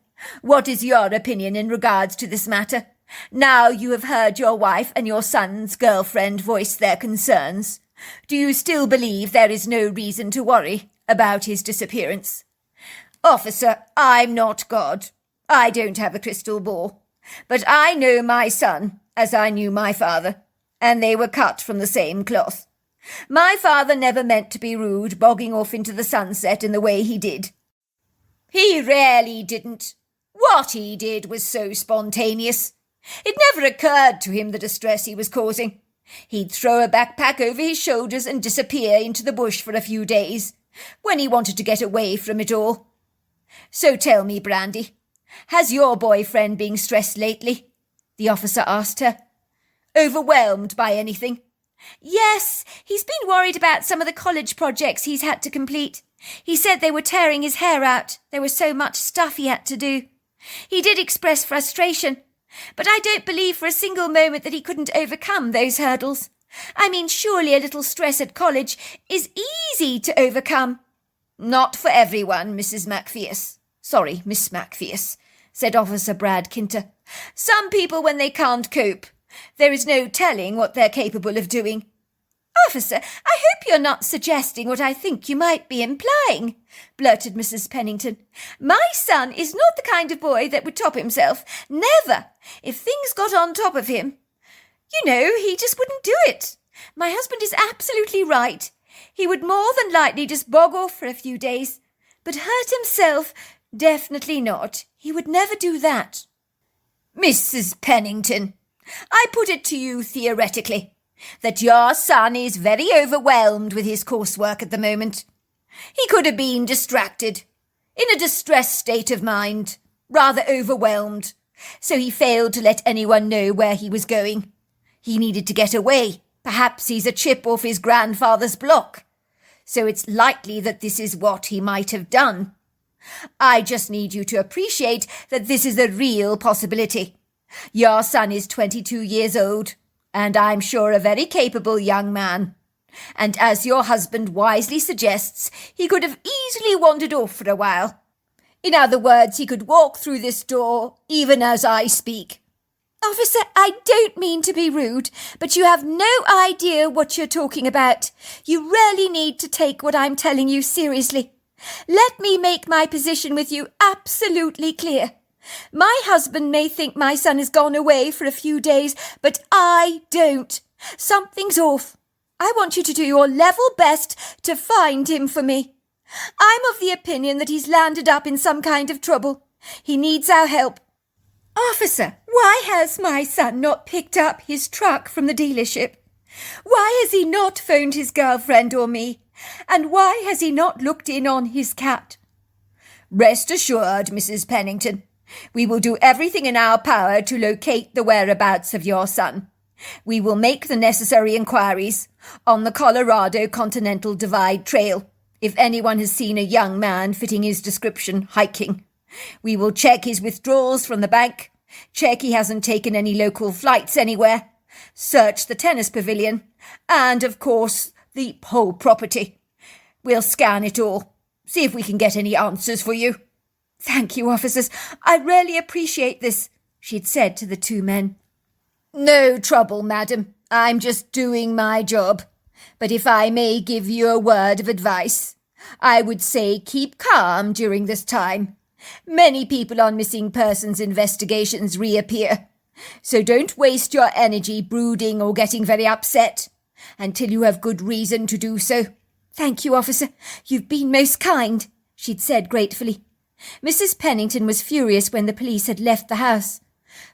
what is your opinion in regards to this matter? Now you have heard your wife and your son's girlfriend voice their concerns. Do you still believe there is no reason to worry about his disappearance? Officer, I'm not God. I don't have a crystal ball. But I know my son as I knew my father, and they were cut from the same cloth. My father never meant to be rude, bogging off into the sunset in the way he did. He really didn't. What he did was so spontaneous. It never occurred to him the distress he was causing. He'd throw a backpack over his shoulders and disappear into the bush for a few days, when he wanted to get away from it all. So tell me, Brandy, has your boyfriend been stressed lately? The officer asked her. Overwhelmed by anything? Yes, he's been worried about some of the college projects he's had to complete. He said they were tearing his hair out. There was so much stuff he had to do. He did express frustration, but I don't believe for a single moment that he couldn't overcome those hurdles. I mean, surely a little stress at college is easy to overcome. Not for everyone, Mrs. Macpherce. Sorry, Miss Macpherce, said Officer Brad Kinter. Some people, when they can't cope, there is no telling what they're capable of doing. Officer, I hope you're not suggesting what I think you might be implying, blurted Mrs. Pennington. My son is not the kind of boy that would top himself. Never. If things got on top of him, you know, he just wouldn't do it. My husband is absolutely right. He would more than likely just bog off for a few days. But hurt himself? Definitely not. He would never do that. Mrs. Pennington, I put it to you theoretically that your son is very overwhelmed with his coursework at the moment. He could have been distracted, in a distressed state of mind, rather overwhelmed, so he failed to let anyone know where he was going. He needed to get away. Perhaps he's a chip off his grandfather's block. So it's likely that this is what he might have done. I just need you to appreciate that this is a real possibility. Your son is 22 years old, and I'm sure a very capable young man. And as your husband wisely suggests, he could have easily wandered off for a while. In other words, he could walk through this door even as I speak. Officer, I don't mean to be rude, but you have no idea what you're talking about. You really need to take what I'm telling you seriously. Let me make my position with you absolutely clear. My husband may think my son has gone away for a few days, but I don't. Something's off. I want you to do your level best to find him for me. I'm of the opinion that he's landed up in some kind of trouble. He needs our help. Officer, why has my son not picked up his truck from the dealership? Why has he not phoned his girlfriend or me? And why has he not looked in on his cat? Rest assured, Mrs. Pennington, we will do everything in our power to locate the whereabouts of your son. We will make the necessary inquiries on the Colorado Continental Divide Trail if anyone has seen a young man fitting his description hiking. We will check his withdrawals from the bank, check he hasn't taken any local flights anywhere, search the tennis pavilion, and, of course, the whole property. We'll scan it all, see if we can get any answers for you. Thank you, officers. I really appreciate this, she'd said to the two men. No trouble, madam. I'm just doing my job. But if I may give you a word of advice, I would say keep calm during this time. Many people on missing persons investigations reappear. So don't waste your energy brooding or getting very upset until you have good reason to do so. Thank you, officer. You've been most kind, she'd said gratefully. Mrs. Pennington was furious when the police had left the house.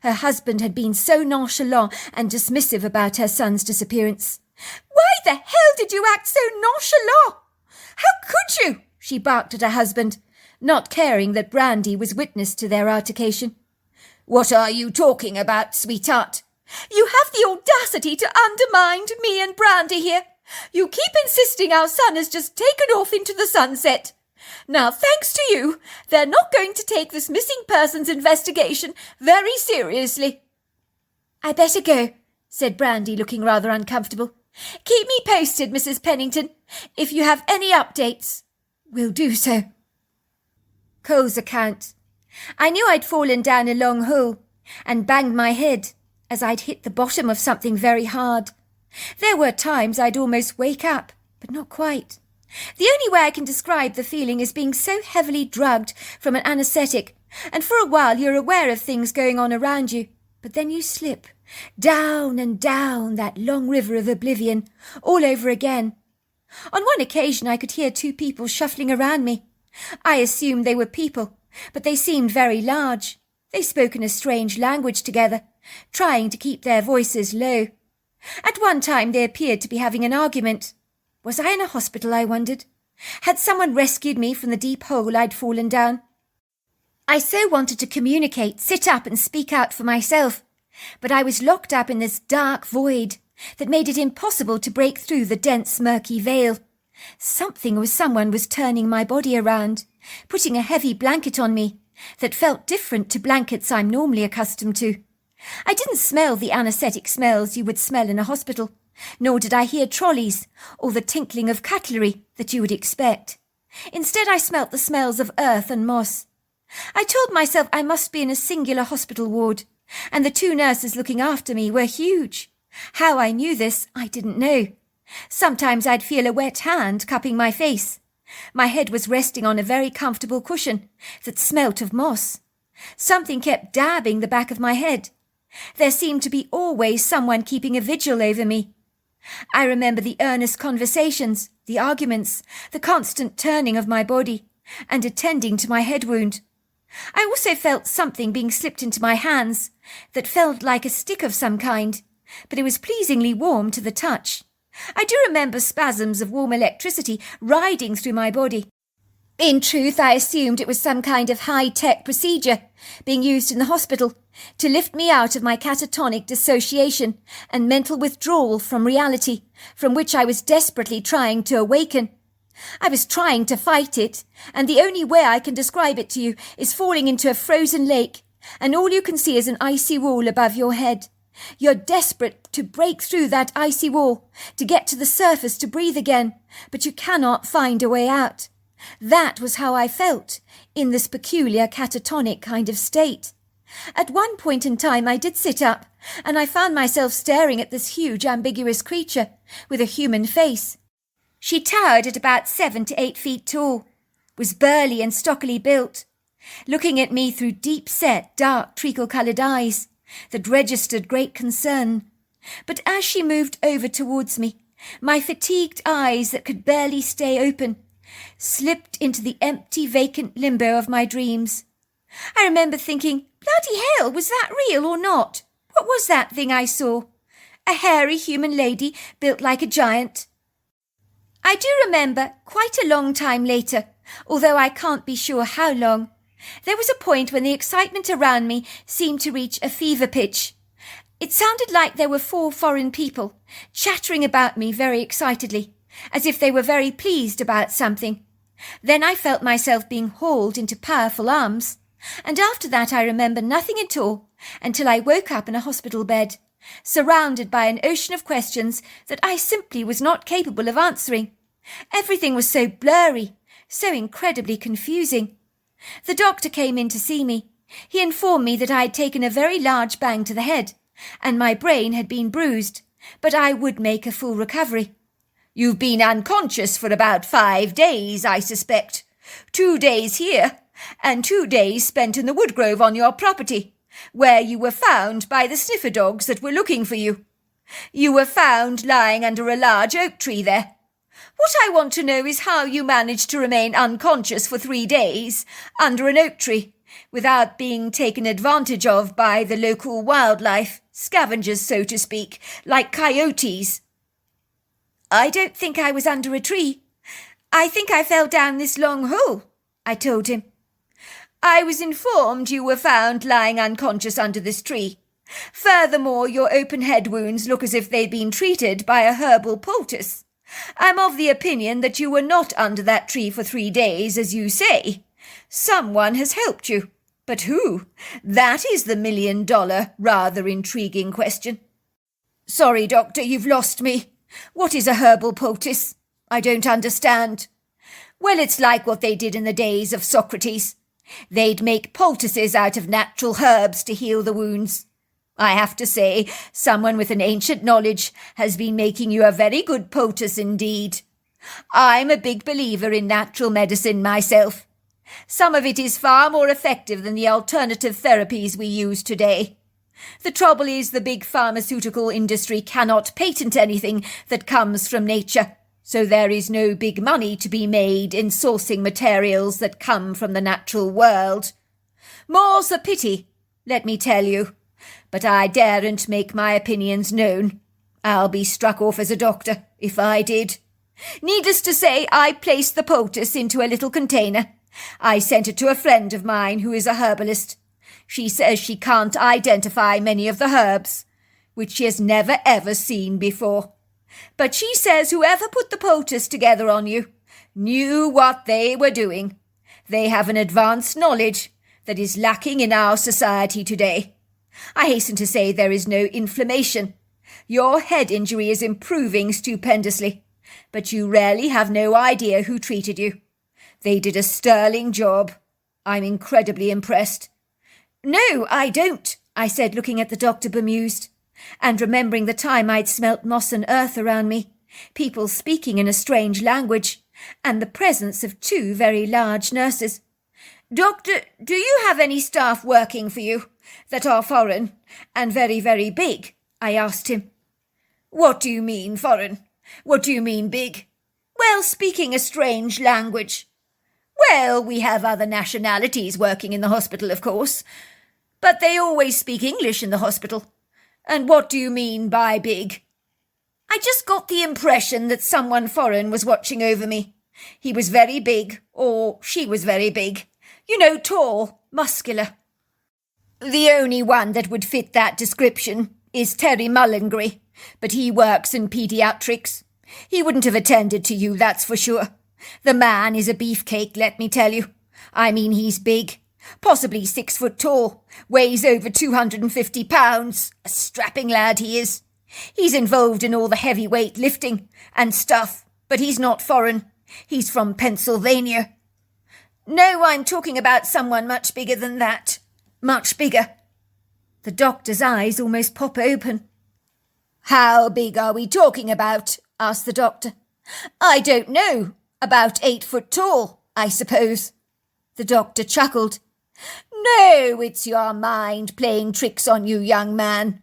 Her husband had been so nonchalant and dismissive about her son's disappearance. Why the hell did you act so nonchalant? How could you? She barked at her husband, not caring that Brandy was witness to their altercation. What are you talking about, sweetheart? You have the audacity to undermine me and Brandy here. You keep insisting our son has just taken off into the sunset. Now, thanks to you, they're not going to take this missing persons investigation very seriously. I better go, said Brandy, looking rather uncomfortable. Keep me posted, Mrs. Pennington, if you have any updates. Will do so. Cole's account. I knew I'd fallen down a long hole and banged my head as I'd hit the bottom of something very hard. There were times I'd almost wake up, but not quite. The only way I can describe the feeling is being so heavily drugged from an anaesthetic, and for a while you're aware of things going on around you, but then you slip down and down that long river of oblivion all over again. On one occasion I could hear two people shuffling around me. I assumed they were people, but they seemed very large. They spoke in a strange language together, trying to keep their voices low. At one time they appeared to be having an argument. Was I in a hospital, I wondered? Had someone rescued me from the deep hole I'd fallen down? I so wanted to communicate, sit up and speak out for myself, but I was locked up in this dark void that made it impossible to break through the dense, murky veil. Something or someone was turning my body around, putting a heavy blanket on me that felt different to blankets I'm normally accustomed to. I didn't smell the anaesthetic smells you would smell in a hospital, nor did I hear trolleys or the tinkling of cutlery that you would expect. Instead, I smelt the smells of earth and moss. I told myself I must be in a singular hospital ward, and the two nurses looking after me were huge. How I knew this, I didn't know. Sometimes I'd feel a wet hand cupping my face. My head was resting on a very comfortable cushion that smelt of moss. Something kept dabbing the back of my head. There seemed to be always someone keeping a vigil over me. I remember the earnest conversations, the arguments, the constant turning of my body, and attending to my head wound. I also felt something being slipped into my hands that felt like a stick of some kind, but it was pleasingly warm to the touch. I do remember spasms of warm electricity riding through my body. In truth, I assumed it was some kind of high-tech procedure being used in the hospital to lift me out of my catatonic dissociation and mental withdrawal from reality, from which I was desperately trying to awaken. I was trying to fight it, and the only way I can describe it to you is falling into a frozen lake, and all you can see is an icy wall above your head. You're desperate to break through that icy wall, to get to the surface to breathe again, but you cannot find a way out. That was how I felt, in this peculiar catatonic kind of state. At one point in time I did sit up, and I found myself staring at this huge ambiguous creature with a human face. She towered at about 7 to 8 feet tall, was burly and stockily built, looking at me through deep-set, dark, treacle-coloured eyes that registered great concern. But as she moved over towards me, my fatigued eyes that could barely stay open slipped into the empty, vacant limbo of my dreams. I remember thinking, bloody hell, was that real or not? What was that thing I saw? A hairy human lady built like a giant. I do remember, quite a long time later, although I can't be sure how long, there was a point when the excitement around me seemed to reach a fever pitch. It sounded like there were 4 foreign people chattering about me very excitedly, as if they were very pleased about something. Then I felt myself being hauled into powerful arms, and after that I remember nothing at all until I woke up in a hospital bed, surrounded by an ocean of questions that I simply was not capable of answering. Everything was so blurry, so incredibly confusing. The doctor came in to see me. He informed me that I had taken a very large bang to the head, and my brain had been bruised, but I would make a full recovery. You've been unconscious for about 5 days, I suspect. 2 days here, and 2 days spent in the woodgrove on your property, where you were found by the sniffer dogs that were looking for you. You were found lying under a large oak tree there. What I want to know is how you managed to remain unconscious for 3 days under an oak tree, without being taken advantage of by the local wildlife, scavengers, so to speak, like coyotes. I don't think I was under a tree. I think I fell down this long hole, I told him. I was informed you were found lying unconscious under this tree. Furthermore, your open head wounds look as if they'd been treated by a herbal poultice. I'm of the opinion that you were not under that tree for 3 days, as you say. Someone has helped you. But who? That is the $1,000,000, rather intriguing question. Sorry, Doctor, you've lost me. What is a herbal poultice? I don't understand. Well, it's like what they did in the days of Socrates. They'd make poultices out of natural herbs to heal the wounds. I have to say, someone with an ancient knowledge has been making you a very good poultice indeed. I'm a big believer in natural medicine myself. Some of it is far more effective than the alternative therapies we use today. The trouble is the big pharmaceutical industry cannot patent anything that comes from nature, so there is no big money to be made in sourcing materials that come from the natural world. More's the pity, let me tell you. But I daren't make my opinions known. I'll be struck off as a doctor, if I did. Needless to say, I placed the poultice into a little container. I sent it to a friend of mine who is a herbalist. She says she can't identify many of the herbs, which she has never ever seen before. But she says whoever put the poultice together on you knew what they were doing. They have an advanced knowledge that is lacking in our society today. I hasten to say there is no inflammation. Your head injury is improving stupendously, but you really have no idea who treated you. They did a sterling job. I'm incredibly impressed. No, I don't, I said, looking at the doctor bemused, and remembering the time I'd smelt moss and earth around me, people speaking in a strange language, and the presence of 2 very large nurses. Doctor, do you have any staff working for you that are foreign and very, very big? I asked him. What do you mean, foreign? What do you mean, big? Well, speaking a strange language. Well, we have other nationalities working in the hospital, of course, but they always speak English in the hospital. And what do you mean by big? I just got the impression that someone foreign was watching over me. He was very big, or she was very big. You know, tall, muscular. The only one that would fit that description is Terry Mullingry, but he works in paediatrics. He wouldn't have attended to you, that's for sure. The man is a beefcake, let me tell you. I mean, he's big, possibly 6 foot tall, weighs over 250 pounds. A strapping lad he is. He's involved in all the heavyweight lifting and stuff, but he's not foreign. He's from Pennsylvania. No, I'm talking about someone much bigger than that. Much bigger. The doctor's eyes almost pop open. How big are we talking about? Asked the doctor. I don't know. About 8 foot tall, I suppose. The doctor chuckled. No, it's your mind playing tricks on you, young man.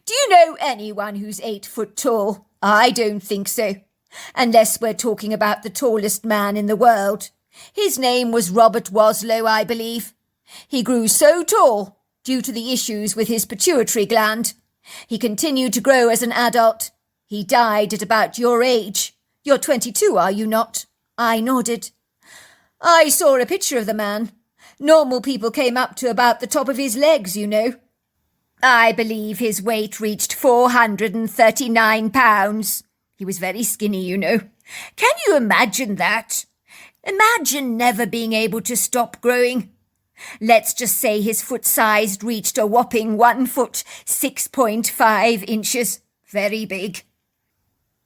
Do you know anyone who's 8 foot tall? I don't think so. Unless we're talking about the tallest man in the world. His name was Robert Waslow, I believe. He grew so tall due to the issues with his pituitary gland. He continued to grow as an adult. He died at about your age. You're 22, are you not? I nodded. I saw a picture of the man. Normal people came up to about the top of his legs, you know. I believe his weight reached 439 pounds. He was very skinny, you know. Can you imagine that? Imagine never being able to stop growing. Let's just say his foot size reached a whopping 1 foot 6.5 inches. Very big.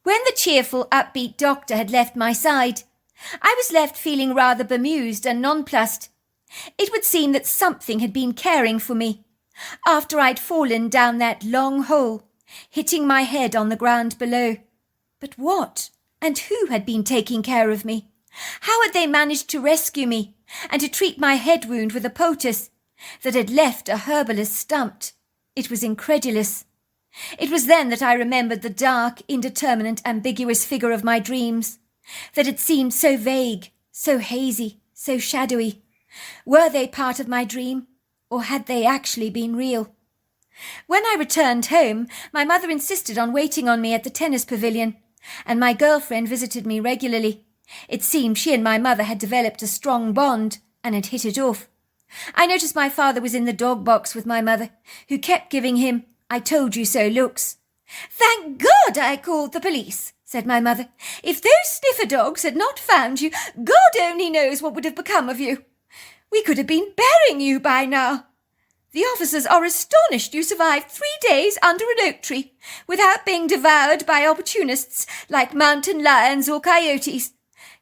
When the cheerful, upbeat doctor had left my side, I was left feeling rather bemused and nonplussed. It would seem that something had been caring for me, after I'd fallen down that long hole, hitting my head on the ground below. But what and who had been taking care of me? How had they managed to rescue me and to treat my head wound with a poultice that had left a herbalist stumped? It was incredulous. It was then that I remembered the dark, indeterminate, ambiguous figure of my dreams, that had seemed so vague, so hazy, so shadowy. Were they part of my dream, or had they actually been real? When I returned home, my mother insisted on waiting on me at the tennis pavilion, and my girlfriend visited me regularly. It seemed she and my mother had developed a strong bond and had hit it off. I noticed my father was in the dog box with my mother, who kept giving him "I told you so" looks. "Thank God I called the police," said my mother. "If those sniffer dogs had not found you, God only knows what would have become of you. We could have been burying you by now. The officers are astonished you survived 3 days under an oak tree without being devoured by opportunists like mountain lions or coyotes.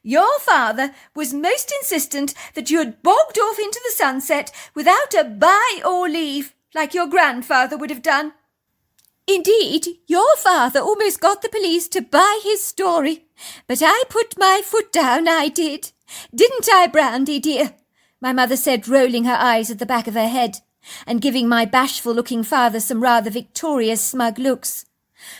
Your father was most insistent that you had bogged off into the sunset without a buy or leave, like your grandfather would have done. Indeed, your father almost got the police to buy his story, but I put my foot down, I did. Didn't I, Brandy, dear?" my mother said, rolling her eyes at the back of her head and giving my bashful-looking father some rather victorious, smug looks.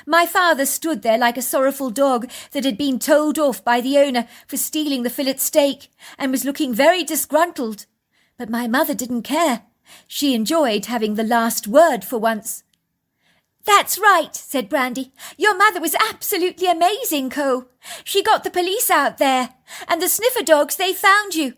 My father stood there like a sorrowful dog that had been told off by the owner for stealing the fillet steak and was looking very disgruntled. But my mother didn't care. She enjoyed having the last word for once. "That's right," said Brandy. "Your mother was absolutely amazing, Co. She got the police out there, and the sniffer dogs, they found you."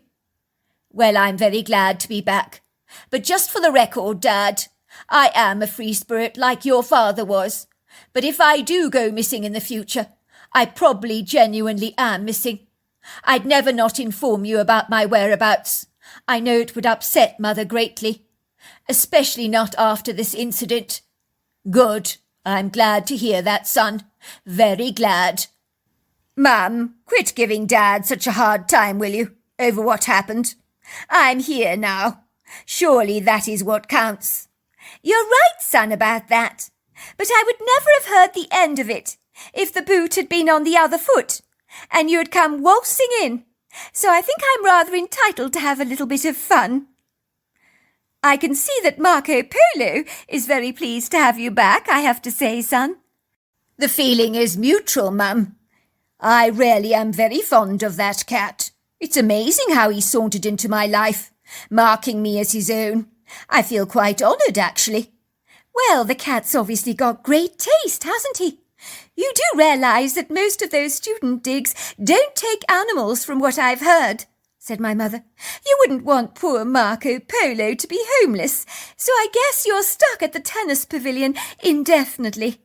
"Well, I'm very glad to be back. But just for the record, Dad, I am a free spirit like your father was. But if I do go missing in the future, I probably genuinely am missing. I'd never not inform you about my whereabouts. I know it would upset Mother greatly, especially not after this incident." "Good. I'm glad to hear that, son. Very glad." "Mum, quit giving Dad such a hard time, will you, over what happened? I'm here now. Surely that is what counts." "You're right, son, about that. But I would never have heard the end of it if the boot had been on the other foot and you had come waltzing in. So I think I'm rather entitled to have a little bit of fun." "I can see that Marco Polo is very pleased to have you back, I have to say, son." "The feeling is mutual, Mum. I really am very fond of that cat. It's amazing how he sauntered into my life, marking me as his own. I feel quite honoured, actually." "Well, the cat's obviously got great taste, hasn't he? You do realise that most of those student digs don't take animals, from what I've heard," said my mother. "You wouldn't want poor Marco Polo to be homeless, so I guess you're stuck at the tennis pavilion indefinitely.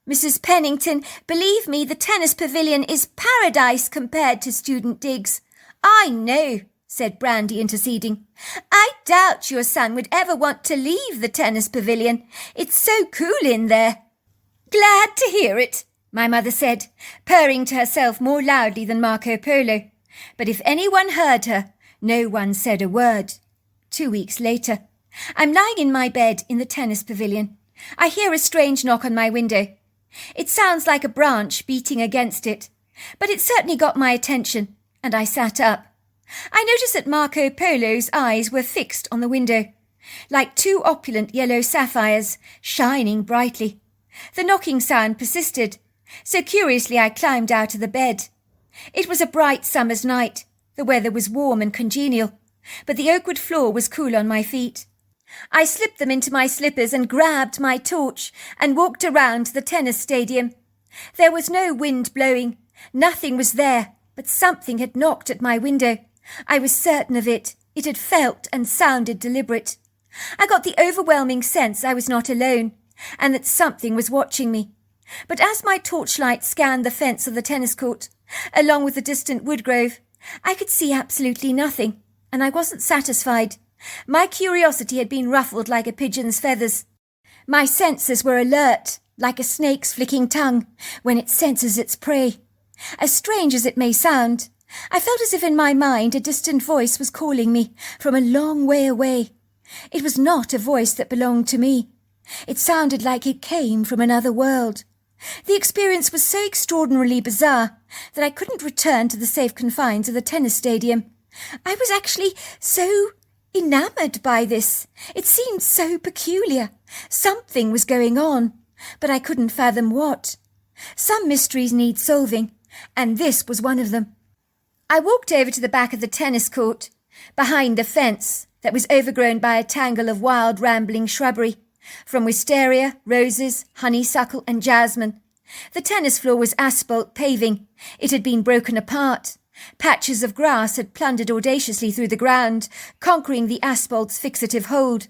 Mrs. Pennington, believe me, the tennis pavilion is paradise compared to student digs." "I know," said Brandy, interceding. "I doubt your son would ever want to leave the tennis pavilion. It's so cool in there." "Glad to hear it," my mother said, purring to herself more loudly than Marco Polo. But if anyone heard her, no one said a word. 2 weeks later, I'm lying in my bed in the tennis pavilion. I hear a strange knock on my window. It sounds like a branch beating against it, but it certainly got my attention, and I sat up. I noticed that Marco Polo's eyes were fixed on the window, like 2 opulent yellow sapphires, shining brightly. The knocking sound persisted, so curiously I climbed out of the bed. It was a bright summer's night. The weather was warm and congenial, but the oakwood floor was cool on my feet. I slipped them into my slippers and grabbed my torch and walked around to the tennis stadium. There was no wind blowing. Nothing was there, but something had knocked at my window. I was certain of it. It had felt and sounded deliberate. I got the overwhelming sense I was not alone, and that something was watching me. But as my torchlight scanned the fence of the tennis court, along with the distant wood grove, I could see absolutely nothing, and I wasn't satisfied. My curiosity had been ruffled like a pigeon's feathers. My senses were alert, like a snake's flicking tongue when it senses its prey. As strange as it may sound, I felt as if in my mind a distant voice was calling me from a long way away. It was not a voice that belonged to me. It sounded like it came from another world. The experience was so extraordinarily bizarre that I couldn't return to the safe confines of the tennis stadium. I was actually so enamoured by this. It seemed so peculiar. Something was going on, but I couldn't fathom what. Some mysteries need solving, and this was one of them. I walked over to the back of the tennis court, behind the fence that was overgrown by a tangle of wild rambling shrubbery, from wisteria, roses, honeysuckle and jasmine. The tennis floor was asphalt paving. It had been broken apart, Patches of grass had plundered audaciously through the ground, conquering the asphalt's fixative hold.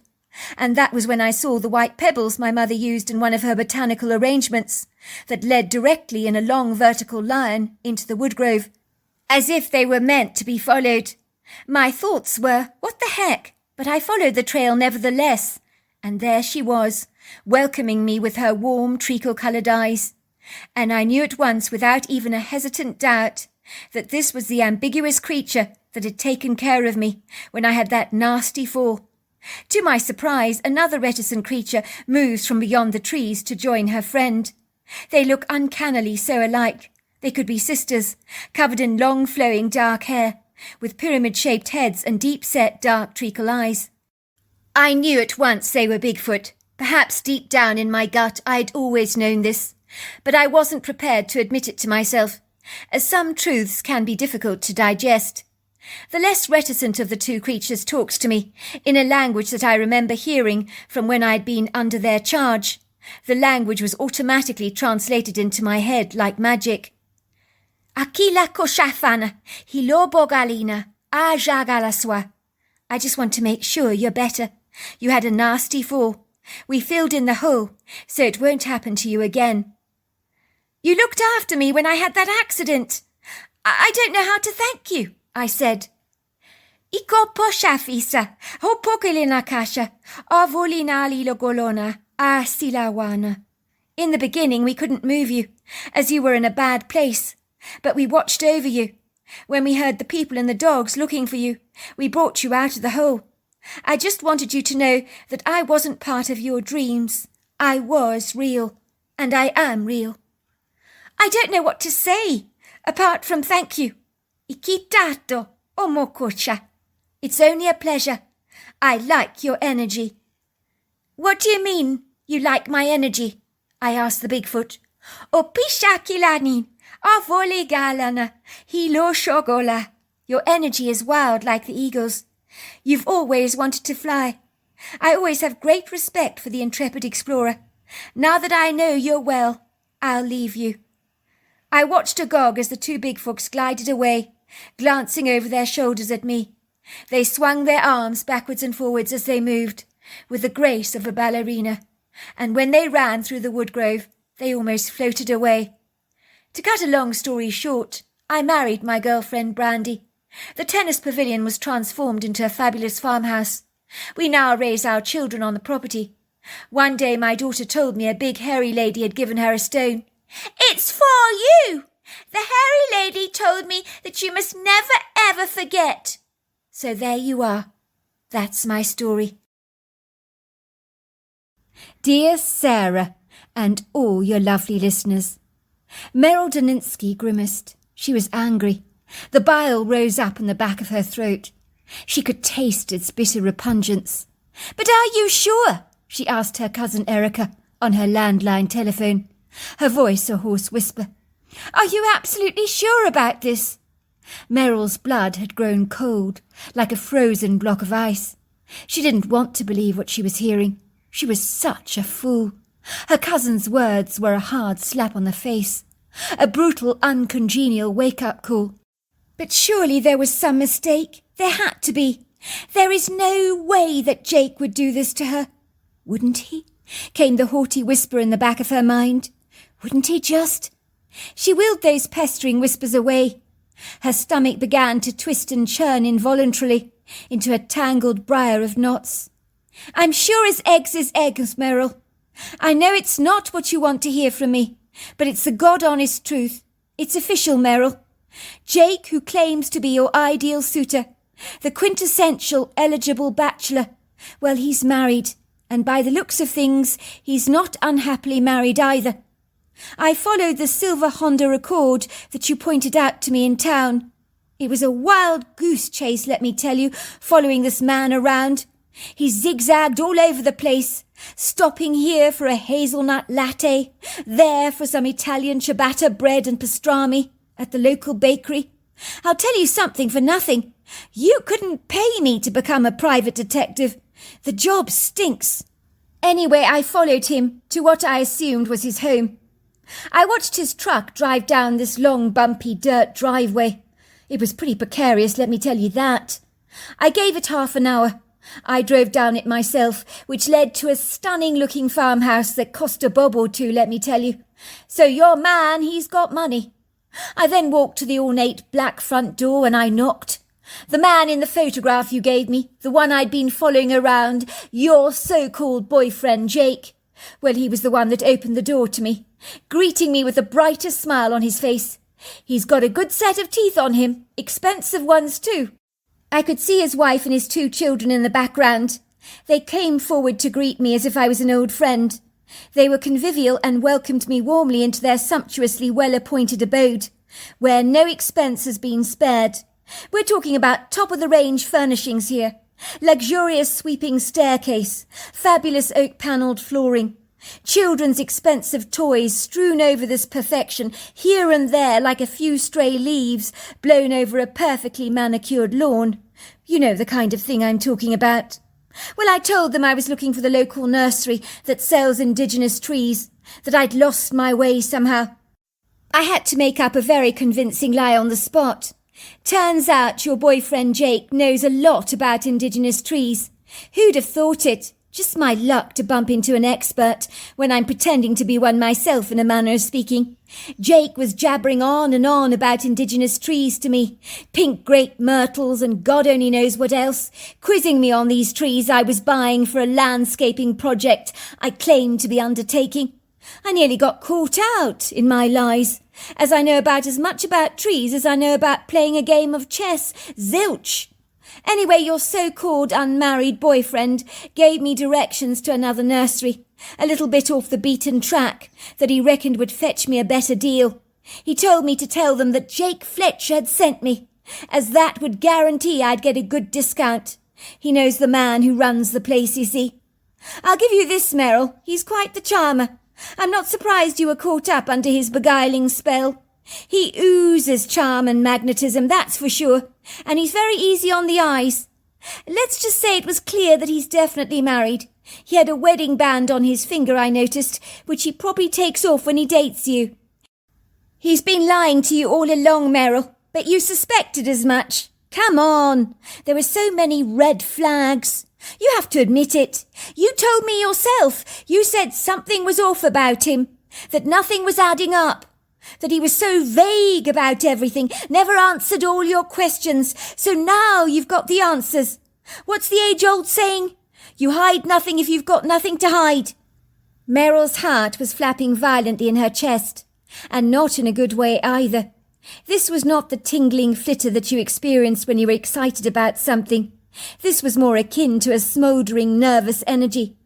And that was when I saw the white pebbles my mother used in one of her botanical arrangements that led directly in a long vertical line into the woodgrove, as if they were meant to be followed. My thoughts were, what the heck? But I followed the trail nevertheless, and there she was, welcoming me with her warm, treacle-coloured eyes. And I knew at once, without even a hesitant doubt, that this was the ambiguous creature that had taken care of me when I had that nasty fall. To my surprise, another reticent creature moves from beyond the trees to join her friend. They look uncannily so alike. They could be sisters, covered in long flowing dark hair, with pyramid-shaped heads and deep-set dark treacle eyes. I knew at once they were Bigfoot. Perhaps deep down in my gut I'd always known this, but I wasn't prepared to admit it to myself, as some truths can be difficult to digest. The less reticent of the two creatures talks to me, in a language that I remember hearing from when I'd been under their charge. The language was automatically translated into my head like magic. Akila koshafana, hilo bogalina, ajagalaswa. I just want to make sure you're better. You had a nasty fall. We filled in the hole, so it won't happen to you again. You looked after me when I had that accident. I don't know how to thank you, I said. Iko poshafisa, ho pokelina kasha, avolinali logolona, a silawana. In the beginning we couldn't move you, as you were in a bad place, but we watched over you. When we heard the people and the dogs looking for you, we brought you out of the hole. I just wanted you to know that I wasn't part of your dreams. I was real, and I am real. I don't know what to say, apart from thank you. Ikitato omokocha. It's only a pleasure. I like your energy. What do you mean, you like my energy? I asked the Bigfoot. Opishakilanin, avoligalana, hilo shogola. Your energy is wild like the eagles. You've always wanted to fly. I always have great respect for the intrepid explorer. Now that I know you're well, I'll leave you. I watched agog as the two Bigfoots glided away, glancing over their shoulders at me. They swung their arms backwards and forwards as they moved, with the grace of a ballerina, and when they ran through the woodgrove, they almost floated away. To cut a long story short, I married my girlfriend Brandy. The tennis pavilion was transformed into a fabulous farmhouse. We now raise our children on the property. One day my daughter told me a big hairy lady had given her a stone. It's for you! The hairy lady told me that you must never ever forget. So there you are. That's my story. Dear Sarah, and all your lovely listeners. Meryl Daninsky grimaced. She was angry. The bile rose up in the back of her throat. She could taste its bitter repugnance. But are you sure? She asked her cousin Erica on her landline telephone, her voice a hoarse whisper. Are you absolutely sure about this? Meryl's blood had grown cold, like a frozen block of ice. She didn't want to believe what she was hearing. She was such a fool. Her cousin's words were a hard slap on the face, a brutal, uncongenial wake-up call. But surely there was some mistake. There had to be. There is no way that Jake would do this to her. Wouldn't he? Came the haughty whisper in the back of her mind. Wouldn't he just? She willed those pestering whispers away. Her stomach began to twist and churn involuntarily into a tangled briar of knots. I'm sure as eggs is eggs, Meryl. I know it's not what you want to hear from me, but it's the God-honest truth. It's official, Meryl. Jake, who claims to be your ideal suitor, the quintessential eligible bachelor, well, he's married, and by the looks of things, he's not unhappily married either. I followed the silver Honda Accord that you pointed out to me in town. It was a wild goose chase, let me tell you, following this man around. He zigzagged all over the place, stopping here for a hazelnut latte, there for some Italian ciabatta bread and pastrami at the local bakery. I'll tell you something for nothing. You couldn't pay me to become a private detective. The job stinks. Anyway, I followed him to what I assumed was his home. I watched his truck drive down this long, bumpy dirt driveway. It was pretty precarious, let me tell you that. I gave it half an hour. I drove down it myself, which led to a stunning-looking farmhouse that cost a bob or two, let me tell you. So your man, he's got money. I then walked to the ornate black front door and I knocked. The man in the photograph you gave me, the one I'd been following around, your so-called boyfriend, Jake. Well, he was the one that opened the door to me, greeting me with the brightest smile on his face. He's got a good set of teeth on him, expensive ones too. I could see his wife and his 2 children in the background. They came forward to greet me as if I was an old friend. They were convivial and welcomed me warmly into their sumptuously well-appointed abode, where no expense has been spared. We're talking about top-of-the-range furnishings here. Luxurious sweeping staircase, fabulous oak-panelled flooring, children's expensive toys strewn over this perfection, here and there like a few stray leaves blown over a perfectly manicured lawn. You know the kind of thing I'm talking about. Well, I told them I was looking for the local nursery that sells indigenous trees, that I'd lost my way somehow. I had to make up a very convincing lie on the spot. Turns out your boyfriend Jake knows a lot about indigenous trees. Who'd have thought it? Just my luck to bump into an expert when I'm pretending to be one myself in a manner of speaking. Jake was jabbering on and on about indigenous trees to me, pink grape myrtles and God only knows what else, quizzing me on these trees I was buying for a landscaping project I claimed to be undertaking. I nearly got caught out in my lies, as I know about as much about trees as I know about playing a game of chess. Zilch! Anyway, your so-called unmarried boyfriend gave me directions to another nursery, a little bit off the beaten track, that he reckoned would fetch me a better deal. He told me to tell them that Jake Fletcher had sent me, as that would guarantee I'd get a good discount. He knows the man who runs the place, you see. I'll give you this, Merrill, he's quite the charmer. I'm not surprised you were caught up under his beguiling spell. He oozes charm and magnetism, that's for sure, and he's very easy on the eyes. Let's just say it was clear that he's definitely married. He had a wedding band on his finger, I noticed, which he probably takes off when he dates you. He's been lying to you all along, Merrill, but you suspected as much. Come on, there were so many red flags. You have to admit it. You told me yourself. You said something was off about him, that nothing was adding up, that he was so vague about everything, never answered all your questions. So now you've got the answers. What's the age-old saying? You hide nothing if you've got nothing to hide. Meryl's heart was flapping violently in her chest, and not in a good way either. This was not the tingling flitter that you experienced when you were excited about something. This was more akin to a smouldering nervous energy,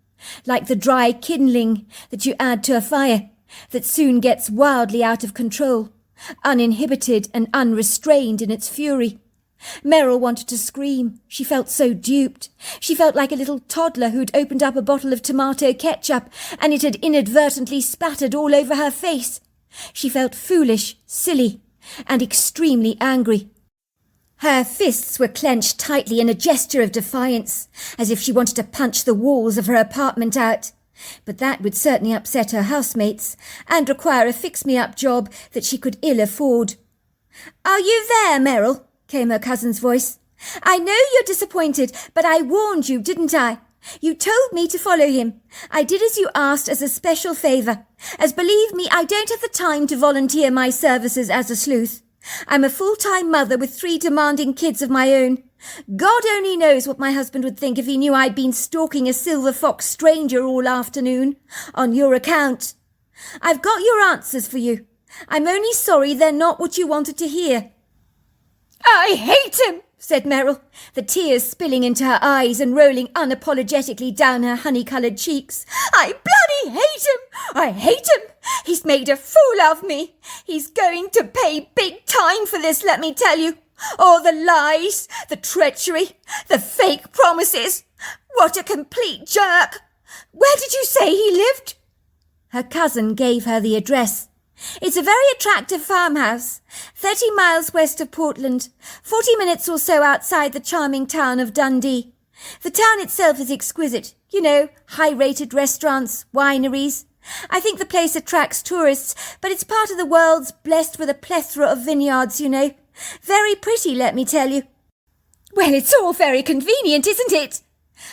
like the dry kindling that you add to a fire, that soon gets wildly out of control, uninhibited and unrestrained in its fury. Meryl wanted to scream. She felt so duped. She felt like a little toddler who'd opened up a bottle of tomato ketchup and it had inadvertently spattered all over her face. She felt foolish, silly, and extremely angry. Her fists were clenched tightly in a gesture of defiance, as if she wanted to punch the walls of her apartment out. But that would certainly upset her housemates, and require a fix-me-up job that she could ill afford. "Are you there, Meryl?" came her cousin's voice. "I know you're disappointed, but I warned you, didn't I? You told me to follow him. I did as you asked as a special favour, as believe me, I don't have the time to volunteer my services as a sleuth. I'm a full-time mother with 3 demanding kids of my own. God only knows what my husband would think if he knew I'd been stalking a silver fox stranger all afternoon, on your account. I've got your answers for you. I'm only sorry they're not what you wanted to hear." "I hate him," said Meryl, the tears spilling into her eyes and rolling unapologetically down her honey-coloured cheeks. "I bloody hate him! I hate him! He's made a fool of me. He's going to pay big time for this, let me tell you. All the lies, the treachery, the fake promises. What a complete jerk! Where did you say he lived?" Her cousin gave her the address. "It's a very attractive farmhouse, 30 miles west of Portland, 40 minutes or so outside the charming town of Dundee. The town itself is exquisite, you know, high-rated restaurants, wineries. I think the place attracts tourists, but it's part of the world's blessed with a plethora of vineyards, you know. Very pretty, let me tell you. Well, it's all very convenient, isn't it?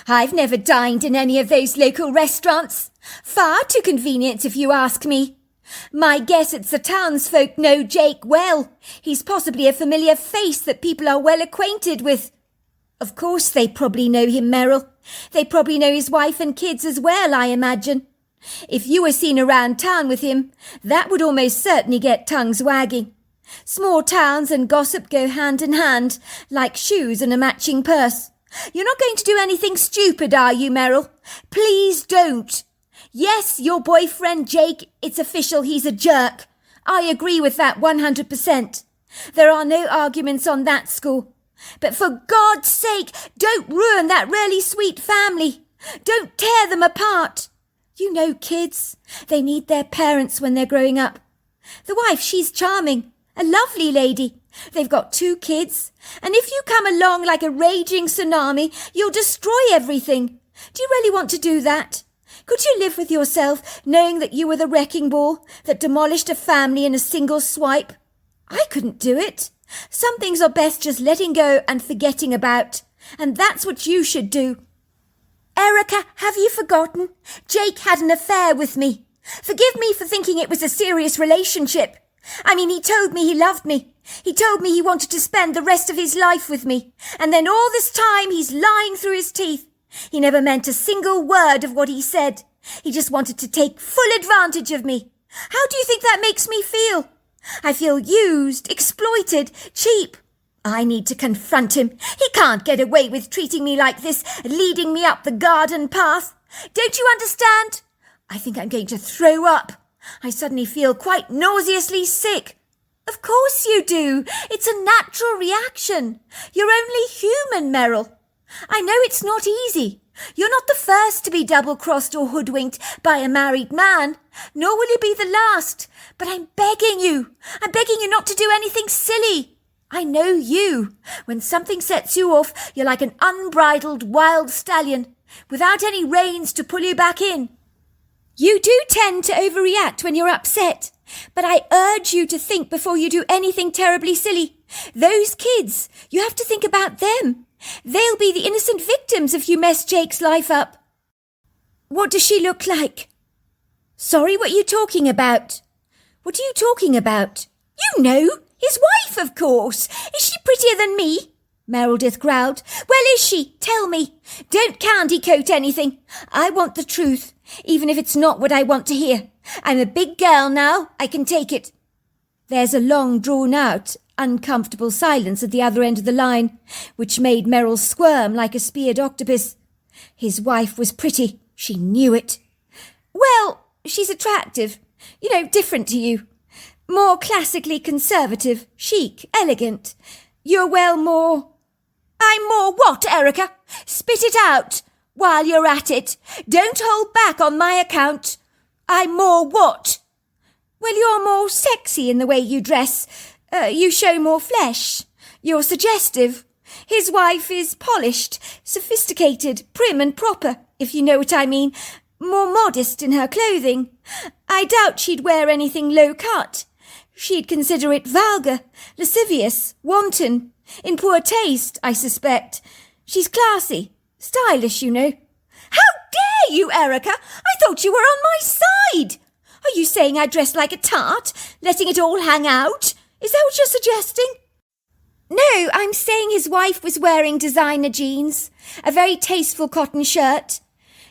I've never dined in any of those local restaurants. Far too convenient, if you ask me. My guess it's the townsfolk know Jake well. He's possibly a familiar face that people are well acquainted with. Of course they probably know him, Merrill. They probably know his wife and kids as well, I imagine. If you were seen around town with him, that would almost certainly get tongues wagging. Small towns and gossip go hand in hand, like shoes and a matching purse. You're not going to do anything stupid, are you, Merrill? Please don't. Yes, your boyfriend Jake, it's official, he's a jerk. I agree with that 100%. There are no arguments on that score. But for God's sake, don't ruin that really sweet family. Don't tear them apart. You know kids, they need their parents when they're growing up. The wife, she's charming, a lovely lady. They've got 2 kids, and if you come along like a raging tsunami, you'll destroy everything. Do you really want to do that? Could you live with yourself, knowing that you were the wrecking ball that demolished a family in a single swipe? I couldn't do it. Some things are best just letting go and forgetting about, and that's what you should do. Erica, have you forgotten? Jake had an affair with me. Forgive me for thinking it was a serious relationship. I mean, he told me he loved me. He told me he wanted to spend the rest of his life with me. And then all this time he's lying through his teeth. He never meant a single word of what he said. He just wanted to take full advantage of me. How do you think that makes me feel? I feel used, exploited, cheap. I need to confront him. He can't get away with treating me like this, leading me up the garden path. Don't you understand? I think I'm going to throw up. I suddenly feel quite nauseously sick. Of course you do. It's a natural reaction. You're only human, Merrill. I know it's not easy. You're not the first to be double-crossed or hoodwinked by a married man, nor will you be the last. But I'm begging you not to do anything silly. I know you. When something sets you off, you're like an unbridled wild stallion, without any reins to pull you back in. You do tend to overreact when you're upset, but I urge you to think before you do anything terribly silly. Those kids, you have to think about them. They'll be the innocent victims if you mess Jake's life up. What does she look like? Sorry, what are you talking about? What are you talking about? You know, his wife, of course. Is she prettier than me? Meredith growled. Well, is she? Tell me. Don't candy-coat anything. I want the truth, even if it's not what I want to hear. I'm a big girl now. I can take it. There's a long, drawn-out, uncomfortable silence at the other end of the line, which made Merrill squirm like a speared octopus. His wife was pretty. She knew it. Well, she's attractive. You know, different to you. More classically conservative, chic, elegant. You're well more... I'm more what, Erica? Spit it out while you're at it. Don't hold back on my account. I'm more what? Well, you're more sexy in the way you dress. You show more flesh. You're suggestive. His wife is polished, sophisticated, prim and proper, if you know what I mean. More modest in her clothing. I doubt she'd wear anything low-cut. She'd consider it vulgar, lascivious, wanton, in poor taste, I suspect. She's classy, stylish, you know. How dare you, Erica? I thought you were on my side. Are you saying I dress like a tart, letting it all hang out? Is that what you're suggesting? No, I'm saying his wife was wearing designer jeans, a very tasteful cotton shirt.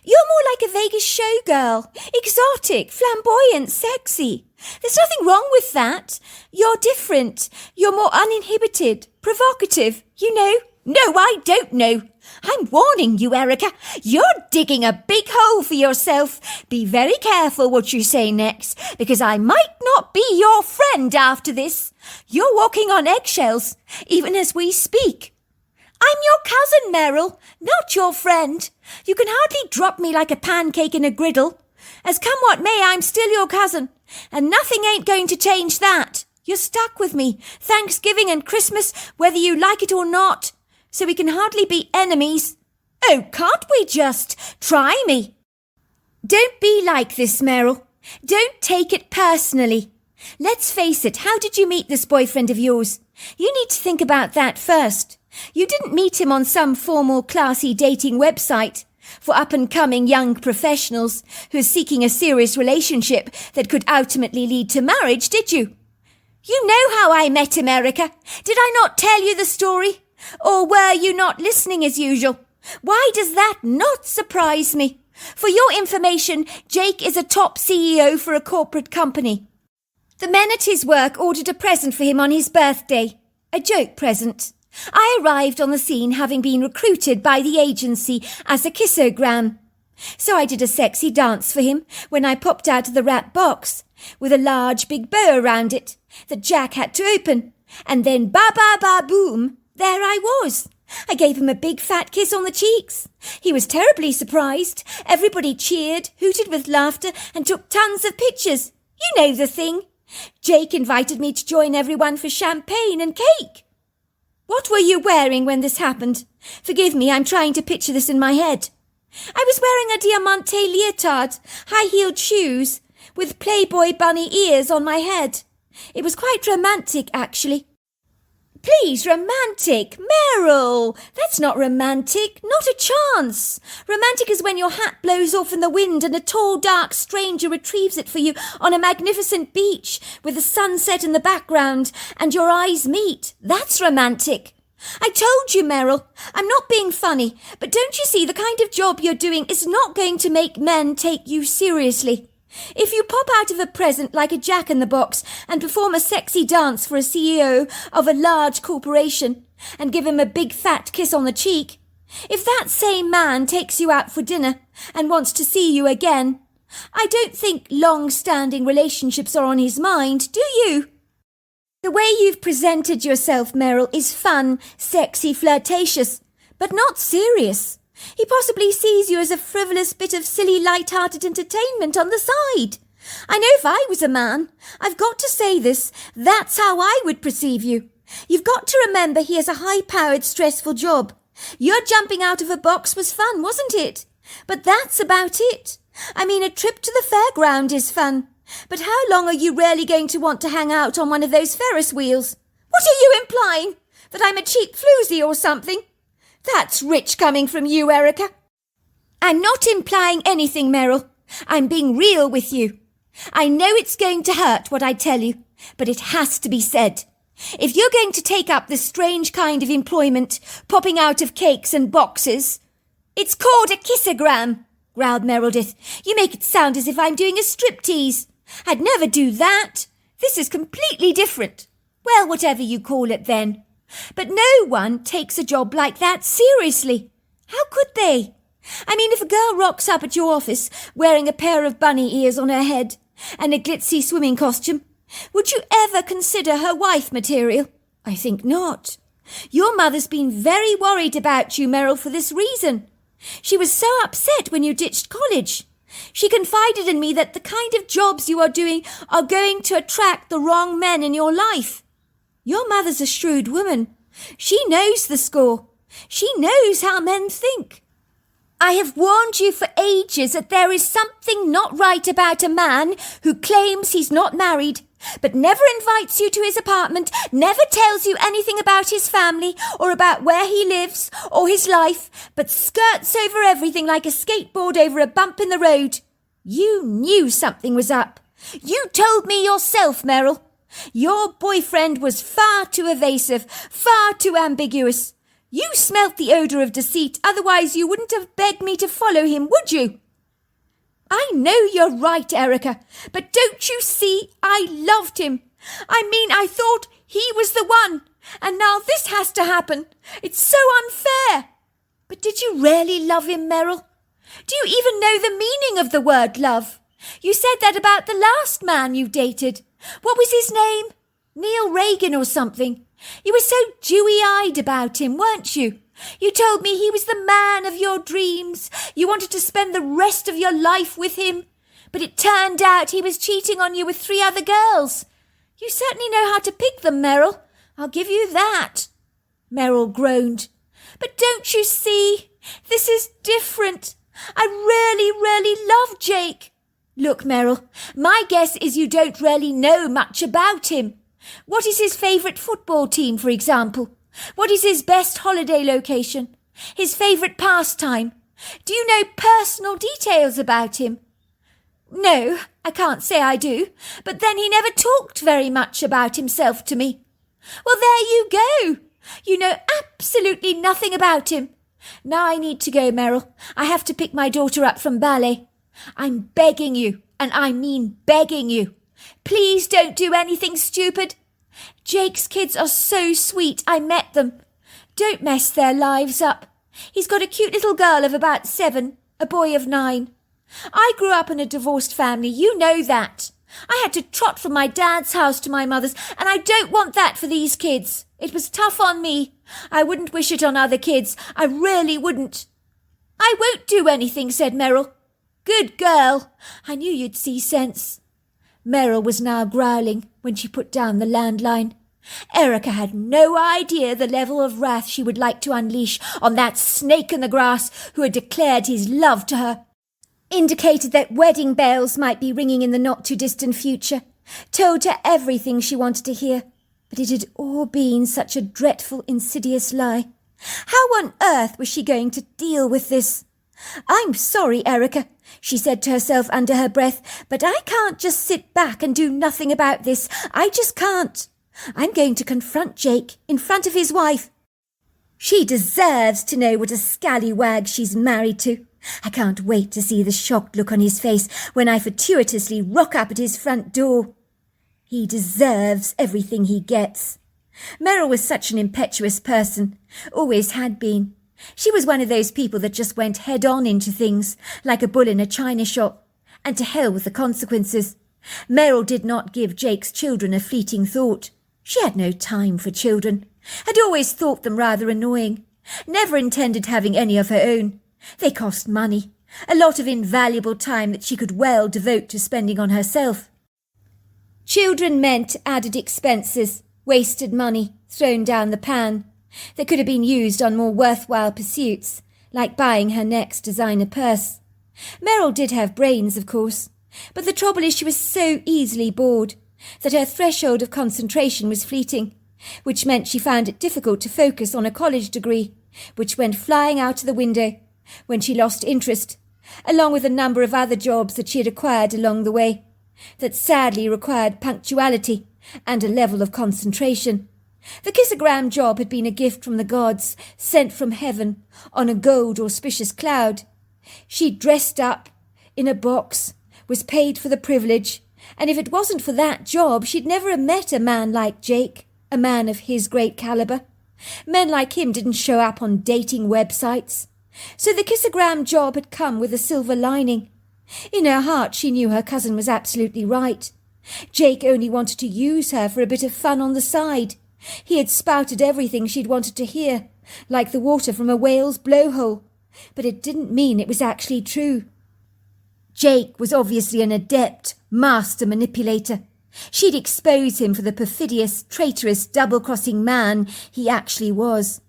You're more like a Vegas showgirl, exotic, flamboyant, sexy. There's nothing wrong with that. You're different. You're more uninhibited, provocative, you know. No, I don't know. I'm warning you, Erica. You're digging a big hole for yourself. Be very careful what you say next, because I might not be your friend after this. You're walking on eggshells, even as we speak. I'm your cousin, Merrill, not your friend. You can hardly drop me like a pancake in a griddle. As come what may, I'm still your cousin, and nothing ain't going to change that. You're stuck with me, Thanksgiving and Christmas, whether you like it or not, so we can hardly be enemies. Oh, can't we just try me? Don't be like this, Merrill. Don't take it personally. Let's face it, how did you meet this boyfriend of yours? You need to think about that first. You didn't meet him on some formal, classy dating website for up-and-coming young professionals who are seeking a serious relationship that could ultimately lead to marriage, did you? You know how I met him, Erica. Did I not tell you the story? Or were you not listening as usual? Why does that not surprise me? For your information, Jake is a top CEO for a corporate company. The men at his work ordered a present for him on his birthday. A joke present. I arrived on the scene having been recruited by the agency as a kissogram. So I did a sexy dance for him when I popped out of the wrap box with a large big bow around it that Jack had to open. And then ba-ba-ba-boom, there I was. I gave him a big fat kiss on the cheeks. He was terribly surprised. Everybody cheered, hooted with laughter, and took tons of pictures. You know the thing. Jake invited me to join everyone for champagne and cake. What were you wearing when this happened? Forgive me, I'm trying to picture this in my head. I was wearing a diamante leotard, high-heeled shoes, with Playboy bunny ears on my head. It was quite romantic, actually. Please, romantic? Meryl! That's not romantic. Not a chance. Romantic is when your hat blows off in the wind and a tall, dark stranger retrieves it for you on a magnificent beach with the sunset in the background and your eyes meet. That's romantic. I told you, Meryl, I'm not being funny, but don't you see the kind of job you're doing is not going to make men take you seriously? If you pop out of a present like a jack-in-the-box and perform a sexy dance for a CEO of a large corporation and give him a big fat kiss on the cheek, if that same man takes you out for dinner and wants to see you again, I don't think long-standing relationships are on his mind, do you? The way you've presented yourself, Meryl, is fun, sexy, flirtatious, but not serious. He possibly sees you as a frivolous bit of silly, light-hearted entertainment on the side. I know if I was a man, I've got to say this, that's how I would perceive you. You've got to remember he has a high-powered, stressful job. Your jumping out of a box was fun, wasn't it? But that's about it. I mean, a trip to the fairground is fun. But how long are you really going to want to hang out on one of those Ferris wheels? What are you implying? That I'm a cheap floozy or something? That's rich coming from you, Erica. I'm not implying anything, Meryl. I'm being real with you. I know it's going to hurt what I tell you, but it has to be said. If you're going to take up this strange kind of employment, popping out of cakes and boxes... It's called a kissogram, growled Meredith. You make it sound as if I'm doing a striptease. I'd never do that. This is completely different. Well, whatever you call it then. But no one takes a job like that seriously. How could they? I mean, if a girl rocks up at your office wearing a pair of bunny ears on her head and a glitzy swimming costume, would you ever consider her wife material? I think not. Your mother's been very worried about you, Meryl, for this reason. She was so upset when you ditched college. She confided in me that the kind of jobs you are doing are going to attract the wrong men in your life. Your mother's a shrewd woman. She knows the score. She knows how men think. I have warned you for ages that there is something not right about a man who claims he's not married, but never invites you to his apartment, never tells you anything about his family or about where he lives or his life, but skirts over everything like a skateboard over a bump in the road. You knew something was up. You told me yourself, Meryl. Your boyfriend was far too evasive, far too ambiguous. You smelt the odour of deceit, otherwise you wouldn't have begged me to follow him, would you? I know you're right, Erica, but don't you see, I loved him. I mean, I thought he was the one, and now this has to happen. It's so unfair. But did you really love him, Meryl? Do you even know the meaning of the word love? You said that about the last man you dated. What was his name? Neil Reagan or something. You were so dewy-eyed about him, weren't you? You told me he was the man of your dreams. You wanted to spend the rest of your life with him. But it turned out he was cheating on you with 3 other girls. You certainly know how to pick them, Meryl. I'll give you that. Meryl groaned. But don't you see? This is different. I really, really love Jake. Look, Meryl, my guess is you don't really know much about him. What is his favourite football team, for example? What is his best holiday location? His favourite pastime? Do you know personal details about him? No, I can't say I do, but then he never talked very much about himself to me. Well, there you go. You know absolutely nothing about him. Now I need to go, Meryl. I have to pick my daughter up from ballet. I'm begging you, and I mean begging you. Please don't do anything stupid. Jake's kids are so sweet. I met them. Don't mess their lives up. He's got a cute little girl of about 7, a boy of 9. I grew up in a divorced family, you know that. I had to trot from my dad's house to my mother's, and I don't want that for these kids. It was tough on me. I wouldn't wish it on other kids. I really wouldn't. I won't do anything, said Meryl. Good girl. I knew you'd see sense. Meryl was now growling when she put down the landline. Erica had no idea the level of wrath she would like to unleash on that snake in the grass who had declared his love to her. Indicated that wedding bells might be ringing in the not-too-distant future, told her everything she wanted to hear, but it had all been such a dreadful, insidious lie. How on earth was she going to deal with this? I'm sorry, Erica, she said to herself under her breath, but I can't just sit back and do nothing about this. I just can't. I'm going to confront Jake in front of his wife. She deserves to know what a scallywag she's married to. I can't wait to see the shocked look on his face when I fortuitously rock up at his front door. He deserves everything he gets. Meryl was such an impetuous person, always had been. She was one of those people that just went head-on into things, like a bull in a china shop, and to hell with the consequences. Meryl did not give Jake's children a fleeting thought. She had no time for children, had always thought them rather annoying, never intended having any of her own. They cost money, a lot of invaluable time that she could well devote to spending on herself. Children meant added expenses, wasted money, thrown down the pan, that could have been used on more worthwhile pursuits, like buying her next designer purse. Meryl did have brains, of course, but the trouble is she was so easily bored that her threshold of concentration was fleeting, which meant she found it difficult to focus on a college degree, which went flying out of the window when she lost interest, along with a number of other jobs that she had acquired along the way, that sadly required punctuality and a level of concentration. The kissogram job had been a gift from the gods, sent from heaven on a gold auspicious cloud. She dressed up in a box, was paid for the privilege, and if it wasn't for that job, she'd never have met a man like Jake, a man of his great caliber. Men like him didn't show up on dating websites. So the kissogram job had come with a silver lining. In her heart she knew her cousin was absolutely right. Jake only wanted to use her for a bit of fun on the side. He had spouted everything she'd wanted to hear, like the water from a whale's blowhole, but it didn't mean it was actually true. Jake was obviously an adept, master manipulator. She'd expose him for the perfidious, traitorous, double-crossing man he actually was.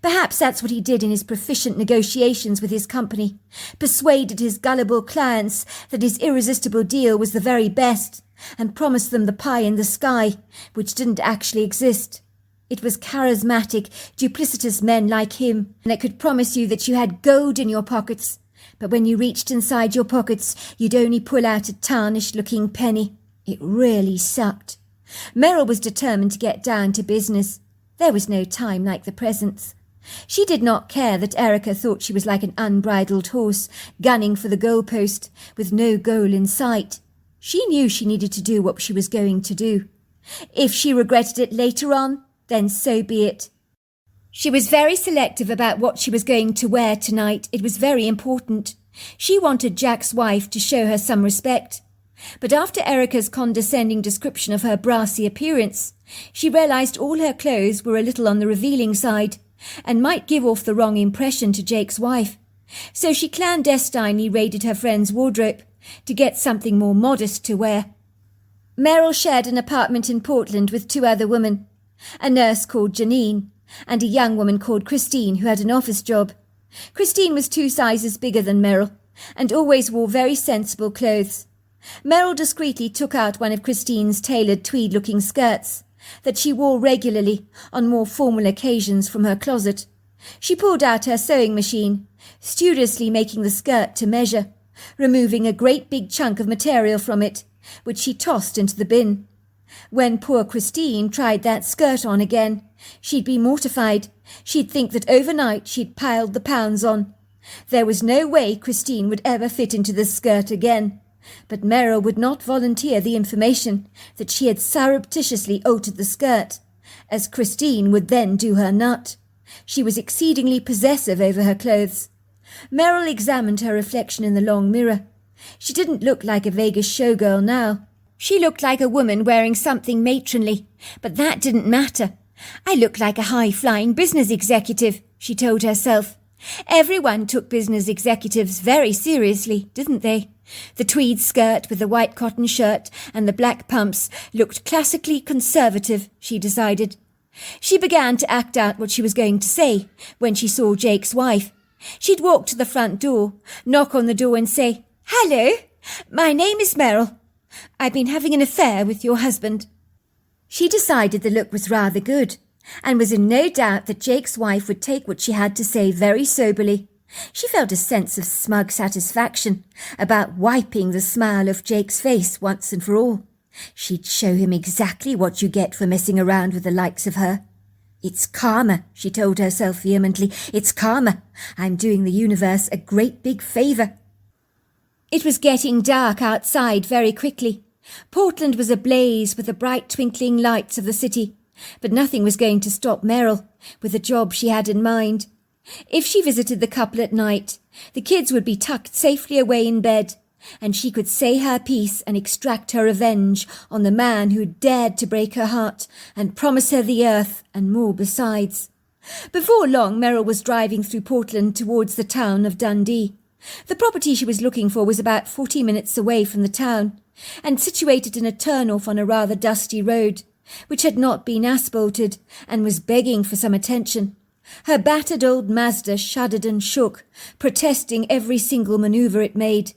Perhaps that's what he did in his proficient negotiations with his company, persuaded his gullible clients that his irresistible deal was the very best, and promised them the pie in the sky, which didn't actually exist. It was charismatic, duplicitous men like him that could promise you that you had gold in your pockets, but when you reached inside your pockets, you'd only pull out a tarnished-looking penny. It really sucked. Meryl was determined to get down to business. There was no time like the present. She did not care that Erica thought she was like an unbridled horse, gunning for the goalpost, with no goal in sight. She knew she needed to do what she was going to do. If she regretted it later on, then so be it. She was very selective about what she was going to wear tonight. It was very important. She wanted Jack's wife to show her some respect. But after Erica's condescending description of her brassy appearance, she realised all her clothes were a little on the revealing side, and might give off the wrong impression to Jake's wife. So she clandestinely raided her friend's wardrobe to get something more modest to wear. Meryl shared an apartment in Portland with 2 other women, a nurse called Janine, and a young woman called Christine who had an office job. Christine was 2 sizes bigger than Meryl, and always wore very sensible clothes. Meryl discreetly took out one of Christine's tailored tweed-looking skirts that she wore regularly on more formal occasions from her closet. She pulled out her sewing machine, studiously making the skirt to measure, removing a great big chunk of material from it, which she tossed into the bin. When poor Christine tried that skirt on again, she'd be mortified. She'd think that overnight she'd piled the pounds on. There was no way Christine would ever fit into this skirt again. But Meryl would not volunteer the information that she had surreptitiously altered the skirt, as Christine would then do her nut. She was exceedingly possessive over her clothes. Meryl examined her reflection in the long mirror. She didn't look like a Vegas showgirl now. She looked like a woman wearing something matronly, but that didn't matter. I look like a high-flying business executive, she told herself. Everyone took business executives very seriously, didn't they? The tweed skirt with the white cotton shirt and the black pumps looked classically conservative, she decided. She began to act out what she was going to say when she saw Jake's wife. She'd walk to the front door, knock on the door and say, "Hello, my name is Meryl. I've been having an affair with your husband." She decided the look was rather good, and was in no doubt that Jake's wife would take what she had to say very soberly. She felt a sense of smug satisfaction about wiping the smile off Jake's face once and for all. She'd show him exactly what you get for messing around with the likes of her. It's karma, she told herself vehemently. It's karma. I'm doing the universe a great big favour. It was getting dark outside very quickly. Portland was ablaze with the bright twinkling lights of the city, but nothing was going to stop Meryl with the job she had in mind. If she visited the couple at night, the kids would be tucked safely away in bed, and she could say her piece and extract her revenge on the man who dared to break her heart and promise her the earth and more besides. Before long, Meryl was driving through Portland towards the town of Dundee. The property she was looking for was about 40 minutes away from the town, and situated in a turn-off on a rather dusty road, which had not been asphalted and was begging for some attention. Her battered old Mazda shuddered and shook, protesting every single manoeuvre it made.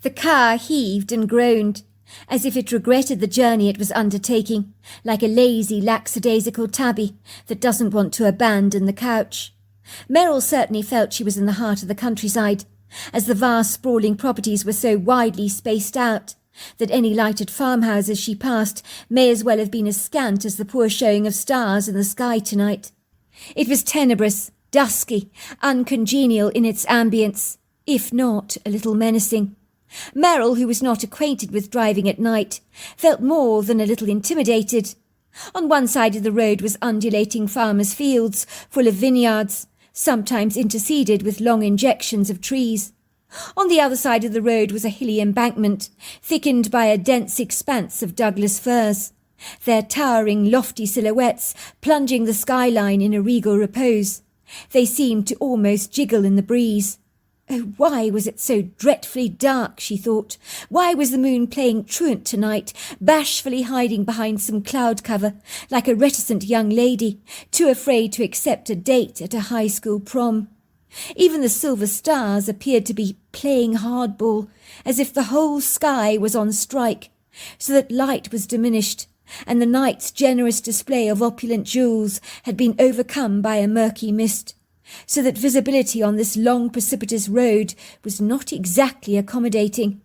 The car heaved and groaned, as if it regretted the journey it was undertaking, like a lazy, lackadaisical tabby that doesn't want to abandon the couch. Meryl certainly felt she was in the heart of the countryside, as the vast sprawling properties were so widely spaced out that any lighted farmhouses she passed may as well have been as scant as the poor showing of stars in the sky tonight. It was tenebrous, dusky, uncongenial in its ambience, if not a little menacing. Meryl, who was not acquainted with driving at night, felt more than a little intimidated. On one side of the road was undulating farmers' fields, full of vineyards, sometimes interceded with long injections of trees. On the other side of the road was a hilly embankment, thickened by a dense expanse of Douglas firs, their towering, lofty silhouettes plunging the skyline in a regal repose. They seemed to almost jiggle in the breeze. Oh, why was it so dreadfully dark, she thought. Why was the moon playing truant tonight, bashfully hiding behind some cloud cover, like a reticent young lady, too afraid to accept a date at a high school prom? Even the silver stars appeared to be playing hardball, as if the whole sky was on strike, so that light was diminished, and the night's generous display of opulent jewels had been overcome by a murky mist, so that visibility on this long precipitous road was not exactly accommodating.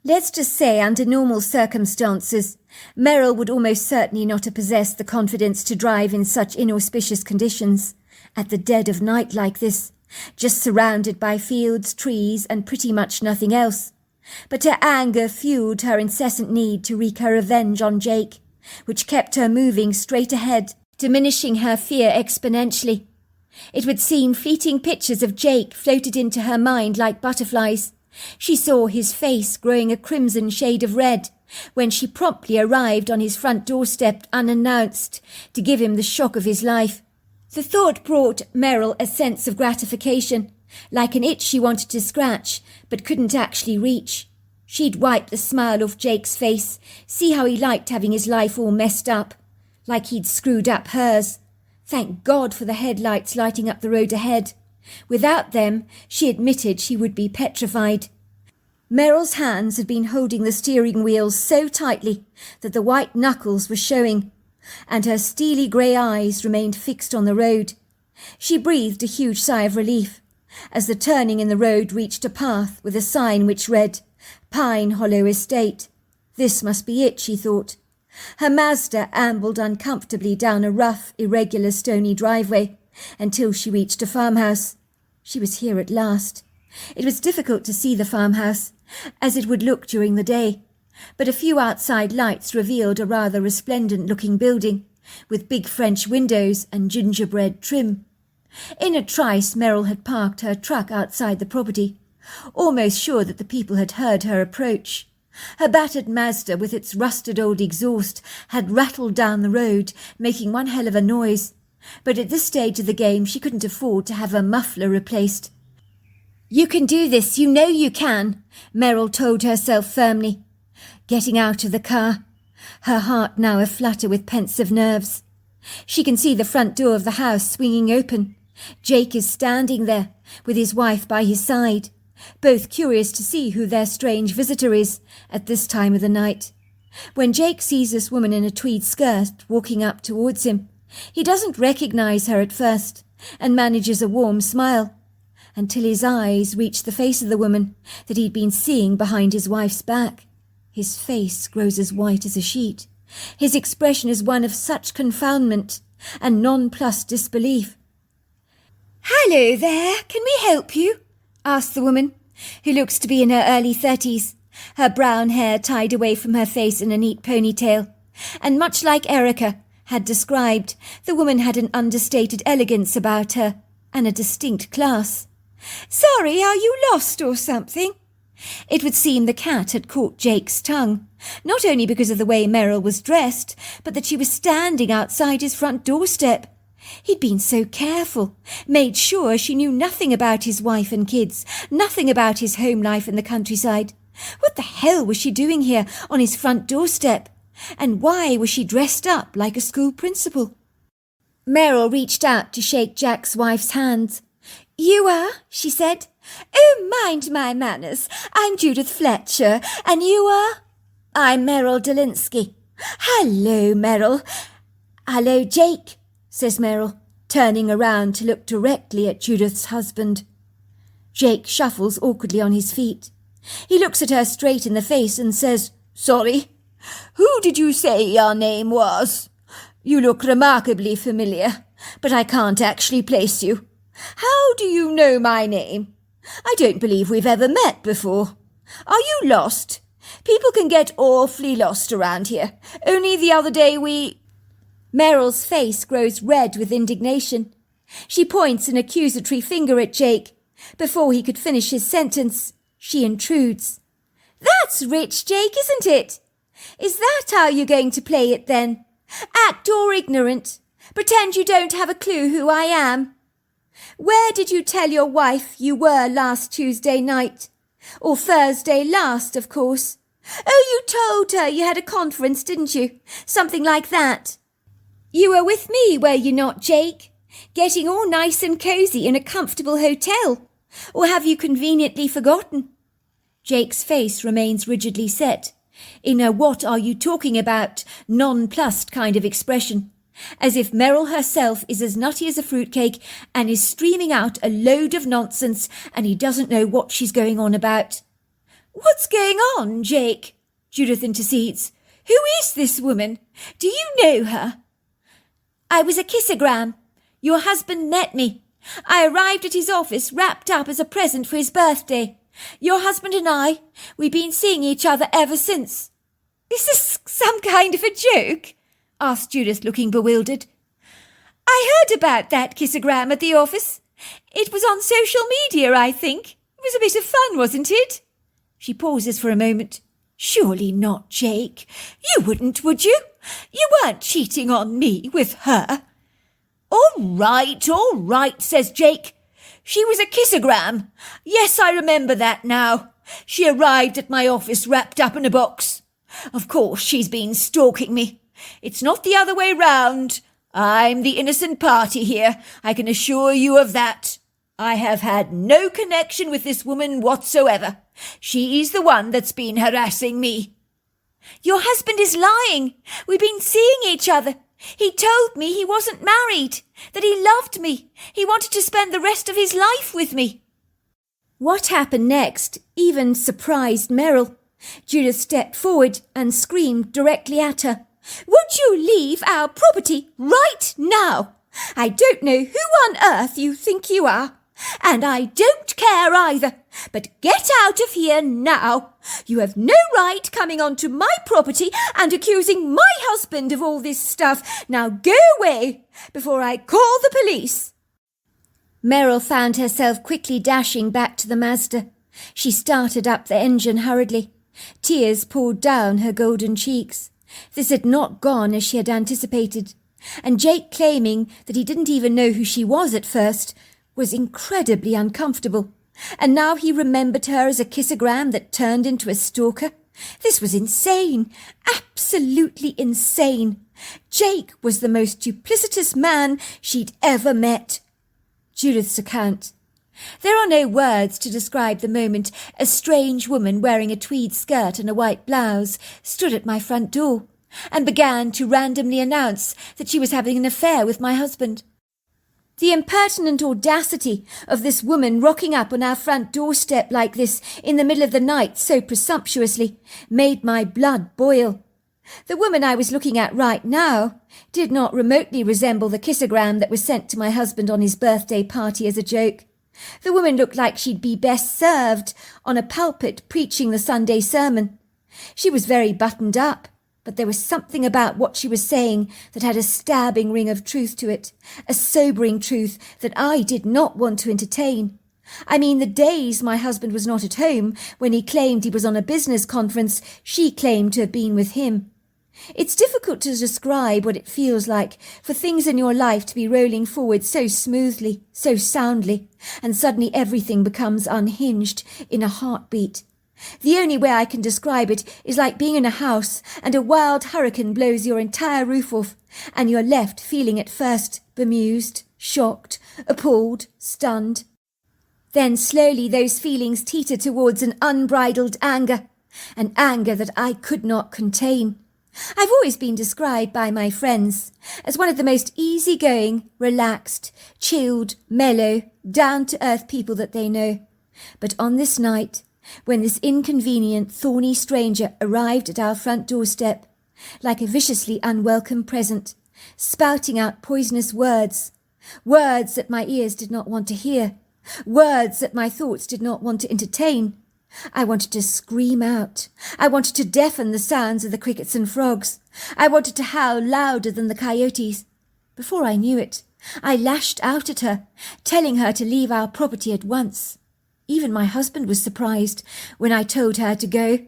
Let's just say, under normal circumstances, Meryl would almost certainly not have possessed the confidence to drive in such inauspicious conditions, at the dead of night like this, just surrounded by fields, trees, and pretty much nothing else. But her anger fueled her incessant need to wreak her revenge on Jake, which kept her moving straight ahead, diminishing her fear exponentially. It would seem fleeting pictures of Jake floated into her mind like butterflies. She saw his face growing a crimson shade of red when she promptly arrived on his front doorstep unannounced to give him the shock of his life. The thought brought Meryl a sense of gratification, like an itch she wanted to scratch but couldn't actually reach. She'd wipe the smile off Jake's face, see how he liked having his life all messed up, like he'd screwed up hers. Thank God for the headlights lighting up the road ahead. Without them, she admitted she would be petrified. Meryl's hands had been holding the steering wheel so tightly that the white knuckles were showing, and her steely grey eyes remained fixed on the road. She breathed a huge sigh of relief as the turning in the road reached a path with a sign which read, Pine Hollow Estate. This must be it, she thought. Her Mazda ambled uncomfortably down a rough, irregular, stony driveway until she reached a farmhouse. She was here at last. It was difficult to see the farmhouse, as it would look during the day, but a few outside lights revealed a rather resplendent-looking building, with big French windows and gingerbread trim. In a trice, Meryl had parked her truck outside the property, almost sure that the people had heard her approach. Her battered Mazda, with its rusted old exhaust, had rattled down the road, making one hell of a noise, but at this stage of the game she couldn't afford to have her muffler replaced. You can do this, you know you can, Meryl told herself firmly, getting out of the car, her heart now aflutter with pensive nerves. She can see the front door of the house swinging open. Jake is standing there, with his wife by his side, both curious to see who their strange visitor is at this time of the night. When Jake sees this woman in a tweed skirt walking up towards him, he doesn't recognise her at first and manages a warm smile, until his eyes reach the face of the woman that he'd been seeing behind his wife's back. His face grows as white as a sheet. His expression is one of such confoundment and nonplussed disbelief. "Hello there, can we help you?" asked the woman, who looks to be in her early 30s, her brown hair tied away from her face in a neat ponytail, and much like Erica had described, the woman had an understated elegance about her and a distinct class. "Sorry, are you lost or something?" It would seem the cat had caught Jake's tongue, not only because of the way Meryl was dressed, but that she was standing outside his front doorstep. He'd been so careful, made sure she knew nothing about his wife and kids, nothing about his home life in the countryside. What the hell was she doing here on his front doorstep? And why was she dressed up like a school principal? Meryl reached out to shake Jack's wife's hands. "You are?" she said. "Oh, mind my manners. I'm Judith Fletcher, and you are?" "I'm Meryl Delinsky." "Hello, Meryl." "Hello, Jake," says Meryl, turning around to look directly at Judith's husband. Jake shuffles awkwardly on his feet. He looks at her straight in the face and says, "Sorry, who did you say your name was? You look remarkably familiar, but I can't actually place you. How do you know my name? I don't believe we've ever met before. Are you lost? People can get awfully lost around here. Only the other day Meryl's face grows red with indignation. She points an accusatory finger at Jake. Before he could finish his sentence, she intrudes. "That's rich, Jake, isn't it? Is that how you're going to play it then? Act all ignorant. Pretend you don't have a clue who I am. Where did you tell your wife you were last Tuesday night? Or Thursday last, of course. Oh, you told her you had a conference, didn't you? Something like that. You were with me, were you not, Jake? Getting all nice and cosy in a comfortable hotel. Or have you conveniently forgotten?" Jake's face remains rigidly set, in a "what are you talking about" nonplussed kind of expression, as if Meryl herself is as nutty as a fruitcake and is streaming out a load of nonsense and he doesn't know what she's going on about. "What's going on, Jake?" Judith intercedes. "Who is this woman? Do you know her?" "I was a kissogram. Your husband met me. I arrived at his office wrapped up as a present for his birthday. Your husband and we've been seeing each other ever since." "Is this some kind of a joke?" asked Judith, looking bewildered. "I heard about that kissogram at the office. It was on social media, I think. It was a bit of fun, wasn't it?" She pauses for a moment. "Surely not, Jake. You wouldn't, would you? You weren't cheating on me with her." All right, says Jake. "She was a kissogram. Yes, I remember that now. She arrived at my office wrapped up in a box. Of course, she's been stalking me. It's not the other way round. I'm the innocent party here, I can assure you of that." I have had no connection with this woman whatsoever. She's the one that's been harassing me. Your husband is lying. We've been seeing each other. He told me he wasn't married, that he loved me. He wanted to spend the rest of his life with me. What happened next even surprised Meryl. Judith stepped forward and screamed directly at her. Would you leave our property right now? I don't know who on earth you think you are, and I don't care either, but get out of here now. You have no right coming onto my property and accusing my husband of all this stuff. Now go away before I call the police. Meryl found herself quickly dashing back to the Mazda. She started up the engine hurriedly. Tears poured down her golden cheeks. This had not gone as she had anticipated, and Jake claiming that he didn't even know who she was at first was incredibly uncomfortable. And now he remembered her as a kissogram that turned into a stalker. This was insane, absolutely insane. Jake was the most duplicitous man she'd ever met. Judith's account. There are no words to describe the moment a strange woman wearing a tweed skirt and a white blouse stood at my front door and began to randomly announce that she was having an affair with my husband. The impertinent audacity of this woman rocking up on our front doorstep like this in the middle of the night so presumptuously made my blood boil. The woman I was looking at right now did not remotely resemble the kissogram that was sent to my husband on his birthday party as a joke. The woman looked like she'd be best served on a pulpit preaching the Sunday sermon. She was very buttoned up, but there was something about what she was saying that had a stabbing ring of truth to it, a sobering truth that I did not want to entertain. I mean, the days my husband was not at home, when he claimed he was on a business conference, she claimed to have been with him. It's difficult to describe what it feels like for things in your life to be rolling forward so smoothly, so soundly, and suddenly everything becomes unhinged in a heartbeat. The only way I can describe it is like being in a house and a wild hurricane blows your entire roof off, and you're left feeling at first bemused, shocked, appalled, stunned. Then slowly those feelings teeter towards an unbridled anger, an anger that I could not contain. I've always been described by my friends as one of the most easygoing, relaxed, chilled, mellow, down-to-earth people that they know. But on this night, when this inconvenient, thorny stranger arrived at our front doorstep, like a viciously unwelcome present, spouting out poisonous words, words that my ears did not want to hear, words that my thoughts did not want to entertain, I wanted to scream out. I wanted to deafen the sounds of the crickets and frogs. I wanted to howl louder than the coyotes. Before I knew it, I lashed out at her, telling her to leave our property at once. Even my husband was surprised when I told her to go.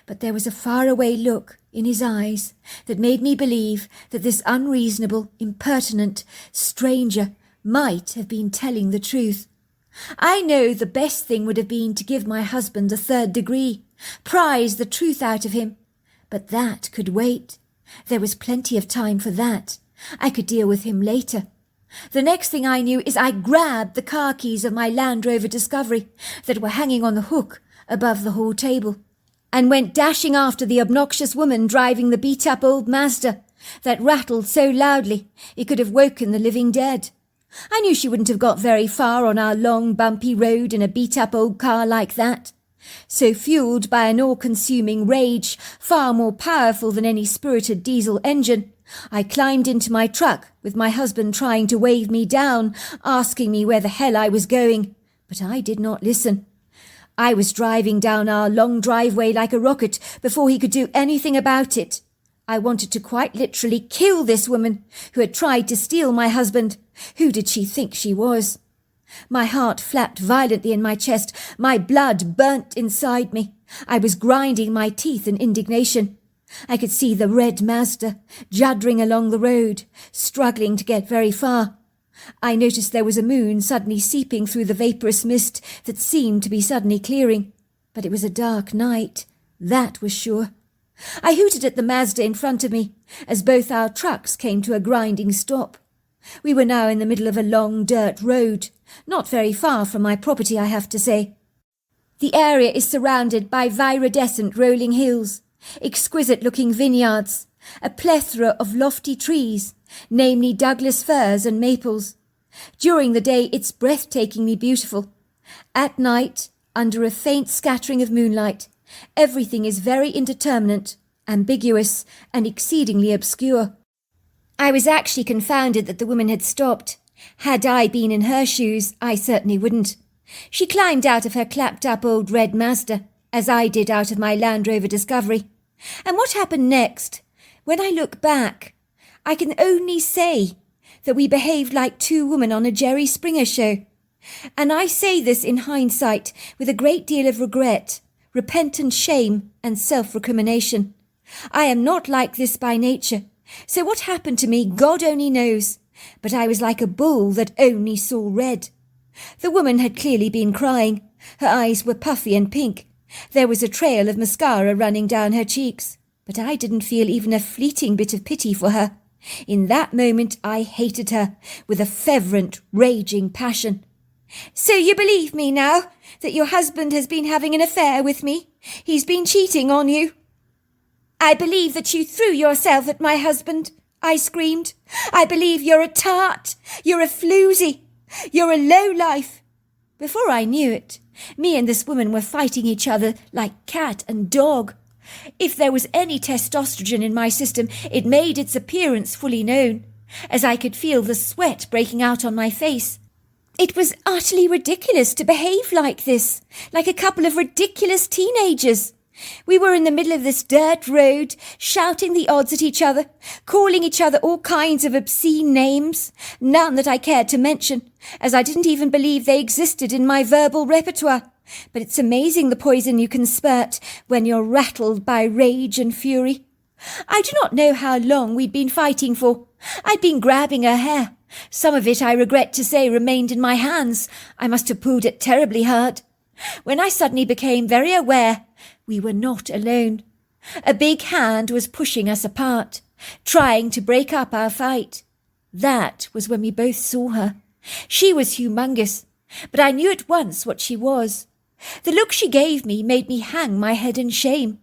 But there was a faraway look in his eyes that made me believe that this unreasonable, impertinent stranger might have been telling the truth. I know the best thing would have been to give my husband a 3rd degree, prize the truth out of him. But that could wait. There was plenty of time for that. I could deal with him later. The next thing I knew is I grabbed the car keys of my Land Rover Discovery that were hanging on the hook above the hall table and went dashing after the obnoxious woman driving the beat-up old Mazda that rattled so loudly it could have woken the living dead. I knew she wouldn't have got very far on our long, bumpy road in a beat-up old car like that. So fueled by an all-consuming rage far more powerful than any spirited diesel engine, I climbed into my truck with my husband trying to wave me down, asking me where the hell I was going. But I did not listen. I was driving down our long driveway like a rocket before he could do anything about it. I wanted to quite literally kill this woman who had tried to steal my husband. Who did she think she was? My heart flapped violently in my chest. My blood burnt inside me. I was grinding my teeth in indignation. I could see the red Mazda juddering along the road, struggling to get very far. I noticed there was a moon suddenly seeping through the vaporous mist that seemed to be suddenly clearing. But it was a dark night, that was sure. I hooted at the Mazda in front of me as both our trucks came to a grinding stop. We were now in the middle of a long dirt road, not very far from my property, I have to say. The area is surrounded by viridescent rolling hills, exquisite-looking vineyards, a plethora of lofty trees, namely Douglas firs and maples. During the day it's breathtakingly beautiful. At night, under a faint scattering of moonlight, everything is very indeterminate, ambiguous, and exceedingly obscure. I was actually confounded that the woman had stopped. Had I been in her shoes, I certainly wouldn't. She climbed out of her clapped-up old red Mazda, as I did out of my Land Rover Discovery. And what happened next? When I look back, I can only say that we behaved like two women on a Jerry Springer show. And I say this in hindsight with a great deal of regret, repentant shame, and self-recrimination. I am not like this by nature, so what happened to me God only knows, but I was like a bull that only saw red. The woman had clearly been crying. Her eyes were puffy and pink. There was a trail of mascara running down her cheeks, but I didn't feel even a fleeting bit of pity for her. In that moment I hated her with a fervent, raging passion. "So you believe me now, that your husband has been having an affair with me? He's been cheating on you?" "I believe that you threw yourself at my husband," I screamed. "I believe you're a tart. You're a floozy. You're a lowlife." Before I knew it, me and this woman were fighting each other like cat and dog. If there was any testosterone in my system, it made its appearance fully known, as I could feel the sweat breaking out on my face. It was utterly ridiculous to behave like this, like a couple of ridiculous teenagers. We were in the middle of this dirt road, shouting the odds at each other, calling each other all kinds of obscene names, none that I cared to mention, as I didn't even believe they existed in my verbal repertoire. But it's amazing the poison you can spurt when you're rattled by rage and fury. I do not know how long we'd been fighting for. I'd been grabbing her hair. Some of it, I regret to say, remained in my hands. I must have pulled it terribly hard. When I suddenly became very aware we were not alone. A big hand was pushing us apart, trying to break up our fight. That was when we both saw her. She was humongous, but I knew at once what she was. The look she gave me made me hang my head in shame.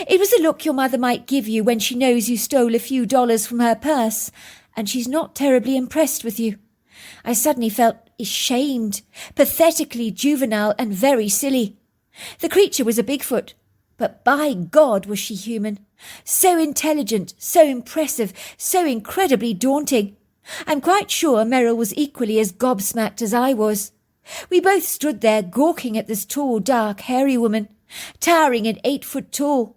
It was the look your mother might give you when she knows you stole a few dollars from her purse, and she's not terribly impressed with you. I suddenly felt ashamed, pathetically juvenile and very silly. The creature was a Bigfoot, but by God was she human. So intelligent, so impressive, so incredibly daunting. I'm quite sure Merrill was equally as gobsmacked as I was. We both stood there gawking at this tall, dark, hairy woman, towering at 8 foot tall,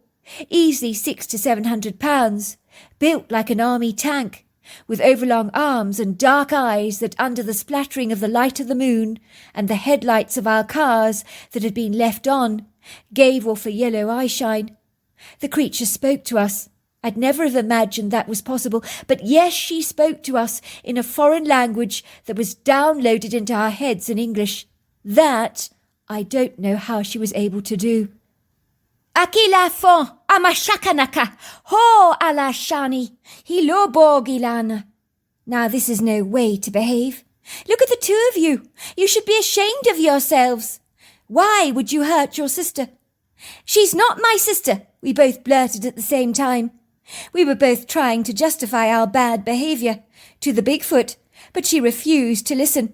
easily 600 to 700 pounds, built like an army tank, with overlong arms and dark eyes that under the splattering of the light of the moon and the headlights of our cars that had been left on, gave off a yellow eyeshine. The creature spoke to us. I'd never have imagined that was possible, but yes, she spoke to us in a foreign language that was downloaded into our heads in English. That I don't know how she was able to do. "Aki la fon, amashakanaka, ho ala shani, hilo bogilana." Now this is no way to behave. Look at the two of you. You should be ashamed of yourselves. Why would you hurt your sister? "She's not my sister," we both blurted at the same time. We were both trying to justify our bad behaviour to the Bigfoot, but she refused to listen.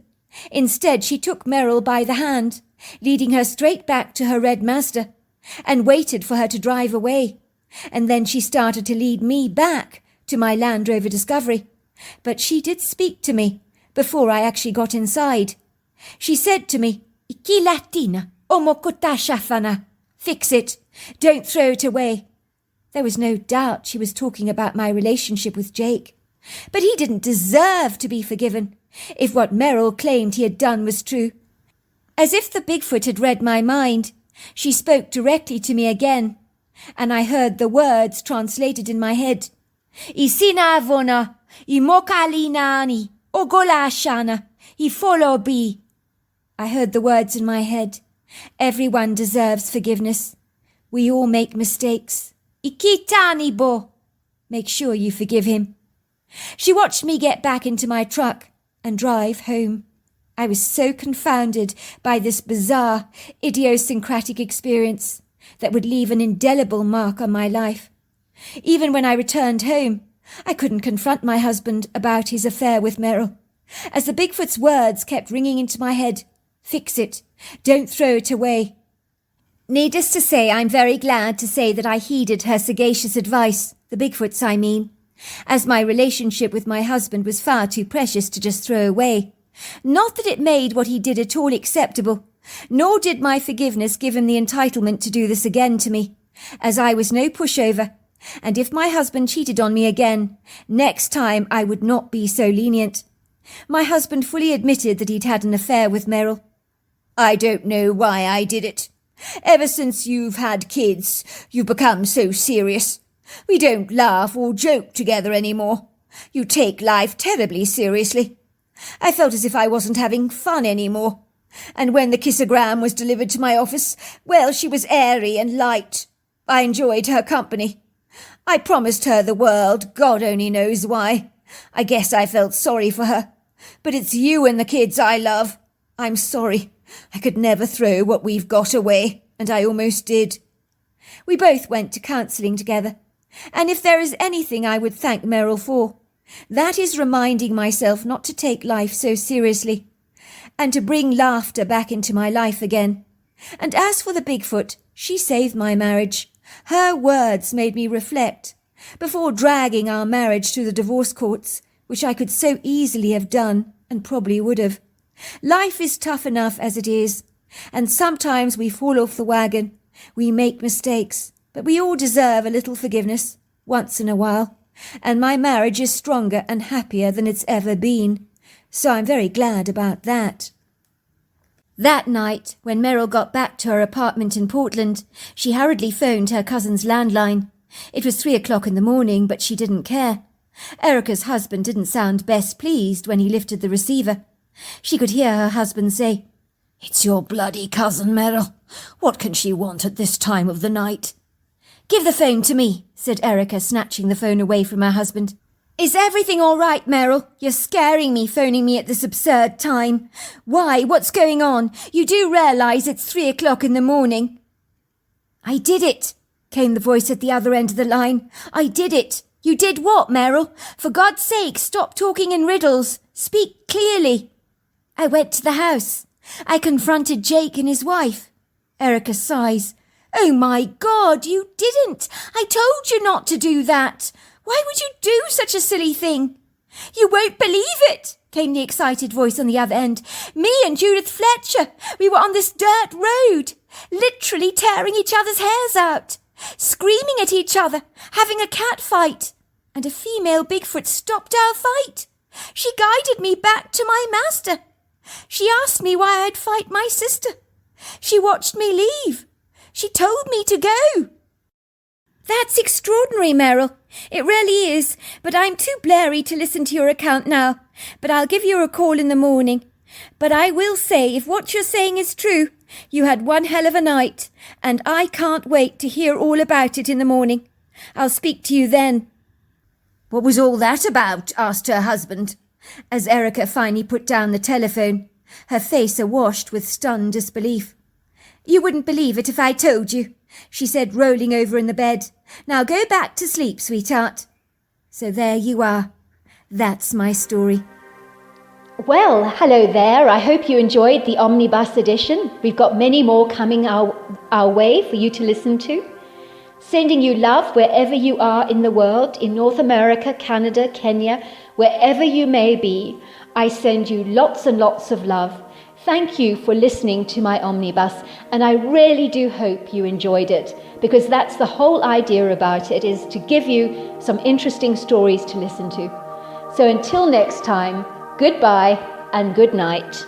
Instead, she took Merrill by the hand, leading her straight back to her red Mazda, and waited for her to drive away. And then she started to lead me back to my Land Rover Discovery. But she did speak to me before I actually got inside. She said to me, "Iki latina, omokota shafana. Fix it. Don't throw it away." There was no doubt she was talking about my relationship with Jake. But he didn't deserve to be forgiven, if what Merrill claimed he had done was true. As if the Bigfoot had read my mind, she spoke directly to me again, and I heard the words translated in my head. "Isina avona, imokalinani, ogolashana, ifolobi." I heard the words in my head. Everyone deserves forgiveness. We all make mistakes. Ikitani bo. Make sure you forgive him. She watched me get back into my truck and drive home. I was so confounded by this bizarre, idiosyncratic experience that would leave an indelible mark on my life. Even when I returned home, I couldn't confront my husband about his affair with Meryl, as the Bigfoot's words kept ringing into my head. Fix it. Don't throw it away. Needless to say, I'm very glad to say that I heeded her sagacious advice, the Bigfoot's I mean, as my relationship with my husband was far too precious to just throw away. Not that it made what he did at all acceptable, nor did my forgiveness give him the entitlement to do this again to me, as I was no pushover, and if my husband cheated on me again, next time I would not be so lenient. My husband fully admitted that he'd had an affair with Meryl. I don't know why I did it. Ever since you've had kids, you've become so serious. We don't laugh or joke together anymore. You take life terribly seriously. I felt as if I wasn't having fun anymore. And when the kissogram was delivered to my office, well, she was airy and light. I enjoyed her company. I promised her the world, God only knows why. I guess I felt sorry for her. But it's you and the kids I love. I'm sorry. I could never throw what we've got away, and I almost did. We both went to counselling together, and if there is anything I would thank Meryl for, that is reminding myself not to take life so seriously, and to bring laughter back into my life again. And as for the Bigfoot, she saved my marriage. Her words made me reflect, before dragging our marriage to the divorce courts, which I could so easily have done, and probably would have. Life is tough enough as it is, and sometimes we fall off the wagon. We make mistakes, but we all deserve a little forgiveness, once in a while, and my marriage is stronger and happier than it's ever been, so I'm very glad about that. That night, when Meryl got back to her apartment in Portland, she hurriedly phoned her cousin's landline. It was 3:00 in the morning, but she didn't care. Erica's husband didn't sound best pleased when he lifted the receiver. She could hear her husband say, "It's your bloody cousin, Meryl. What can she want at this time of the night?" "Give the phone to me," said Erica, snatching the phone away from her husband. "Is everything all right, Meryl? You're scaring me, phoning me at this absurd time. Why? What's going on? You do realise it's 3:00 in the morning?" "I did it," came the voice at the other end of the line. "I did it." "You did what, Meryl? For God's sake, stop talking in riddles. Speak clearly." "I went to the house. I confronted Jake and his wife." Erica sighs. "Oh my God, you didn't! I told you not to do that. Why would you do such a silly thing?" "You won't believe it," came the excited voice on the other end. "Me and Judith Fletcher, we were on this dirt road, literally tearing each other's hairs out, screaming at each other, having a cat fight, and a female Bigfoot stopped our fight. She guided me back to my master. She asked me why I'd fight my sister. She watched me leave. She told me to go." "That's extraordinary, Meryl. It really is, but I'm too blurry to listen to your account now. But I'll give you a call in the morning. But I will say, if what you're saying is true, you had one hell of a night, and I can't wait to hear all about it in the morning. I'll speak to you then." "What was all that about?" asked her husband, as Erica finally put down the telephone, her face awash with stunned disbelief. "You wouldn't believe it if I told you," she said, rolling over in the bed. "Now go back to sleep, sweetheart." So there you are. That's my story. Well, hello there. I hope you enjoyed the Omnibus edition. We've got many more coming our way for you to listen to. Sending you love wherever you are in the world, in North America, Canada, Kenya, wherever you may be. I send you lots and lots of love. Thank you for listening to my Omnibus, and I really do hope you enjoyed it, because that's the whole idea about it, is to give you some interesting stories to listen to. So until next time, goodbye and good night.